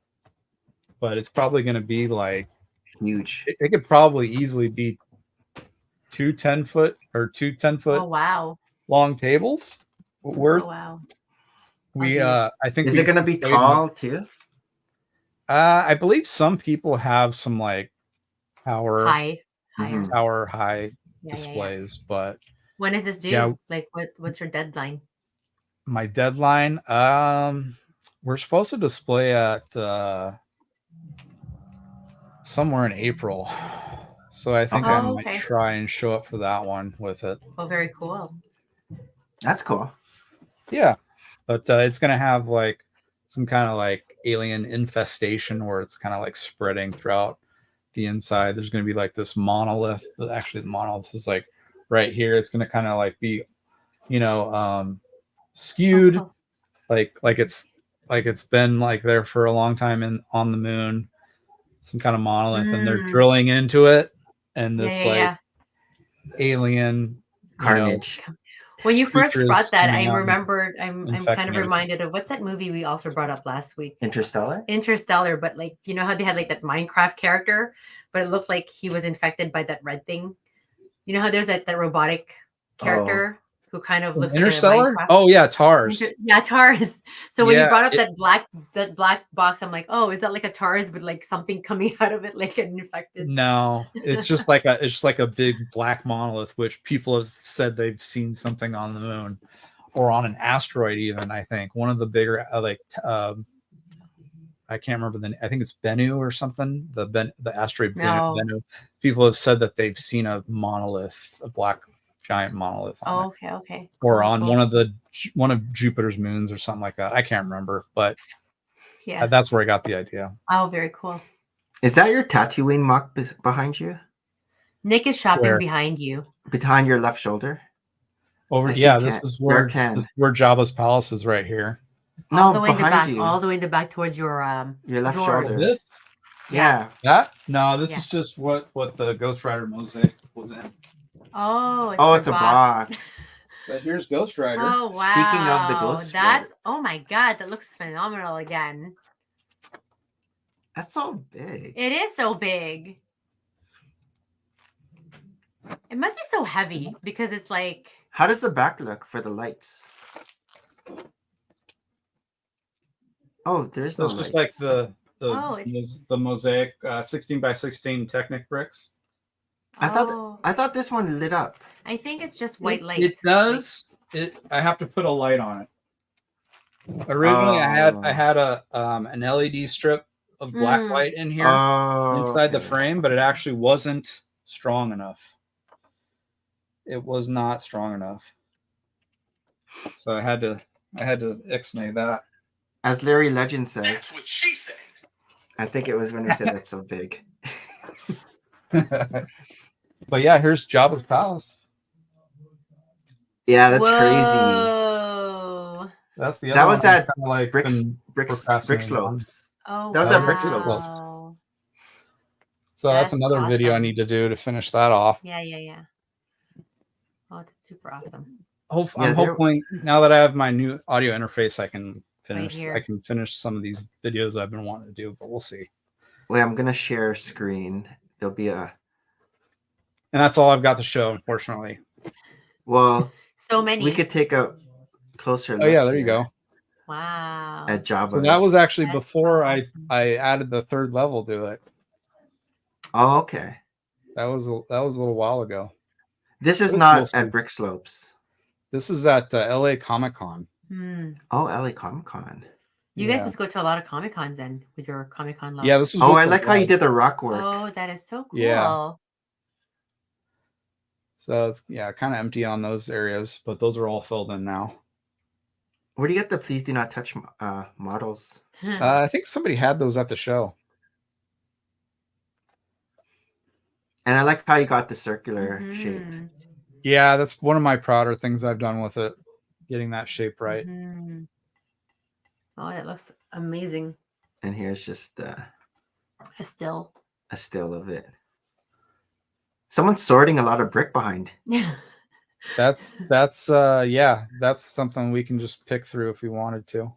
A: but it's probably gonna be like
B: huge.
A: It could probably easily be two 10-foot or two 10-foot.
C: Oh wow.
A: Long tables worth.
C: Oh wow.
A: I think
B: is it going to be tall too?
A: I believe some people have some like high displays, but
C: when is this due? Yeah. Like what's your deadline?
A: My deadline, we're supposed to display at somewhere in April. So I think I might try and show up for that one with it.
C: Oh, very cool.
B: That's cool.
A: Yeah. But it's going to have like some kind of like alien infestation where it's kind of like spreading throughout the inside. There's going to be like this monolith. Actually, the monolith is like right here. It's going to kind of like be, skewed, like it's been like there for a long time on the moon. Some kind of monolith, and they're drilling into it, and this alien
B: carnage.
C: When you first brought that, I remembered. I'm kind of reminded of what's that movie we also brought up last week?
B: Interstellar,
C: but like how they had like that Minecraft character, but it looked like he was infected by that red thing. You know how there's that robotic character who kind of looks
A: Interstellar?
C: Like
A: oh yeah, TARS.
C: Yeah, TARS. So when you brought up that black box, I'm like, oh, is that like a TARS with like something coming out of it, like an infected?
A: No, it's just like a big black monolith, which people have said they've seen something on the moon or on an asteroid. Even I think one of the bigger I can't remember I think it's Bennu or something. The asteroid Bennu. People have said that they've seen a monolith, a black giant monolith on
C: okay.
A: Or on one of Jupiter's moons or something like that. I can't remember, but that's where I got the idea.
C: Oh, very cool.
B: Is that your Tatooine MOC behind you?
C: Nick is shopping behind you.
B: Behind your left shoulder?
A: This is where Jabba's palace is right here.
B: No,
C: all the way in the back,
B: you.
C: all the way in the back towards your
B: left
C: drawers.
B: shoulder.
A: This?
B: Yeah.
A: That? No, this is just what the Ghost Rider mosaic was in.
C: Oh,
B: it's a box.
A: But here's Ghost Rider.
C: Oh wow!
B: Speaking of the Ghost Rider,
C: oh my God, that looks phenomenal again.
B: That's so big.
C: It is so big. It must be so heavy because it's like.
B: How does the back look for the lights? Oh, there's
A: So
B: no
A: it's just
B: lights.
A: like
C: Oh,
A: the mosaic 16 by 16 Technic bricks.
B: I thought this one lit up.
C: I think it's just white light.
A: It does. I have to put a light on it. Originally, I had a an LED strip of black light in here inside the frame, but it actually wasn't strong enough. It was not strong enough, so I had to ixnay that.
B: As Larry Legend says,
D: That's what she said.
B: I think it was when he said it's so big.
A: But yeah, here's Jabba's palace.
B: Yeah, that's crazy.
C: Whoa.
A: That's the other
B: That was
A: one
B: at
A: like
B: brick
A: procrastinating on.
B: slopes.
C: Oh,
B: That was
A: at
B: Brick
C: wow.
A: So that's
C: That's
A: another video I
C: awesome.
A: need to do to finish that off.
C: Yeah. Oh, that's super awesome.
A: I'm hoping now that I have my new audio interface, I can finish.
C: here.
A: I can finish some of these videos I've been wanting to do, but we'll see.
B: Wait, I'm gonna share screen. There'll be a.
A: And that's all I've got to show, unfortunately.
B: Well,
C: So many.
B: we could take a closer look.
A: Oh yeah, there you go.
C: Wow.
B: At Jabba.
A: So that was actually
C: That's
A: before
C: awesome.
A: I added the third level to it.
B: Oh, okay.
A: That was a little while ago.
B: This is not at Brick Slopes.
A: This is at LA Comic Con.
B: Oh, LA Comic Con.
C: You guys must go to a lot of Comic Cons then with your Comic Con level.
A: Yeah, this was.
B: Oh, I like how you did the rock work.
C: Oh, that is so cool.
A: Yeah. So it's kind of empty on those areas, but those are all filled in now.
B: Where do you get the please do not touch models?
A: I think somebody had those at the show.
B: And I like how you got the circular shape.
A: Yeah, that's one of my prouder things I've done with it, getting that shape right.
C: Oh, that looks amazing.
B: And here's just
C: a still
B: of it. Someone's sorting a lot of brick behind.
A: That's something we can just pick through if we wanted to.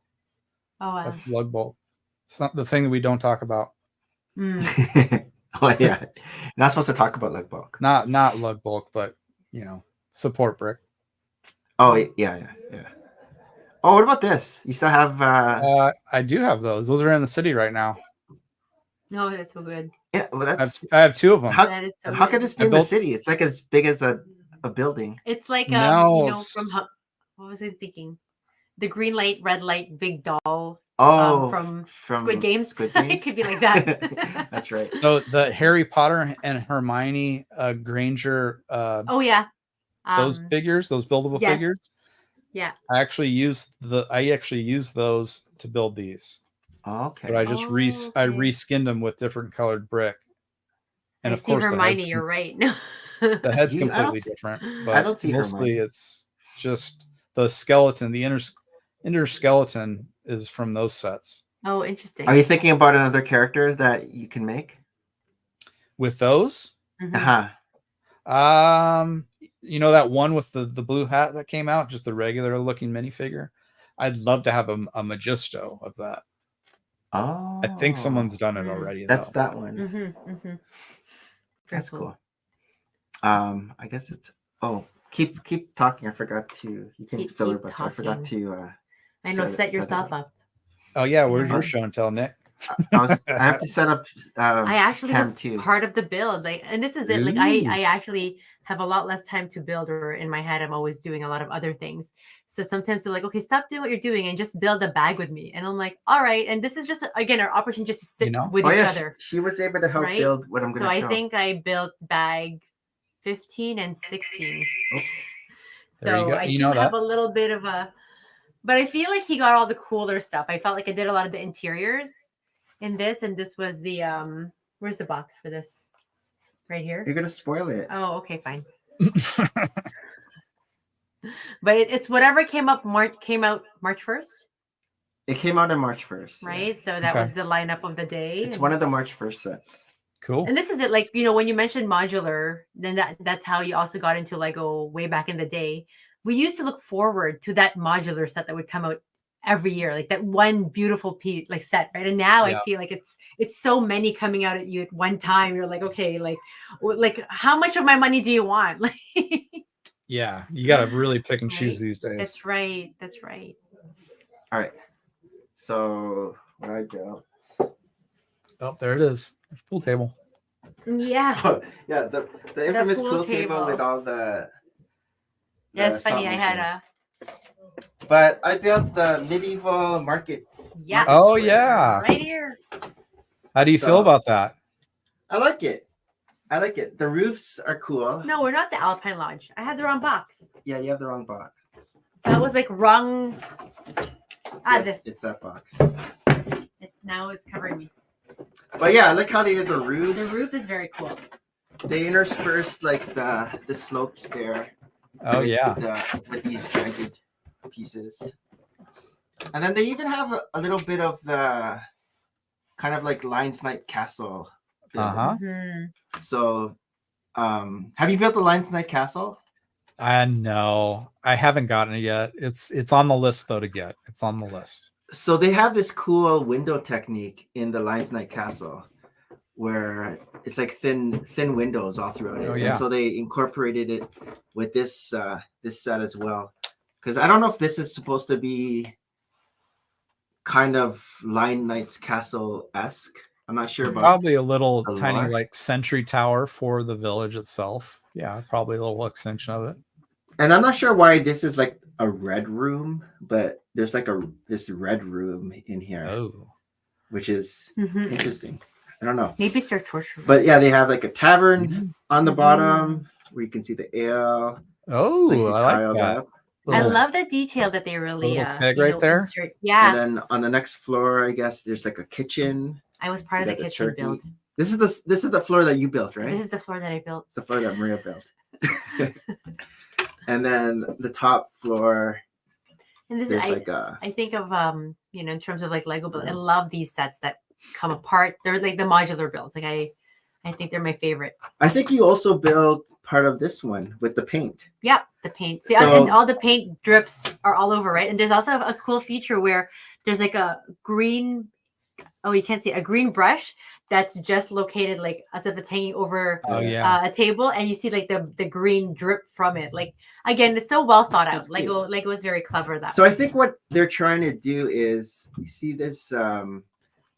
C: Oh, wow.
A: That's lug bulk. It's not the thing that we don't talk about.
B: Oh yeah, not supposed to talk about lug bulk.
A: Not lug bulk, but support brick.
B: Oh yeah. Oh, what about this? You still have?
A: I do have those. Those are in the city right now.
C: No, that's so good.
B: Yeah, well,
A: I have two of them.
B: How could this be in the city? It's like as big as a building.
C: It's like from what was I thinking? The green light, red light, big doll.
B: Oh,
C: from Squid Games. It could be like that.
B: That's right.
A: So the Harry Potter and Hermione Granger.
C: Oh yeah.
A: Those figures, those buildable figures.
C: Yeah.
A: I actually used those to build these.
B: Okay.
A: But I just I reskinned them with different colored brick. And
C: of course, Hermione, you're right.
A: The head's completely different. But
B: I don't see
A: mostly
B: Hermione.
A: It's just the skeleton. The inner skeleton is from those sets.
C: Oh, interesting.
B: Are you thinking about another character that you can make
A: with those?
B: Uh-huh.
A: That one with the blue hat that came out, just the regular looking minifigure. I'd love to have a Magisto of that.
B: Oh,
A: I think someone's done it already.
B: That's that one. That's cool. I guess it's. Oh, keep talking. I forgot to. You can filibuster. I forgot to.
C: I know. Set yourself up.
A: Oh yeah, where's your show and tell, Nick?
B: I have to set up.
C: I actually was part of the build, and this is it. Like I actually have a lot less time to build, or in my head, I'm always doing a lot of other things. So sometimes they're like, okay, stop doing what you're doing and just build a bag with me. And I'm like, all right. And this is just again our opportunity just to sit with each other.
B: She was able to help build what I'm going to show.
C: So I think I built bag 15 and 16. Oh. So I do have a little bit of a, but I feel like he got all the cooler stuff. I felt like I did a lot of the interiors in this, and this was the where's the box for this? Right here.
B: You're gonna spoil it.
C: Oh, okay, fine. But it's whatever came out March 1st.
B: It came out on March 1st.
C: Right. Yeah. So that was the lineup of the day.
B: It's one of the March 1st sets.
A: Cool.
C: And this is it. Like, when you mentioned modular, then that's how you also got into Lego way back in the day. We used to look forward to that modular set that would come out every year, like that one beautiful piece, like set, right? And now
A: Yeah.
C: I feel like it's so many coming out at you at one time. You're like, okay, like how much of my money do you want? Like,
A: Yeah, you got to really pick and choose
C: right?
A: these days.
C: That's right. That's right.
B: All right. So what I built.
A: Oh, there it is. Pool table.
C: Yeah.
B: Oh, yeah, the infamous
C: pool
B: pool table
C: table.
B: with all the
C: Yeah, it's
B: stop
C: funny. I had
B: motion.
C: a
B: But I built the medieval market.
C: Yeah.
B: market
A: Oh,
B: square.
A: yeah.
C: right here.
A: How do you feel
B: So-
A: about that?
B: I like it. I like it. The roofs are cool.
C: No, we're not the Alpine Lodge. I had the wrong box.
B: Yeah, you have the wrong box.
C: That was like wrong.
B: Yes,
C: This.
B: it's that box.
C: Now it's covering me.
B: But yeah, I like how they did the roof.
C: The roof is very cool.
B: They interspersed like the slopes there.
A: Oh,
B: with
A: yeah.
B: with these jagged pieces. And then they even have a little bit of the kind of like Lion Snipe Castle build.
A: Uh-huh.
C: Mhm.
B: So have you built the Lion Snipe Castle?
A: No, I haven't gotten it yet. It's on the list though to get. It's on the list.
B: So they have this cool window technique in the Lion's Night Castle where it's like thin windows all throughout it.
A: Oh, yeah.
B: And so they incorporated it with this this set as well. Because I don't know if this is supposed to be kind of Lion Knight's Castle-esque. I'm not sure
A: It's
B: about
A: probably a little
B: the
A: tiny
B: lore.
A: like sentry tower for the village itself. Yeah, probably a little extension of it.
B: and I'm not sure why this is like a red room, but there's like this red room in here,
A: Oh.
B: which is
C: Mhm.
B: interesting. I don't know.
C: Maybe it's their torture room.
B: But yeah, they have like a tavern
A: Mhm.
B: on the
C: Mhm.
B: bottom where you can see the ale.
A: Oh,
B: nicely
A: I like
B: tiled
A: that.
B: up.
C: I
A: Little-
C: love the detail that they really
A: little keg right there?
C: insert. Yeah,
B: And then on the next floor, I guess there's like a kitchen.
C: I was part
B: So
C: of
B: you
C: the
B: got the
C: kitchen
B: turkey.
C: build.
B: This is the floor that you built, right?
C: This is the floor that I built.
B: It's the floor that Maria built. And then the top floor,
C: And this
B: there's
C: is,
B: like a
C: I think of in terms of like Lego build. I love these sets that come apart. They're like the modular builds. Like I think they're my favorite.
B: I think you also built part of this one with the paint.
C: Yep, the paint. See,
B: So-
C: and all the paint drips are all over, right? And there's also a cool feature where there's like a green. Oh, you can't see a green brush that's just located like as if it's hanging over
A: Oh yeah.
C: a table, and you see like the green drip from it. Like again, it's so well thought
B: That's
C: out. Lego was very clever that
B: So
C: way.
B: I think what they're trying to do is you see this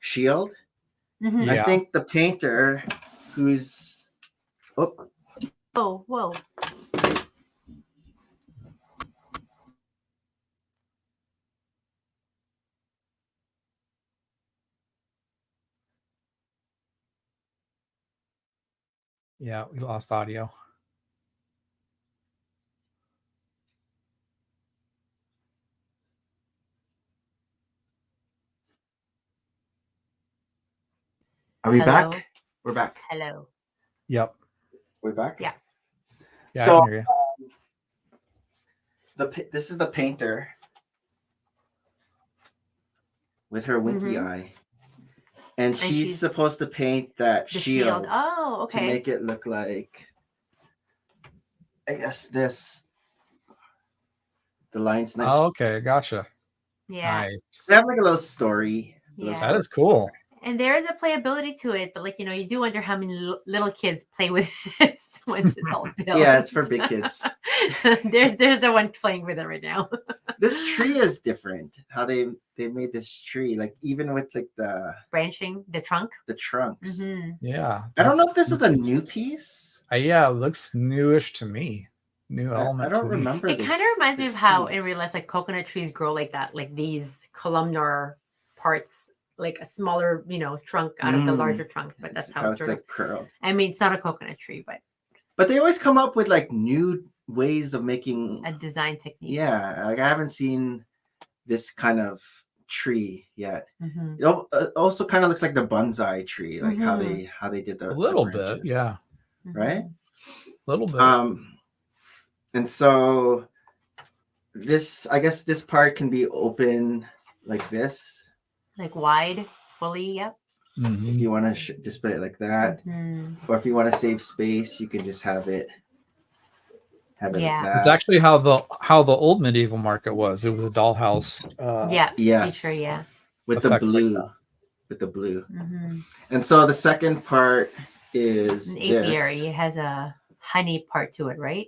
B: shield.
C: Mhm.
A: Yeah.
B: I think the painter who's
C: Oh, whoa.
A: Yeah, we lost audio.
B: Are we
C: Hello?
B: back? We're back.
C: Hello.
A: Yep.
B: We're back.
C: Yeah.
A: Yeah,
B: So-
A: I can hear you.
B: This is the painter with her winky
C: Mhm.
B: eye, and she's
C: she's-
B: supposed to paint that
C: The
B: shield,
C: shield. Oh,
B: to
C: okay.
B: make it look like, I guess the Lion's Night.
A: Oh, okay, gotcha.
C: Yeah.
A: Nice.
B: They have like a little story. little
C: Yeah.
A: That is cool.
C: And there is a playability to it, but like you do wonder how many little kids play with this once it's all built.
B: Yeah, it's for big kids.
C: there's the one playing with it right now.
B: This tree is different. How they made this tree, like even with like the
C: Branching the trunk.
B: trunks.
C: Mhm.
A: Yeah.
B: I don't know if
A: that's-
B: this is a new piece.
A: Yeah, it looks newish to me. New element.
B: I don't
A: to me.
B: remember.
C: It
B: this-
C: kind of reminds me
B: this
C: of how in
B: piece.
C: real life, like coconut trees grow like that, like these columnar parts, like a smaller, trunk out of the
B: Mm.
C: larger trunk. But that's how it's
B: it's
C: sort of.
B: like curled.
C: I mean, it's not a coconut tree, but
B: But they always come up with like new ways of making.
C: a design technique.
B: Yeah, like I haven't seen this kind of tree yet.
C: Mhm.
B: It also kind of looks like the bonsai tree, like how
C: Mhm.
B: they did the
A: A little
B: the
A: bit,
B: branches,
A: yeah.
B: right.
C: Mhm.
A: A little bit.
B: And so I guess this part can be open like this
C: Like wide, fully. Yep.
B: if
A: Mhm.
B: you want to display it like that,
C: Mhm.
B: or if you want to save space, you can just have it have it
C: Yeah.
B: like that.
A: It's actually how the old medieval market was. It was a dollhouse.
C: Yeah.
B: Yes.
C: Feature, yeah.
B: With the
A: effect like
B: blue.
A: that.
B: With the blue.
C: Mm-hmm.
B: And so the second part is
C: An apiary.
B: this.
C: It has a honey part to it, right?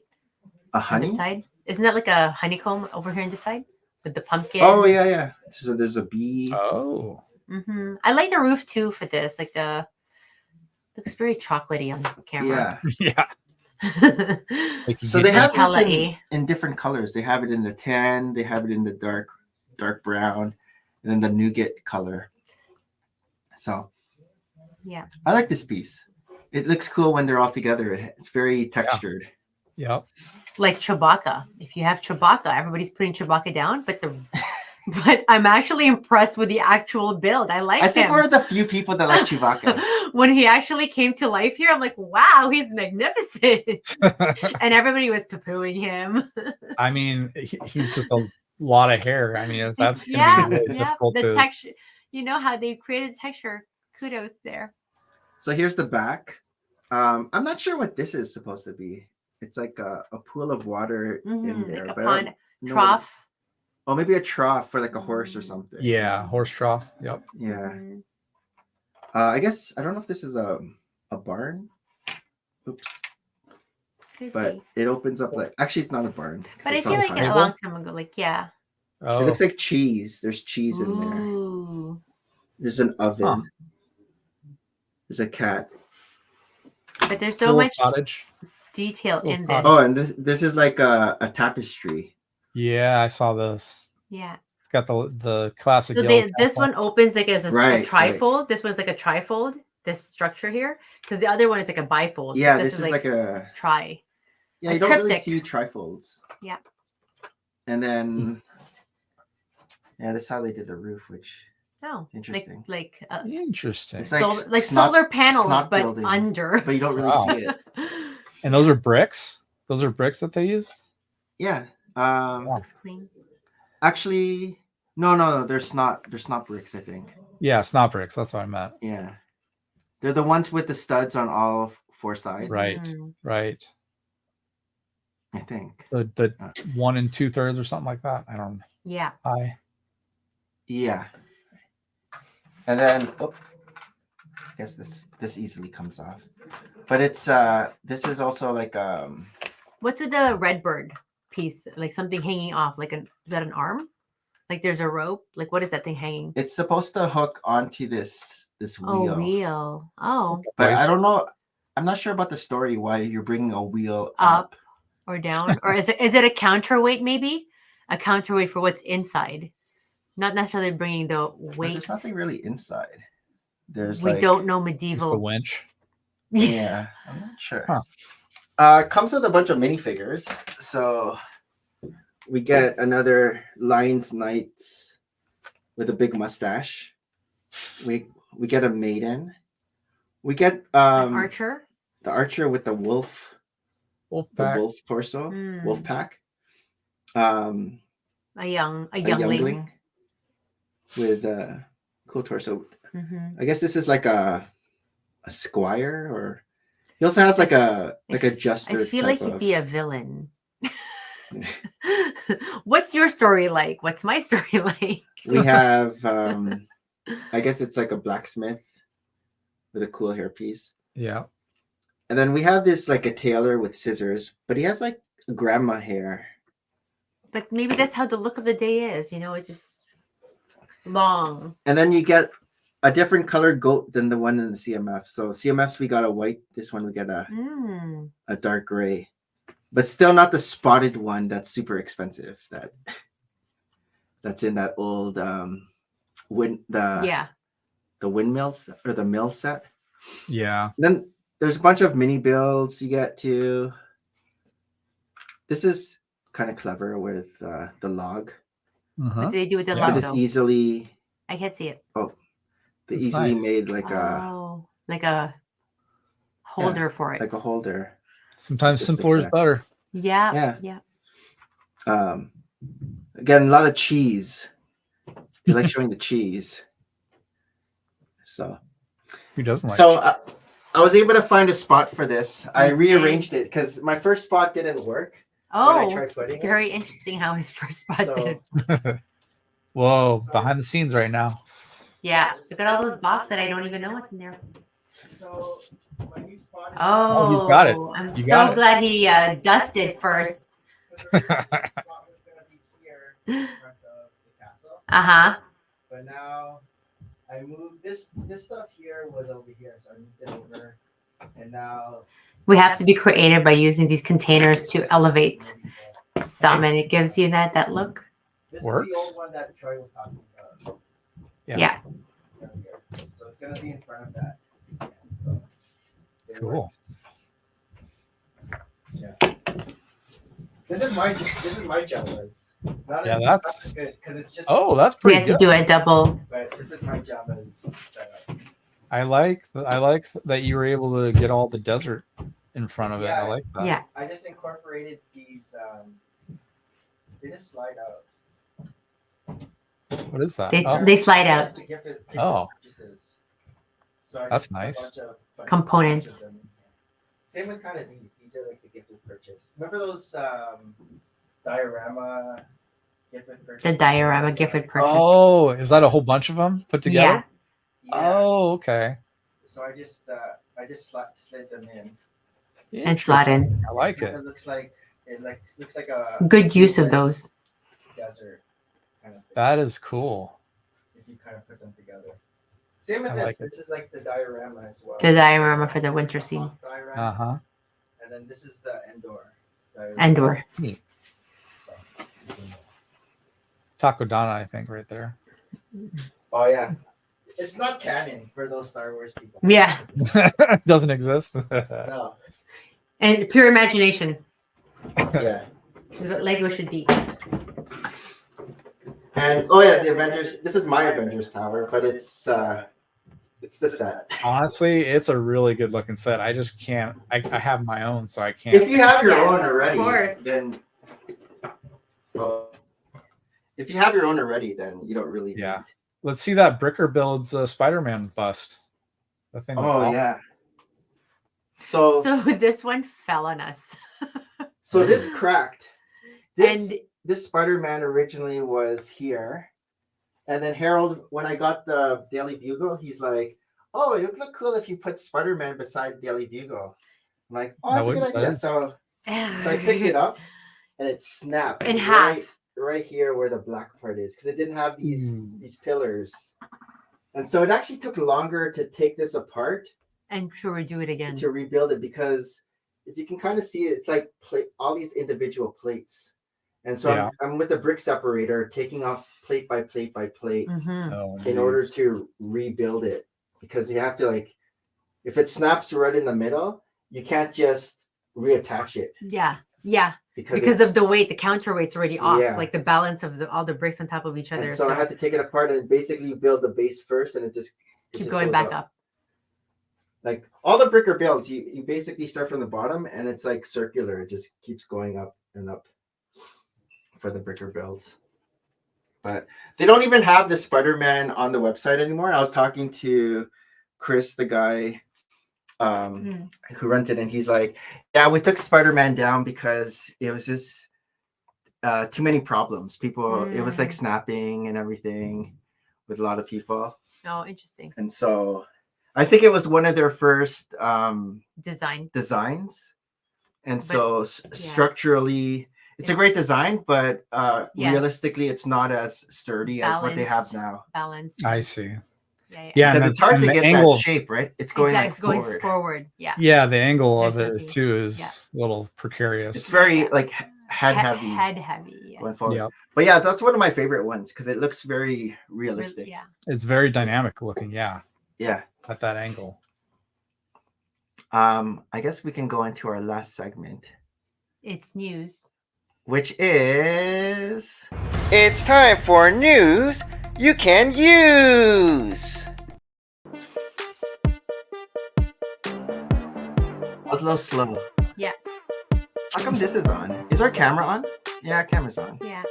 B: A
C: On
B: honey?
C: the side. Isn't that like a honeycomb over here on the side? With the pumpkin.
B: Oh, yeah. So there's a bee.
A: Oh.
C: Mm-hmm. I like the roof too for this. Like looks very chocolatey on camera.
B: Yeah.
A: Yeah. Like
B: So they have
C: Nutella-y.
B: this in different colors. They have it in the tan, they have it in the dark brown, and then the nougat color. So
C: Yeah.
B: I like this piece. It looks cool when they're all together. It's very textured.
A: Yep.
C: Like Chewbacca. If you have Chewbacca, everybody's putting Chewbacca down, but I'm actually impressed with the actual build. I
B: think
C: him.
B: we're the few people that like Chewbacca.
C: When he actually came to life here, I'm like, wow, he's magnificent. And everybody was poo-pooing him.
A: I mean, he's just a lot of hair. I mean, that's
C: yeah,
A: gonna be really difficult
C: the
A: to.
C: texture. You know how they created texture. Kudos there.
B: So here's the back. I'm not sure what this is supposed to be. It's like a pool of water in there.
C: Like a
B: but
C: pond trough.
B: Oh, maybe a trough for like a horse or something.
A: Yeah, horse trough. Yep.
B: Yeah.
C: Mhm.
B: I guess I don't know if this is a barn. Oops.
C: Could
B: But
C: be.
B: it opens up like actually it's not a barn.
C: But I
B: It's
C: feel
B: on
C: like
B: top.
C: a long time ago, like yeah.
A: Oh.
B: It looks like cheese. There's cheese in there.
C: Ooh.
B: There's an oven.
A: Huh.
B: There's a cat.
C: But there's so
A: Little
C: much
A: cottage.
C: detail
A: Little
C: in this.
A: cottage.
B: Oh, and this is like a tapestry.
A: Yeah, I saw this.
C: Yeah.
A: It's got the classic.
C: So
A: yellow
C: this
A: castle.
C: one opens like as a
B: Right,
C: trifold. This one's like a trifold. This structure here, because the other one is like a bifold.
B: Yeah,
C: but
B: this is like a
C: tri.
B: yeah.
C: a
B: You don't really
C: triptych.
B: see trifolds.
C: Yeah.
B: And then yeah, this is how they did the roof, which
C: Oh,
B: interesting.
C: like
A: Interesting.
B: It's
C: like
B: snot-
C: solar panels,
B: snot
C: but
B: building.
C: under.
B: but you don't really
A: Wow.
B: see it.
A: And those are bricks. Those are bricks that they used.
B: Yeah.
C: Looks clean.
B: Actually, no. They're snot bricks, I think.
A: Yeah, snot bricks. That's what I meant.
B: Yeah. They're the ones with the studs on all four sides.
A: Right.
C: Mm.
A: Right.
B: I think.
A: The 1 2/3 or something like that. I don't know.
C: Yeah.
B: Yeah. And then I guess this easily comes off. But it's this is also like
C: What's with the red bird piece? Like something hanging off? Like is that an arm? Like there's a rope? Like what is that thing hanging?
B: it's supposed to hook onto this wheel.
C: Oh, wheel. Oh,
B: But I don't know. I'm not sure about the story why you're bringing a wheel
C: up or down, or is it a counterweight? Maybe a counterweight for what's inside, not necessarily bringing the
B: But
C: weight.
B: there's nothing really inside. There's
C: We
B: like,
C: don't know
A: It's the
C: medieval.
A: winch.
B: Yeah, I'm not sure.
A: Huh.
B: Comes with a bunch of minifigures. So we get another Lion's Knight with a big mustache. We get a maiden. We get
C: An archer.
B: the archer with the wolf
A: Wolfpack.
B: wolf torso,
C: Hmm.
B: wolf pack.
C: A
B: A
C: youngling.
B: youngling with a cool torso.
C: Mhm.
B: I guess this is like a squire, or he also has like a jester.
C: I feel
B: type
C: like he'd
B: of-
C: be a villain. What's your story like? What's my story like?
B: We have I guess it's like a blacksmith with a cool hairpiece.
A: Yeah.
B: And then we have this like a tailor with scissors, but he has like grandma hair.
C: But maybe that's how the look of the day is. You know, it's just long.
B: And then you get a different colored goat than the one in the CMF. So CMFs we got a white. This one we get a dark gray, but still not the spotted one that's super expensive. That's in that old the windmills or the mill set.
A: Yeah.
B: And then there's a bunch of mini builds you get too. This is kind of clever with the log.
C: What
A: Uh-huh.
C: do they do with the
A: Yeah.
B: But
C: log
B: it's
C: though?
B: easily
C: I can't see it.
B: they
A: That's
B: easily
A: nice.
B: made like
C: a holder for it.
B: a holder.
A: Sometimes
B: Just
A: simpler
B: like
A: is
B: that.
A: better.
C: Yeah.
B: Again, a lot of cheese. You like showing the cheese. So
A: Who doesn't like
B: I was able to find a spot for this. I
C: You
B: rearranged it because my first spot didn't work.
C: Oh,
B: tried putting it.
C: very interesting how his first spot did.
B: So
A: Whoa, behind the scenes right now.
C: Yeah, look at all those boxes that I don't even know what's in there.
B: so my new spot is
C: Oh,
A: he's got it.
C: I'm
A: You got
C: so
A: it.
C: glad he dusted first.
B: the spot was gonna be here in front of the castle.
C: Uh-huh.
B: But now I moved this stuff here was over here, so I moved it over, and now
C: We have to be creative by using these containers to elevate some, and it gives you that look.
B: this
A: Works.
B: is the old one that Troy was talking about.
C: Yeah.
B: Right here. So it's gonna be in front of that. So it
A: Cool.
B: works. Yeah. This is my Java's. Not
A: Yeah,
B: as
A: that's-
B: good because it's just.
A: Oh, that's
C: We
A: pretty
C: had to
A: good.
C: do a double.
B: But this is my Java's setup.
A: I like that you were able to get all the desert in front of it.
B: Yeah.
A: I like that.
C: Yeah.
B: I just incorporated these. They just slide out.
A: What is that?
C: They,
A: Oh,
C: they slide out.
B: The gift
A: Oh.
B: purchases. So I
A: That's
B: just put a
A: nice.
B: bunch of
C: Components.
B: them in here. Same with kind of these. These are like the gifted purchase. Remember those diorama gifted purchase?
C: The diorama gifted purchase.
A: Oh, is that a whole bunch of them put together?
B: Yeah.
A: Oh, okay.
B: So I just slid them in.
C: And slot in.
A: Interesting. I like it.
B: It looks like a
C: Good use of
B: seamless
C: those.
B: desert kind of thing.
A: That is cool.
B: If you kind of put them together. Same with
A: I
B: this.
A: like it.
B: This is like the diorama as well.
C: The diorama for the winter scene.
B: Diorama.
A: Uh-huh.
B: And then this is the Endor. diorama.
C: Endor.
A: Neat. Takodana, I think, right there.
B: Oh yeah. It's not canon for those Star Wars people.
C: Yeah.
A: Doesn't exist.
B: No.
C: And pure imagination
B: Yeah.
C: is what Lego should be.
B: And oh yeah, the Avengers. This is my Avengers tower, but it's the set.
A: Honestly, it's a really good looking set. I just can't. I have my own, so I can't.
B: If you have your
C: Yeah,
B: own
C: of
B: already,
C: course.
B: then if you have your own already, then you don't really. need-
A: Yeah. Let's see that Bricker builds Spider-Man bust. That thing. looks
B: Oh
A: awesome.
B: yeah. So
C: So this one fell on us.
B: so this cracked. This
C: And
B: this Spider-Man originally was here, and then Harold, when I got the Daily Bugle, he's like, "Oh, it would look cool if you put Spider-Man beside Daily Bugle." I'm like, "Oh, that's a good idea." So I picked it up, and it snapped
C: in half.
B: right here where the black part is, because it didn't have
A: Ooh.
B: these pillars, and so it actually took longer to take this apart
C: And to redo it again.
B: to rebuild it, because if you can kind of see it, it's like all these individual plates. And so
A: Yeah.
B: I'm with the brick separator, taking off plate by plate by plate
C: Mhm.
A: Oh,
B: in order
A: geez.
B: to rebuild it, because you have to, like, if it snaps right in the middle, you can't just reattach it
C: Yeah. Yeah. Because of
B: it's-
C: the weight, the counterweight's already off.
B: Yeah.
C: Like the balance of all the bricks on top of each
B: and
C: other.
B: so I
C: So
B: had to take it apart and basically build the base first, and it
C: keep
B: just
C: going
B: goes
C: back up.
B: Like all the bricker builds, you basically start from the bottom, and it's like circular. It just keeps going up and up for the bricker builds. But they don't even have the Spider-Man on the website anymore. I was talking to Chris, the guy who runs it, and he's like, "Yeah, we took Spider-Man down because it was just too many problems. People, it was like snapping and everything with a lot of people,
C: Oh, interesting.
B: and so I think it was one of their first
C: Design.
B: designs, and
C: But-
B: so structurally it's a great design, but
C: Yeah.
B: realistically it's not as sturdy as what they have
C: Balanced.
B: now,
C: Balance.
A: I see.
C: Yeah. Yeah.
A: Yeah,
B: because
A: and
B: it's hard
A: and
B: to
A: the
B: get
A: angle.
B: that shape right. It's going
C: Exactly.
B: like
C: It's going
B: forward.
C: forward. Yeah.
A: Yeah, the angle of
C: There's
A: it
C: nothing-
A: too is
C: yeah.
A: a little precarious.
B: It's very like head heavy
C: Head heavy. Yes.
B: going forward.
A: Yep.
B: But yeah, that's one of my favorite ones because it looks very realistic.
C: Yeah.
A: It's very dynamic looking. Yeah,
B: Yeah.
A: at that angle.
B: I guess we can go into our last segment,
C: It's news.
B: which is it's time for news you can use. I was a little slow.
C: Yeah.
B: How come this is on? Is our camera on? Yeah, our camera's on.
C: Yeah.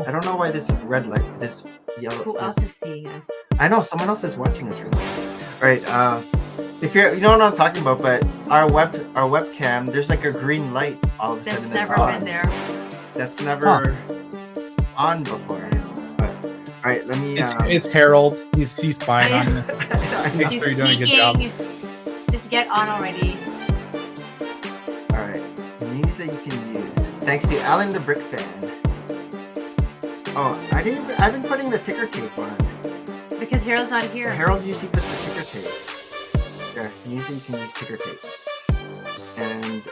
B: I don't know why this red light, this yellow.
C: Who
B: this-
C: else is seeing us?
B: I know someone else is watching us right now. All right. If you know what I'm talking about, but our webcam, there's like a green light all of a
C: That's
B: sudden.
C: never
B: on.
C: been there.
B: That's never on before. But, all right, let me.
A: It's Harold. He's spying on you. Make
C: He's
A: sure you're doing a good job.
C: sneaking. Just get on already.
B: All right, news that you can use. Thanks to Alan the Brick Fan. Oh, I've been putting the ticker tape on.
C: Because Harold's not here.
B: Harold usually puts the ticker tape. Yeah, usually you can use ticker tape. And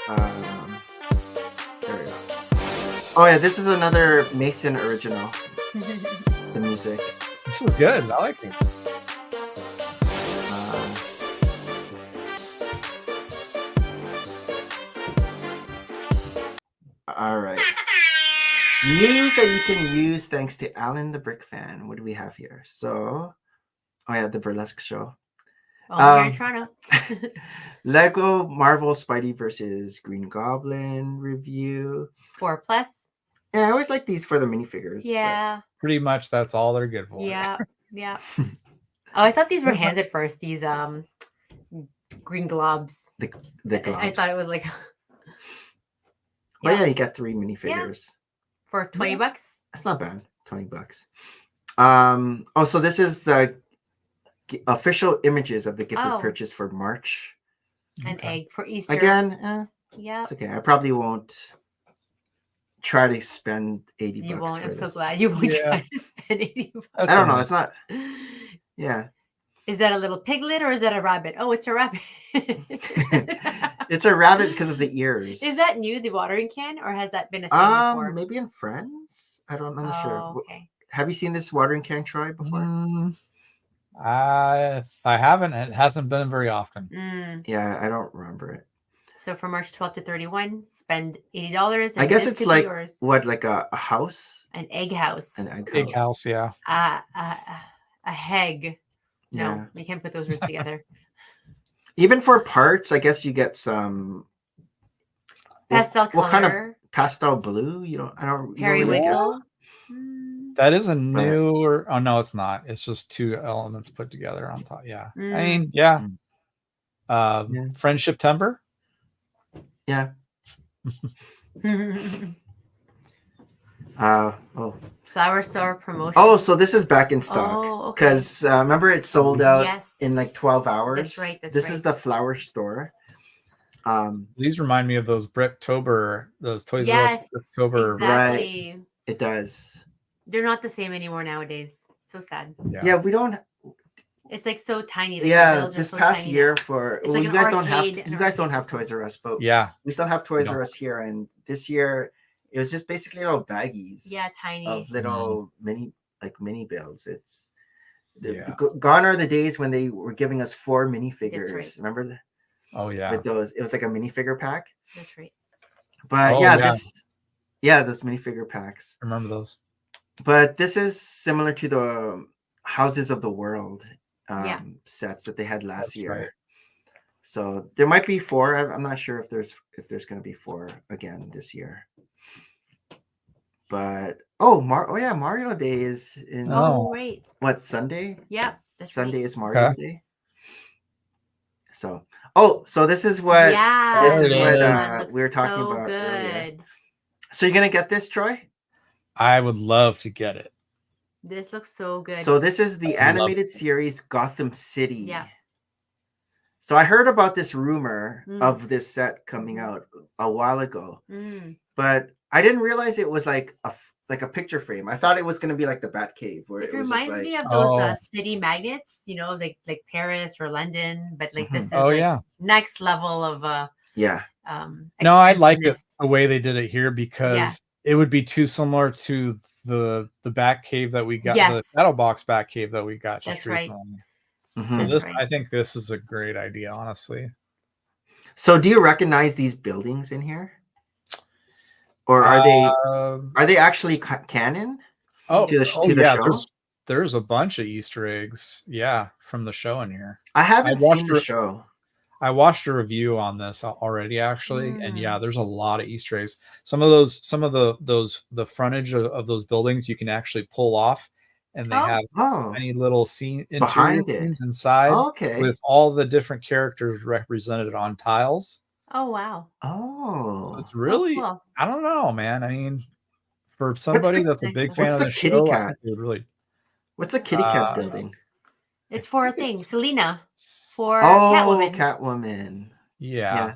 B: there we go. Oh yeah, this is another Mason original. The music.
A: This is good. I like it.
B: All right. News that you can use thanks to Alan the Brick Fan. What do we have here? So, oh yeah, the burlesque show.
C: Oh, here in Toronto.
B: Lego Marvel Spidey versus Green Goblin review.
C: 4+.
B: Yeah, I always like these for the minifigures.
C: Yeah.
A: Pretty much that's all they're good for.
C: Yeah. Yeah. Oh, I thought these were hands at first. These green globs.
B: The globs.
C: I thought it was like.
B: Oh yeah, you got 3 minifigures.
C: For $20.
B: That's not bad. $20. Oh, so this is the official images of the gifted purchase for March.
C: An egg for Easter.
B: Again,
C: yeah.
B: It's okay. I probably won't try to spend $80.
C: You won't. I'm
B: for
C: so
B: this.
C: glad you won't try to spend $80.
B: I don't know. It's not. Yeah.
C: Is that a little piglet or is that a rabbit? Oh, it's a rabbit.
B: It's a rabbit because of the ears.
C: Is that new, the watering can, or has that been a thing before?
B: Maybe in Friends. I'm not sure.
C: Okay.
B: Have you seen this watering can, Troy, before?
A: I haven't. It hasn't been very often.
B: Yeah, I don't remember it.
C: So from March 12th to 31, spend $80.
B: I guess it's like what, like a house?
C: An egg house.
B: An egg house.
A: Egg house, yeah.
C: A heg. No,
B: Yeah.
C: we can't put those words together.
B: Even for parts, I guess you get some
C: Pastel color.
B: What kind of pastel blue? I don't really get.
A: That is a newer. Oh no, it's not. It's just 2 elements put together on top. Yeah, I mean, yeah. Friendship timber.
B: Yeah.
C: Flower store promotion.
B: Oh, so this is back in stock because remember it sold out in like 12 hours.
C: That's right.
B: This is the flower store.
A: These remind me of those Bricktober, those Toys
C: R
A: Us
C: Us
A: Bricktober.
C: Exactly.
B: Right. It does.
C: They're not the same anymore nowadays. So sad.
B: Yeah, we don't.
C: It's like so tiny.
B: Like this past year
C: like
B: you guys don't have Toys R Us, but we still have Toys R Us here, and this year it was just basically little baggies.
C: Yeah, tiny
B: of little mini builds. It's gone are the days when they were giving us 4 minifigures. Right. Remember that?
A: Oh yeah,
B: with those, it was like a minifigure pack.
C: That's right.
B: But those minifigure packs.
A: I remember those.
B: But this is similar to the Houses of the World sets that they had last year. Right. So there might be 4. I'm not sure if there's going to be 4 again this year. But Mario Day is in
C: right.
B: What, Sunday?
C: Yeah,
B: Sunday is Mario Day. So so this is what we were talking about earlier. So you're gonna get this, Troy?
A: I would love to get it.
C: This looks so good.
B: So this is the animated series Gotham City. Yeah. So I heard about this rumor of this set coming out a while ago, but I didn't realize it was like a picture frame. I thought it was going to be like the Batcave, where it was
C: reminds me of those city magnets, like Paris or London, but like this is next level of
A: no, I like it the way they did it here because it would be too similar to the Batcave that we got, the Battle Box Batcave that we got just recently. So I think this is a great idea, honestly.
B: So do you recognize these buildings in here? Or are they actually canon? To the show?
A: There's a bunch of Easter eggs, from the show in here.
B: I haven't seen the show.
A: I watched a review on this already, actually, and there's a lot of Easter eggs. Some of the frontage of those buildings you can actually pull off and they have tiny little interior
B: behind it.
A: scenes inside
B: Okay.
A: with all the different characters represented on tiles.
C: Oh wow.
B: Oh.
A: So it's really,
C: cool.
A: I don't know, man. I mean, for somebody that's a big fan of the
B: kitty
A: show, I
B: cat?
A: think it would really.
B: What's the kitty cat building?
C: It's for a thing. Selena. For
B: Catwoman.
C: Catwoman.
A: Yeah.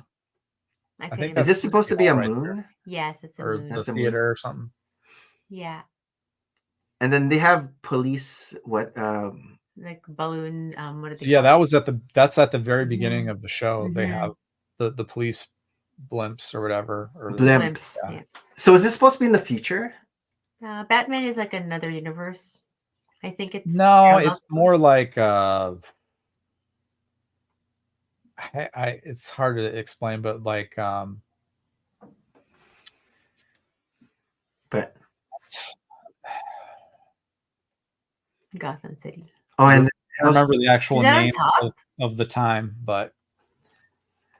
C: I
A: think
B: is this supposed to be a
A: right
B: moon?
A: there.
C: Yes, it's a
A: Or
C: moon.
A: the theater or something.
C: Yeah.
B: And then they have police. What?
C: Like balloon. What are they?
A: Yeah, that's at the very beginning
C: Mhm.
A: of the show. They
C: Mhm.
A: have the police blimps or whatever. Or
B: Blimps.
C: Yeah.
B: So is this supposed to be in the future?
C: Batman is like another universe. I think it's
A: it's more like it's hard to explain, but like
B: but
C: Gotham City.
B: Oh, and
A: I remember the actual name
C: of
A: the time, but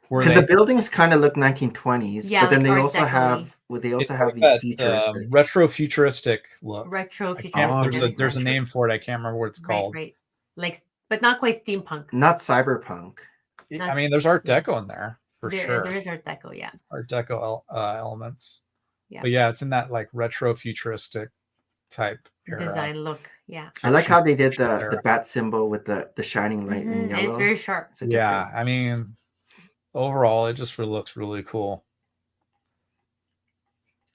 B: because the buildings kind of look 1920s,
C: yeah,
B: but then
C: like
B: they also have these futuristic,
A: retro futuristic look.
C: Retro futuristic.
A: There's a name for it. I can't remember what it's called.
C: Right. Like, but not quite steampunk.
B: Not cyberpunk.
A: I mean, there's Art Deco in there for sure.
C: There is Art Deco, yeah.
A: Art Deco elements.
C: Yeah.
A: But yeah, it's in that like retro futuristic type era.
C: Design look. Yeah.
B: I like how they did the bat symbol with the shining light in yellow.
C: And it's very sharp.
A: Yeah, I mean, overall, it just looks really cool.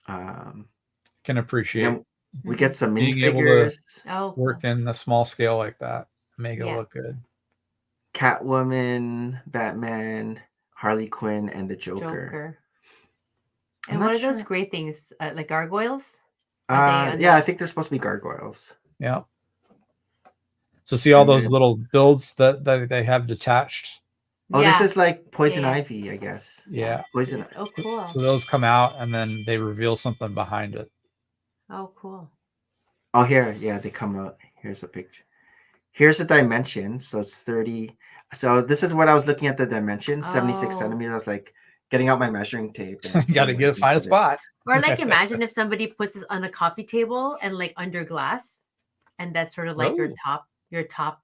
A: Can appreciate.
B: We get some minifigures.
A: Able to work in a small scale like that, make it look good.
B: Catwoman, Batman, Harley Quinn, and the Joker.
C: And what are those great things? Like gargoyles?
B: Yeah, I think they're supposed to be gargoyles.
A: Yeah. So see all those little builds that they have detached.
B: Oh, this is like poison ivy, I guess.
A: Yeah.
B: Poison.
C: Oh, cool.
A: So those come out and then they reveal something behind it.
C: Oh, cool.
B: Oh, here, yeah, they come out. Here's a picture. Here's the dimensions. So it's 30. So this is what I was looking at the dimensions, 76 centimeters. I was like getting out my measuring tape.
A: You got to find a spot.
C: Or like imagine if somebody puts this on a coffee table and like under glass, and that's sort of like your top.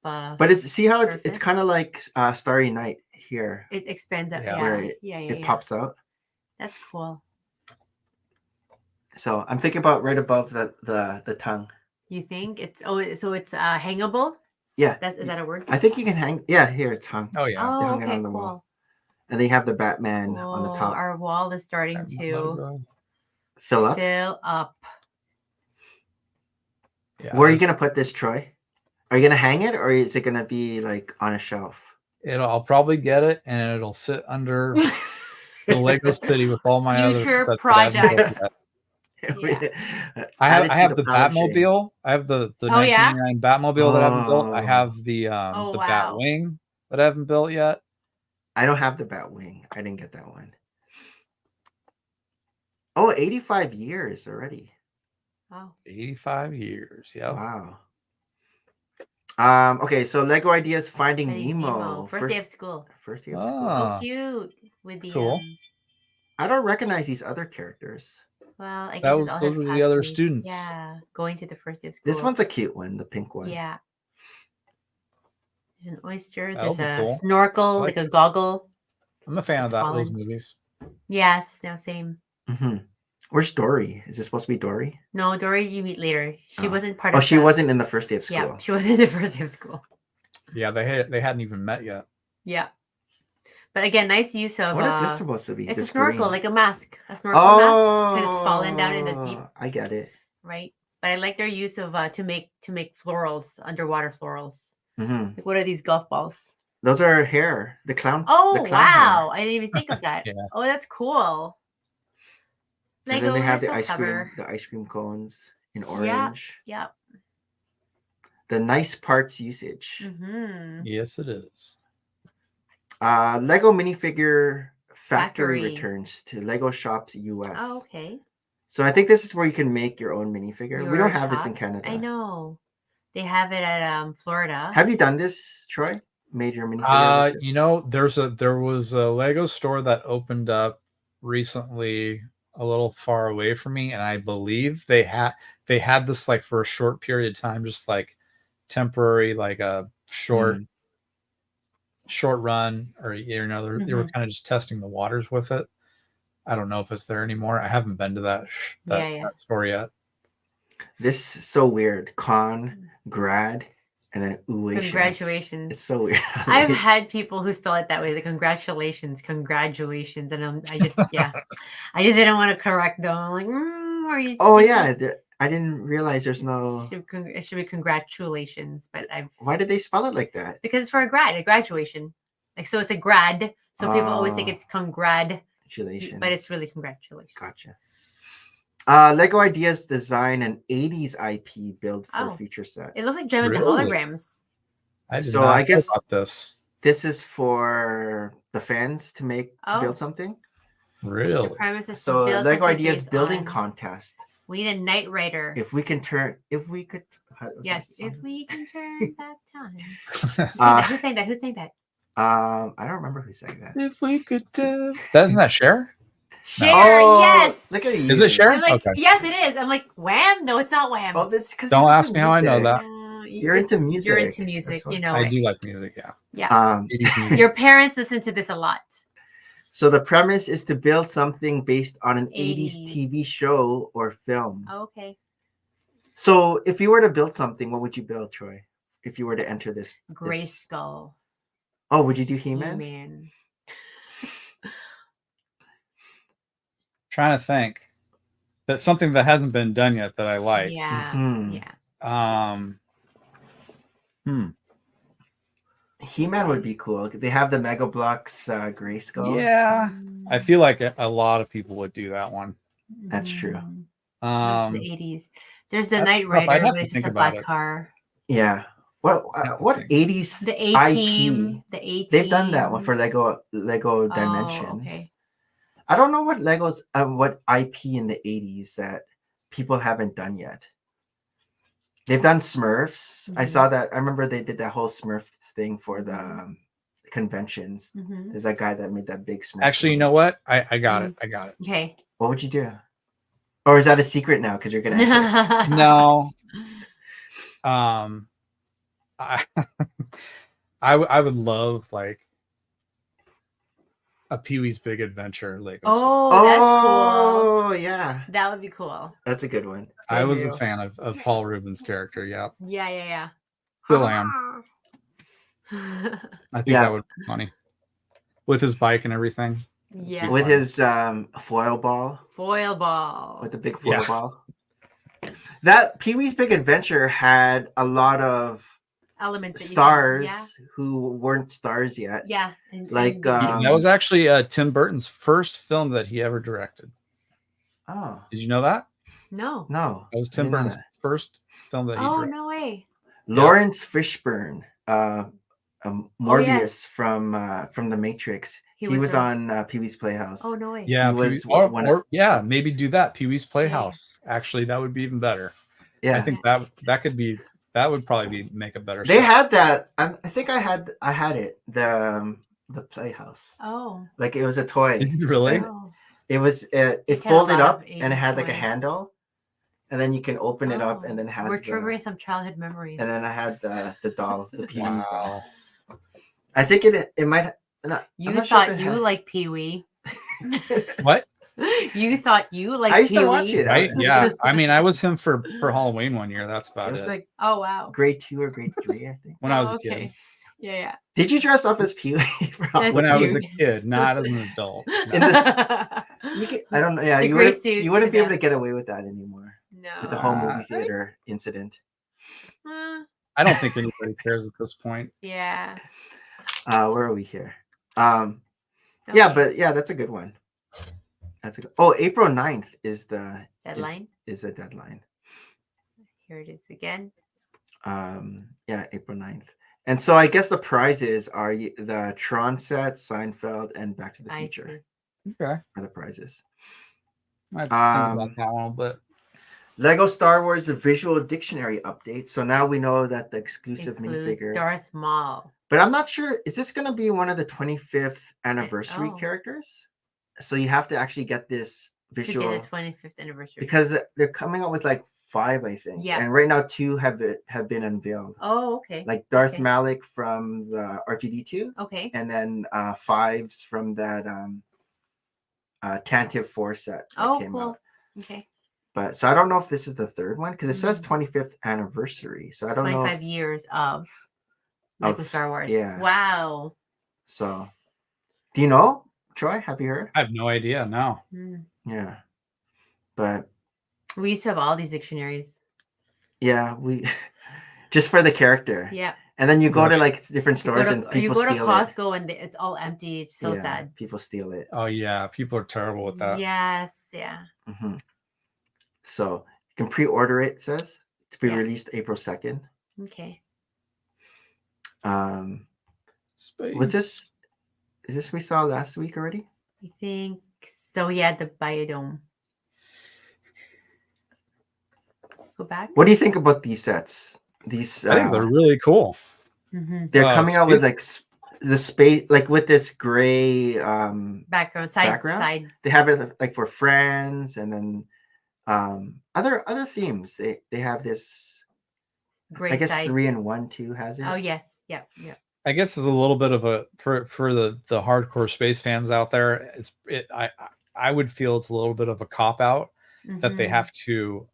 B: But see how it's kind of like Starry Night here.
C: It expands out.
B: Where it pops out.
C: That's cool.
B: So I'm thinking about right above the tongue.
C: You think it's so it's hangable?
B: Yeah.
C: Is that a word?
B: I think you can hang. Yeah, here it's hung.
A: Oh yeah.
C: Oh,
B: okay, on the wall. And they have the Batman on the top.
C: Our wall is starting to
B: fill up.
A: Yeah,
B: where are you gonna put this, Troy? Are you gonna hang it, or is it gonna be like on a shelf?
A: I'll probably get it, and it'll sit under the Lego City with all my
C: future projects.
A: I have the Batmobile. I have the 1999 Batmobile that I haven't built. I have the Batwing that I haven't built yet.
B: I don't have the Batwing. I didn't get that one. Oh, 85 years already.
C: Wow.
A: 85 years. Yeah.
B: Wow. Okay, so Lego Ideas Finding Nemo.
C: First day of school.
B: First day of school.
C: Oh, cute. With the
A: cool.
B: I don't recognize these other characters.
C: Well, I guess
A: those were the other students.
C: Yeah, going to the first day of school.
B: This one's a cute one, the pink one.
C: Yeah. There's an oyster. There's a snorkel, like a goggle.
A: I'm a fan of those movies.
C: Yes, no, same.
B: Mm-hmm. Where's Dory? Is this supposed to be Dory?
C: No, Dory you meet later. She wasn't part of.
B: Oh, she wasn't in the first day of school.
C: Yeah, she wasn't in the first day of school.
A: Yeah, they hadn't even met yet.
C: Yeah. But again, nice use of.
B: What is this supposed to be?
C: It's a snorkel, like a mask, a snorkel mask, because it's fallen down in the deep.
B: I get it.
C: Right, but I like their use of to make florals, underwater florals.
B: Mm-hmm.
C: Like what are these golf balls?
B: Those are hair. The clown.
C: Oh
B: the clown
C: wow!
B: Hair.
C: I didn't even think of that.
A: Yeah.
C: Oh, that's cool.
B: And then they have the ice cream cones in orange.
C: Yeah.
B: The nice parts usage.
C: Mm-hmm.
A: Yes, it is.
B: Lego minifigure factory returns to Lego Shops US.
C: Oh, okay.
B: So I think this is where you can make your own minifigure. We don't have this in Canada.
C: I know. They have it at Florida.
B: Have you done this, Troy? Made your minifigure?
A: There was a Lego store that opened up recently a little far away from me, and I believe they had this like for a short period of time, just like temporary, like a short run, or they were kind of just testing the waters with it. I don't know if it's there anymore. I haven't been to that store yet.
B: This is so weird. Grad, and then
C: Congratulations.
B: It's so weird.
C: I've had people who spell it that way. The congratulations, and I just I just didn't want to correct them. I'm like, are you?
B: Oh yeah, I didn't realize there's no.
C: It should be congratulations, but
B: Why did they spell it like that?
C: Because it's for a graduation. Like, so it's a grad. So people always think it's congratulations, but it's really congratulations.
B: Gotcha. Lego Ideas design an 80s IP build for a feature set.
C: It looks like gem and holograms.
B: I guess
A: about this.
B: This is for the fans to build something.
A: Really?
C: The premise is
B: so to build Lego Ideas building contest.
C: We need a Knight Rider.
B: If we could.
C: Yes, if we can turn back time. Who's saying that? Who's saying that?
B: I don't remember who sang that.
A: If we could. Isn't that Cher?
C: Cher, yes.
B: Look at you.
A: Is it Cher?
C: I'm like,
A: okay.
C: Yes, it is. I'm like, Wham? No, it's not Wham.
B: Oh, it's because
A: don't ask me how I know that.
B: You're into music.
C: You're into music, you know.
A: I do like music, yeah.
C: Yeah. Your parents listen to this a lot.
B: So the premise is to build something based on an 80s TV show or film.
C: Oh, okay.
B: So if you were to build something, what would you build, Troy? If you were to enter this?
C: Grayskull.
B: Oh, would you do He-Man?
C: He-Man.
A: Trying to think. That's something that hasn't been done yet that I like.
C: Yeah. Yeah.
B: He-Man would be cool. They have the Mega Bloks Grayskull.
A: Yeah. I feel like a lot of people would do that one.
B: That's true.
C: The 80s. There's the Knight Rider, which is a black car.
B: Yeah. What 80s
C: the A-Team.
B: IP?
C: The A-Team.
B: They've done that one for Lego Dimensions.
C: Okay.
B: I don't know what what IP in the 80s that people haven't done yet. They've done Smurfs. I saw that. I remember they did that whole Smurf thing for the conventions. There's that guy that made that big Smurf.
A: Actually, you know what? I got it.
C: Okay.
B: What would you do? Or is that a secret now? Because you're gonna
A: No. I would love like a Pee-wee's Big Adventure Lego.
C: That's cool.
B: Oh yeah,
C: that would be cool.
B: That's a good one.
A: I was a fan of Paul Rubens' character. Yeah.
C: Yeah.
A: Still am. I think that would be funny with his bike and everything.
C: Yeah.
B: With his foil ball.
C: With
B: the big foil ball. That Pee-wee's Big Adventure had a lot of
C: elements
B: stars who weren't stars yet.
C: Yeah.
A: That was actually Tim Burton's first film that he ever directed.
B: Oh.
A: Did you know that?
B: No.
A: That was Tim Burton's first film that he directed.
C: Oh, no way.
B: Lawrence Fishburne, Morbius from The Matrix. He was on Pee-wee's Playhouse.
C: Oh, no way.
A: Yeah, maybe do that. Pee-wee's Playhouse. Yeah. Actually, that would be even better. Yeah. I think that would probably make a better.
B: They had that. I think I had it. The Playhouse.
C: Oh.
B: Like it was a toy.
A: Did you really?
B: Oh. It was it folded up and it had like a handle, and then you can open it up and then has.
C: We're triggering some childhood memories.
B: And then I had the doll, the Pee-wee's doll. I think it might.
C: You thought you liked Pee-wee.
A: What?
C: You thought you liked
B: I used to watch it.
A: Right? Yeah. I mean, I was him for Halloween one year. That's about it.
B: It was like
C: wow.
B: grade 2 or grade 3, I think.
A: When I was a kid.
C: Yeah.
B: Did you dress up as Pee-wee?
A: When I was a kid, not as an adult.
B: No. I don't know. Yeah, you wouldn't be able to get away with that anymore.
C: No.
B: With the whole movie theater incident.
A: I don't think anybody cares at this point.
C: Yeah.
B: Where are we here? Yeah, but that's a good one. April 9th is the
C: deadline.
B: Is the deadline.
C: Here it is again.
B: April 9th. And so I guess the prizes are the Tron set, Seinfeld, and Back to the Future.
A: Okay.
B: Are the prizes.
A: Might think about that one, but
B: Lego Star Wars Visual Dictionary update. So now we know that the exclusive minifigure
C: Darth Maul.
B: But I'm not sure. Is this going to be one of the 25th anniversary characters? So you have to actually get this visual
C: to get a 25th anniversary.
B: because they're coming out with like 5, I think.
C: Yeah.
B: And right now 2 have been unveiled.
C: Oh, okay.
B: Like Darth
C: Okay.
B: Malik from the R2D2,
C: Okay.
B: and then 5s from that Tantive 4 set that came out.
C: Okay.
B: But so I don't know if this is the 3rd one because it says 25th anniversary. So I don't know.
C: 25 years of Lego Star Wars.
B: Yeah.
C: Wow.
B: So, do you know, Troy? Have you heard?
A: I have no idea. No.
B: Yeah, but
C: we used to have all these dictionaries.
B: Yeah, we just for the character.
C: Yeah.
B: And then you go to like different stores and people
C: you go to
B: steal
C: Costco and it's all empty. It's so sad.
B: People steal it.
A: Oh yeah, people are terrible with that.
C: Yes, yeah.
B: Mm-hmm. So you can pre-order it. It says to be released April 2nd.
C: Okay.
A: Space.
B: Was this? Is this we saw last week already?
C: I think so. Yeah, the biodome. Go back.
B: What do you think about these sets? These
A: I think they're really cool.
B: They're coming out with like the space, like with this gray
C: background. Side.
B: They have it like for friends, and then other themes. They have this. Gray I guess side. 3 and 1 too has it.
C: Oh yes, yeah.
A: I guess it's a little bit of a for the hardcore space fans out there. I would feel it's a little bit of a cop out that they have to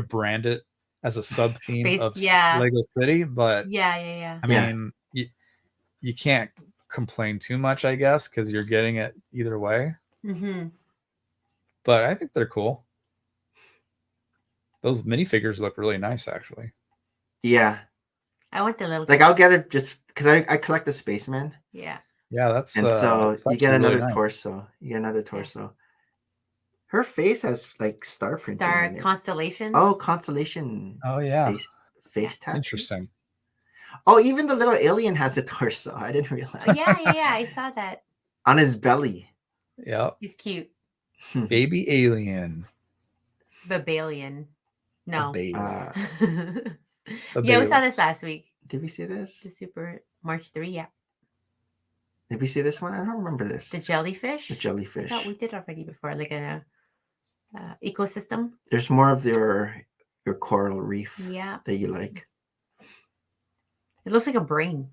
A: brand it as a sub theme of Lego City, but
C: yeah.
A: I mean, you can't complain too much, I guess, because you're getting it either way. But I think they're cool. Those minifigures look really nice, actually.
B: Yeah.
C: I want the little.
B: Like I'll get it just because I collect the spaceman.
C: Yeah.
A: Yeah, that's
B: and so
A: that's
B: you get another
A: really nice.
B: torso. You get another torso. Yeah. Her face has like star printing.
C: Star constellations.
B: Oh, constellation.
A: Oh yeah.
B: Face tattoo.
A: Interesting.
B: Oh, even the little alien has a torso. I didn't realize.
C: Oh, yeah. I saw that.
B: On his belly.
A: Yep.
C: He's cute.
A: Baby alien.
C: Babalian. No.
B: Yeah,
C: we saw this last week.
B: Did we see this?
C: The Super March 3, yeah.
B: Did we see this one? I don't remember this.
C: The jellyfish?
B: The jellyfish.
C: I thought we did already before, like a ecosystem.
B: There's more of your coral reef that you like.
C: It looks like a brain.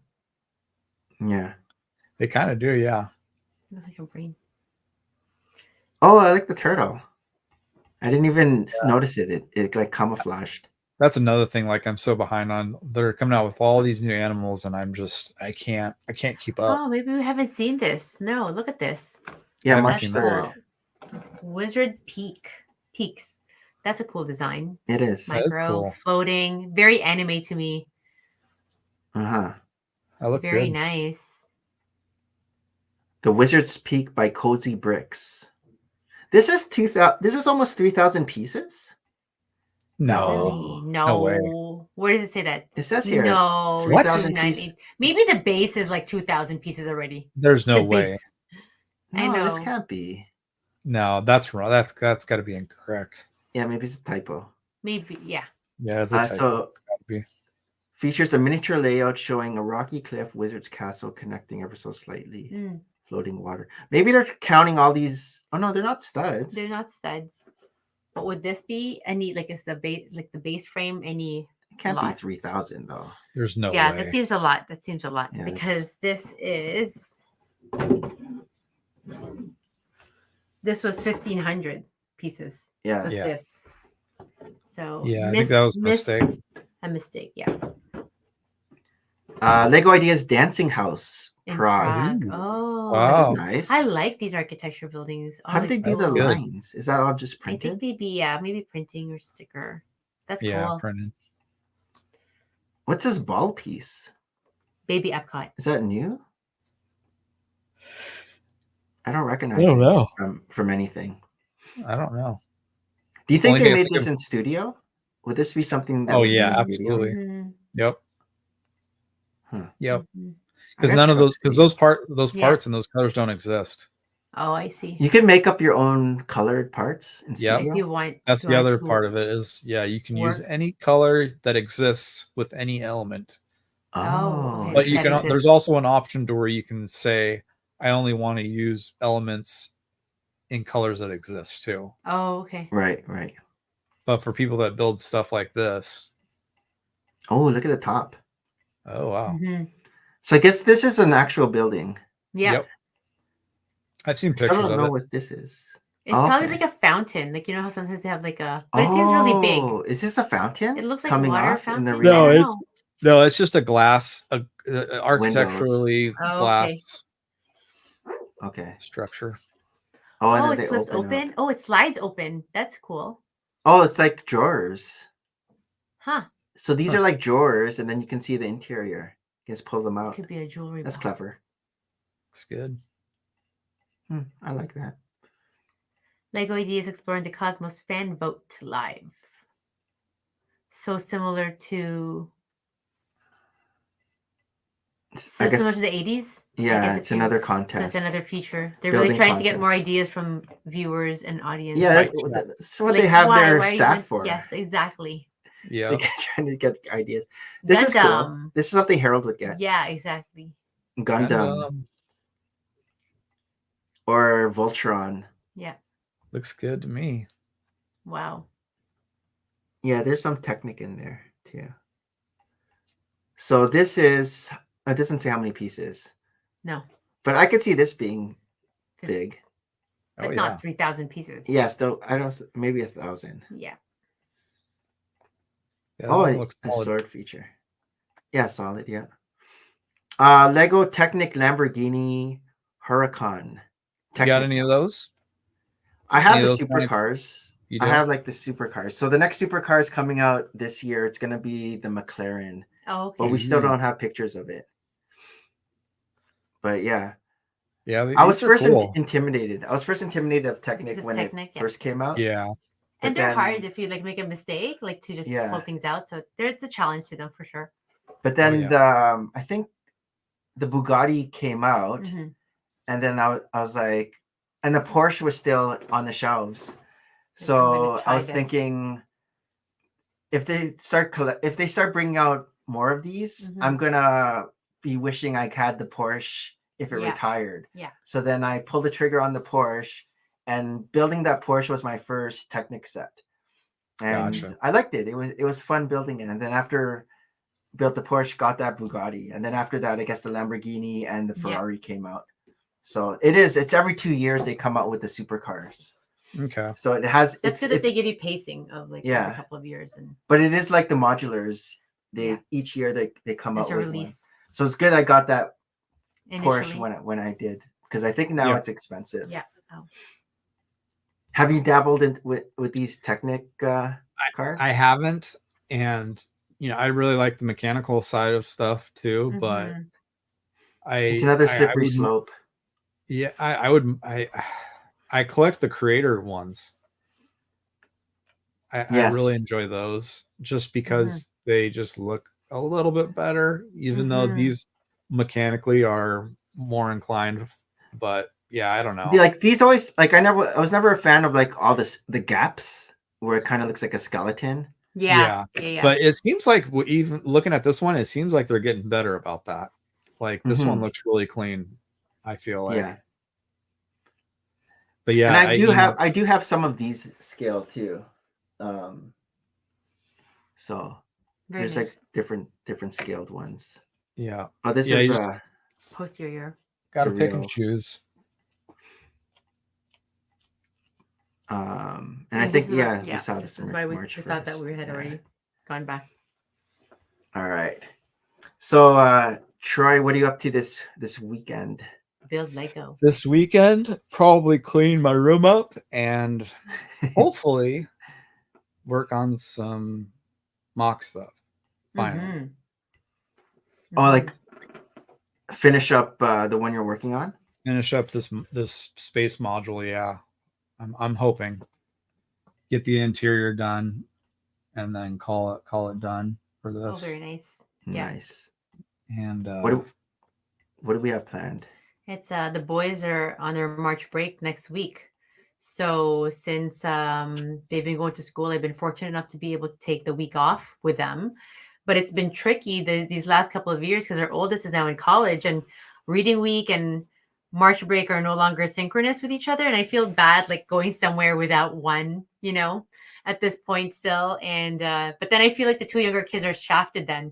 B: Yeah.
A: They kind of do, yeah.
C: It looks like a brain.
B: Oh, I like the turtle. I didn't even notice it. It like camouflaged.
A: That's another thing. Like I'm so behind on. They're coming out with all these new animals, and I can't keep up.
C: Oh, maybe we haven't seen this. No, look at this.
B: Yeah, March 3rd.
C: Wizard Peaks. That's a cool design.
B: It is.
C: Micro,
A: cool.
C: Floating, very anime to me.
A: That looks
C: very
A: good.
C: Nice.
B: The Wizard's Peak by Cozy Bricks. This is 2,000. This is almost 3,000 pieces.
C: No way. Where does it say that?
B: It says here.
C: No.
B: 3,000 pieces.
C: Maybe the base is like 2,000 pieces already.
A: There's no way.
C: Base.
B: No,
C: I know.
B: This can't be.
A: No, that's wrong. That's got to be incorrect.
B: Yeah, maybe it's a typo.
C: Maybe, yeah.
A: Yeah, it's a typo.
B: So
A: it's got to be.
B: Features a miniature layout showing a rocky cliff, wizard's castle connecting ever so slightly, floating water. Maybe they're counting all these. Oh no, they're not studs.
C: They're not studs. What would this be? Any like is the base like the base frame? Any?
B: It can't be 3,000 though.
A: There's no way.
C: Yeah, that seems a lot.
B: Yeah,
C: because this was 1,500 pieces.
B: Yeah.
C: This. So
A: yeah, I think that was a mistake.
C: A mistake, yeah.
B: Lego Ideas Dancing House,
C: In
B: Prague.
C: Oh,
A: wow.
B: This is nice.
C: I like these architecture buildings.
B: How did they do the lines? Is that all just printed?
C: I think maybe printing or sticker. That's cool.
A: Printed.
B: What's this ball piece?
C: Baby Epcot.
B: Is that new? I don't recognize
A: I don't know.
B: From anything.
A: I don't know.
B: Do you think they made this in studio? Would this be something that
A: was
B: made in
A: absolutely.
C: Mm-hmm.
A: Yep.
B: Huh.
A: Yep. Because none of those parts and those colors don't exist.
C: Oh, I see.
B: You can make up your own colored parts in studio.
C: If you want.
A: That's the other part of it is you can use any color that exists with any element.
B: Oh.
A: But you can there's also an option to where you can say I only want to use elements in colors that exist too.
C: Oh, okay.
B: Right.
A: But for people that build stuff like this,
B: Oh, look at the top.
A: oh wow.
C: Mhm.
B: So I guess this is an actual building.
C: Yep.
A: I've seen
B: I
A: pictures
B: don't
A: of
B: know
A: it.
B: what this is.
C: It's
B: Oh,
C: probably
B: okay.
C: like a fountain. Like, you know how sometimes they have like a, but it seems really big.
B: Oh, is this a fountain?
C: It looks like
B: coming
C: water
B: off in the
C: fountain. I
A: No,
C: don't
A: it's
C: know.
A: no, it's just a glass, architecturally
C: Oh,
A: glass
B: Okay.
A: structure.
B: Oh, and
C: Oh,
B: then
C: it
B: they
C: flips
B: open
C: open.
B: up.
C: Oh, it slides open. That's cool.
B: Oh, it's like drawers.
C: Huh.
B: So these are like drawers, and then you can see the interior. You can just pull them out.
C: Could be a jewelry
B: That's
C: box.
B: clever.
A: Looks good.
B: I like that.
C: Lego Ideas Exploring the Cosmos fan vote live. So similar to
B: I guess,
C: similar to the 80s. I
B: yeah,
C: guess
B: it's
C: if you-
B: another
C: So
B: contest.
C: it's another feature. They're
B: Building
C: really trying to get more
B: contest.
C: ideas from viewers and audience.
B: Yeah,
A: Right.
B: that's what
C: Like,
B: they have
C: why
B: their
C: are you
B: staff
C: doing-
B: for.
C: Yes, exactly.
A: Yeah.
B: Like, trying to get ideas. This is cool.
C: Gundam.
B: This is something Harold would get.
C: Yeah, exactly.
B: Gundam or Voltron.
C: Yeah.
A: Looks good to me.
C: Wow.
B: Yeah, there's some Technic in there too. So this is, it doesn't say how many pieces,
C: No,
B: but I could see this being big.
C: but
A: Oh yeah.
C: not 3,000 pieces.
B: Yes, though I don't, maybe 1,000.
C: Yeah.
A: Yeah, that
B: Oh,
A: one looks
B: a
A: solid.
B: sword feature. Yeah, solid. Yeah. Lego Technic Lamborghini Huracan.
A: You got any of those?
B: I have
A: any
B: the
A: of those kind of-
B: supercars.
A: You
B: I
A: do?
B: have like the supercars. So the next supercar is coming out this year. It's gonna be the McLaren,
C: Oh, okay.
B: but we still
A: Mhm.
B: don't have pictures of it. But yeah,
A: Yeah,
B: I was
A: these are
B: first
A: cool.
B: intimidated. I was first intimidated of
C: Because
B: Technic
C: of
B: when
C: Technic,
B: it
C: yeah.
B: first came out.
A: Yeah.
B: but
C: And they're
B: then-
C: hard if you like make a mistake, like to just
B: Yeah.
C: pull things out. So there's a challenge to them for sure.
B: But then
A: yeah.
B: I think the Bugatti came out,
C: Mhm.
B: and then I was like, and the Porsche was still on the shelves.
C: I'm
B: So
C: gonna
B: I
C: try
B: was
C: this.
B: thinking, if they start bringing out more of these,
C: Mhm.
B: I'm gonna be wishing I had the Porsche if it
C: Yeah.
B: retired.
C: Yeah.
B: So then I pulled the trigger on the Porsche, and building that Porsche was my first Technic set, and
A: Gotcha.
B: I liked it. It was fun building it, and then after built the Porsche, got that Bugatti, and then after that, I guess the Lamborghini and the
C: Yeah.
B: Ferrari came out. So it's every 2 years they come out with the supercars.
A: Okay.
B: So it has
C: That's good that
B: it's
C: they give you pacing of like
B: Yeah.
C: every couple of years and
B: but it is like the modulars.
C: Yeah.
B: Each year they come
C: there's
B: out
C: a
B: with one.
C: release
B: So it's good I got that
C: initially.
B: Porsche when I did, because I think now
A: Yeah.
B: it's expensive.
C: Yeah. Oh.
B: Have you dabbled in with these Technic cars?
A: I haven't, and I really like the mechanical side of stuff too, but
C: Mhm.
B: It's another slippery
A: wouldn't-
B: slope.
A: Yeah, I collect the creator ones. I really
B: Yes.
A: enjoy those just
C: Mm-hmm.
A: because they just look a little bit better, even though
C: Mhm.
A: these mechanically are more inclined. But yeah, I don't know.
B: Like these always like I was never a fan of like all the gaps where it kind of looks like a skeleton.
C: Yeah.
A: But it seems like even looking at this one, it seems like they're getting better about that. Like this one
B: Mhm.
A: looks really clean, I feel like.
B: Yeah.
A: But yeah,
B: And I do have some of these scale too. So
C: Very
B: there's
C: nice.
B: like different scaled ones.
A: yeah,
B: Oh, this
A: Yeah,
B: is
A: you
B: the
A: just-
C: Posterior.
A: gotta
B: The
A: pick and
B: real-
A: choose.
B: and
C: And
B: I
C: this
B: think
C: is what-
B: we saw
C: this
B: this
C: is why we
B: March
C: thought that
B: 1st.
C: we had
B: Yeah.
C: already gone back.
B: All right. So Troy, what are you up to this weekend?
C: Build Lego.
A: This weekend, probably clean my room up and hopefully work on some mock stuff. Finally.
C: Mhm.
B: Oh, like
C: Mhm.
B: finish up the one you're working on?
A: Finish up this space module. Yeah, I'm hoping get the interior done and then call it done for
C: Oh,
A: this.
C: very nice. Yeah.
B: Nice.
A: And
B: What do we have planned?
C: It's the boys are on their March break next week. So since they've been going to school, I've been fortunate enough to be able to take the week off with them. But it's been tricky these last couple of years because our oldest is now in college and reading week and March break are no longer synchronous with each other, and I feel bad like going somewhere without one, at this point still. And but then I feel like the two younger kids are shafted then.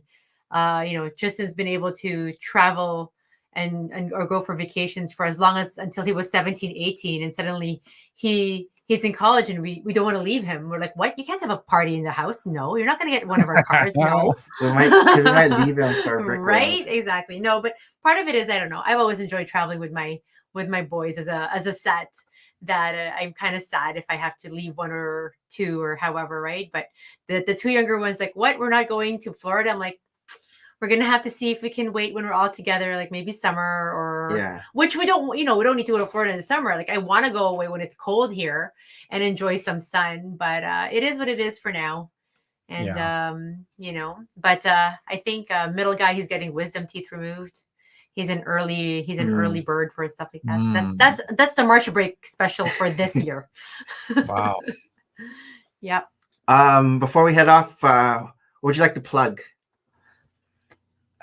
C: Tristan's been able to travel and or go for vacations for as long as until he was 17, 18, and suddenly he's in college and we don't want to leave him. We're like, what? You can't have a party in the house. No, you're not going to get one of our cars. No.
B: we might leave him for a brick
C: right? Exactly. No, but part of it is, I don't know. I've always enjoyed traveling with my boys as a set, that I'm kind of sad if I have to leave one or two or however, right? But the two younger ones, like, what? We're not going to Florida. I'm like, we're going to have to see if we can wait when we're all together, like maybe summer or which we don't need to go to Florida in the summer. Like I want to go away when it's cold here and enjoy some sun, but it is what it is for now. And, but I think middle guy, he's getting wisdom teeth removed. He's an early bird for stuff like that. So that's the March break special for this year.
A: Wow.
C: Yep.
B: Before we head off, what would you like to plug?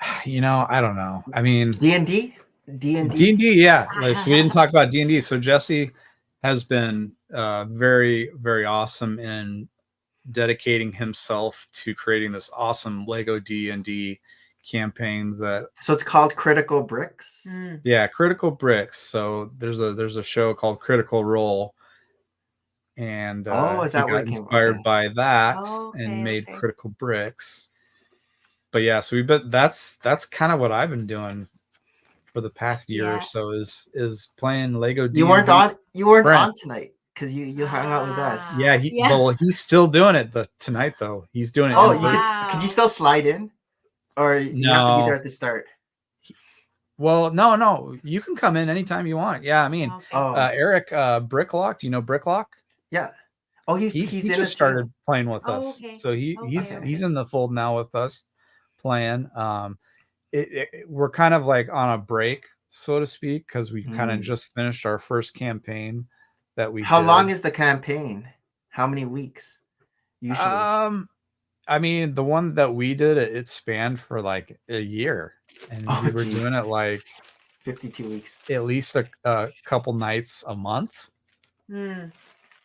A: I don't know. I mean,
B: D&D,
A: yeah. Like, so we didn't talk about D&D. So Jesse has been very, very awesome in dedicating himself to creating this awesome Lego D&D campaign
B: so it's called Critical Bricks.
A: Yeah, Critical Bricks. So there's a show called Critical Role, and
B: is that
A: he got inspired by that and made
C: okay.
A: Critical Bricks. But yeah, so that's kind of what I've been doing for the past year or so is playing Lego D&D.
B: You weren't on tonight because you hung out with us.
A: Yeah, he's still doing it, but tonight though he's doing it.
B: Could you still slide in, or you have to be there at the start?
A: Well, no, you can come in anytime you want. Yeah, I mean, Eric Bricklock. Do you know Bricklock?
B: Yeah. Oh, he
A: just started playing with us,
C: okay.
A: so he's in the fold now with us playing. We're kind of like on a break, so to speak, because we kind of just finished our first campaign that we.
B: How long is the campaign? How many weeks? Usually.
A: I mean, the one that we did, it spanned for like a year, and we were doing it like
B: 52 weeks,
A: at least a couple nights a month.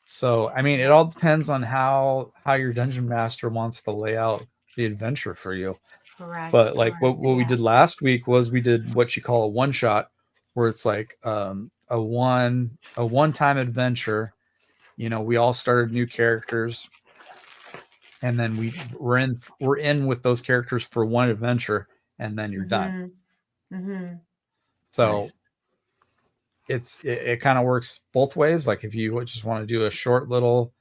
A: So, I mean, it all depends on how your dungeon master wants to lay out the adventure for you.
C: Correct.
A: But like what we did last week was we did what you call a one shot, where it's like a one-time adventure. We all started new characters, and then we're in with those characters for one adventure, and then you're done. So nice. It kind of works both ways. Like if you just want to do a short little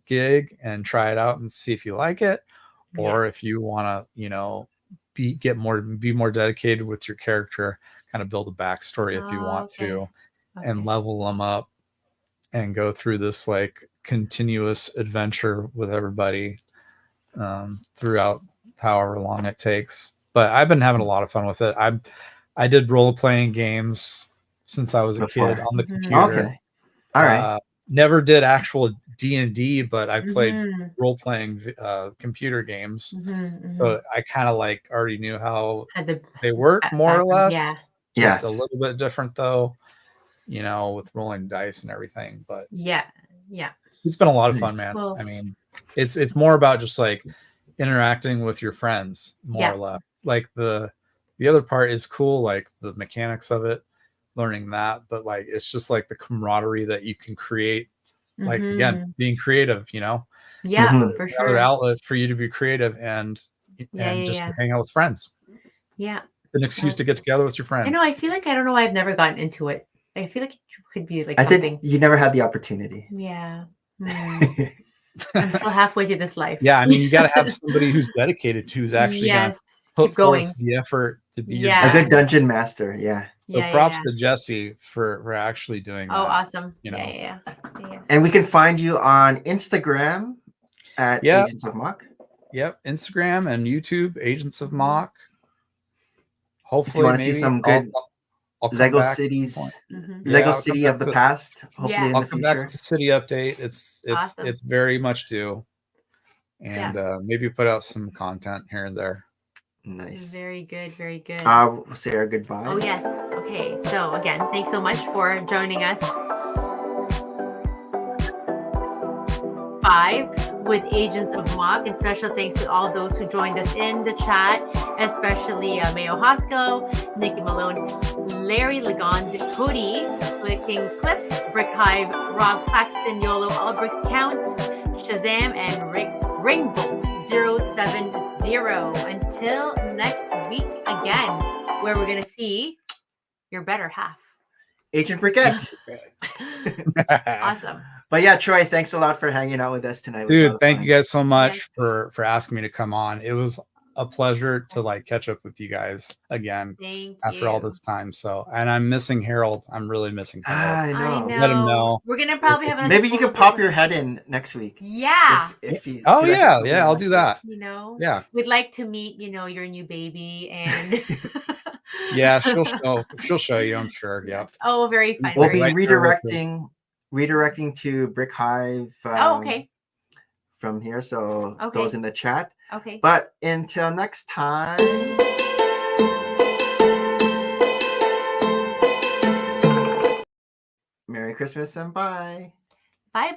A: gig and try it out and see if you like it, or if you want to be more dedicated with your character, kind of build a backstory if you want to, and level them up and go through this like continuous adventure with everybody throughout however long it takes. But I've been having a lot of fun with it. I did role-playing games since I was a kid on the computer.
B: Okay. All right.
A: Never did actual D&D, but I played role-playing computer games. So I kind of like already knew how they work more or less.
B: Yeah.
A: Just a little bit different though, with rolling dice and everything. But
C: yeah.
A: It's been a lot of fun, man. Well, I mean, it's more about just like interacting with your friends more or less. Like the other part is cool, like the mechanics of it, learning that, but like it's just like the camaraderie that you can create, like again, being creative, for sure, another outlet for you to be creative and just hang out with friends. An excuse to get together with your friends.
C: I feel like I don't know why I've never gotten into it. I feel like it could be like
B: I think you never had the opportunity.
C: I'm still halfway through this life.
A: Yeah, I mean, you got to have somebody who's dedicated, who's actually put forth the effort to be
B: a good dungeon master.
A: So props to Jesse for actually doing that.
C: Oh, awesome.
A: Yeah.
B: And we can find you on Instagram at Agents of MOC.
A: Yep, Instagram and YouTube, Agents of MOC. Hopefully,
B: if you want to see some good Lego cities, Lego City of the past. Hopefully, in the future.
A: I'll come back with the city update. It's very much due, and maybe put out some content here and there.
B: Nice.
C: Very good. Very good.
B: We'll say our goodbyes.
C: Oh, yes. Okay. So, again, thanks so much for joining us. 5 with Agents of MOC, and special thanks to all those who joined us in the chat, especially Mayo Hosco, Nikki Malone, Larry Legond, Cody, Clicking Cliff, Brick Hive, Rob Claxton, YOLO, All Bricks Count, Shazam, and Ringbolt 070. Until next week again, where we're gonna see your better half.
B: Agent Briquette.
C: Awesome.
B: But yeah, Troy, thanks a lot for hanging out with us tonight.
A: Dude, thank you guys so much
C: Yes.
A: for asking me to come on. It was a pleasure to like catch up with you guys again
C: Thank
A: after
C: you.
A: all this time. So, and I'm missing Harold. I'm really missing Harold.
B: I know.
C: I know.
A: Let him know.
C: We're gonna probably have
B: Maybe you could pop your head in next week.
C: Yeah.
B: If you,
A: Oh
B: 'cause I
A: yeah,
B: think
A: yeah, I'll do that.
C: You know.
A: Yeah,
C: We'd like to meet, your new baby and
A: yeah. She'll show you. I'm sure. Yeah.
C: Oh, very fun.
B: We'll
C: very
B: be
C: fun.
B: redirecting to Brick Hive.
C: Oh, okay.
B: From here, so
C: Okay.
B: those in the chat.
C: Okay.
B: But until next time. Merry Christmas and bye.
C: Bye.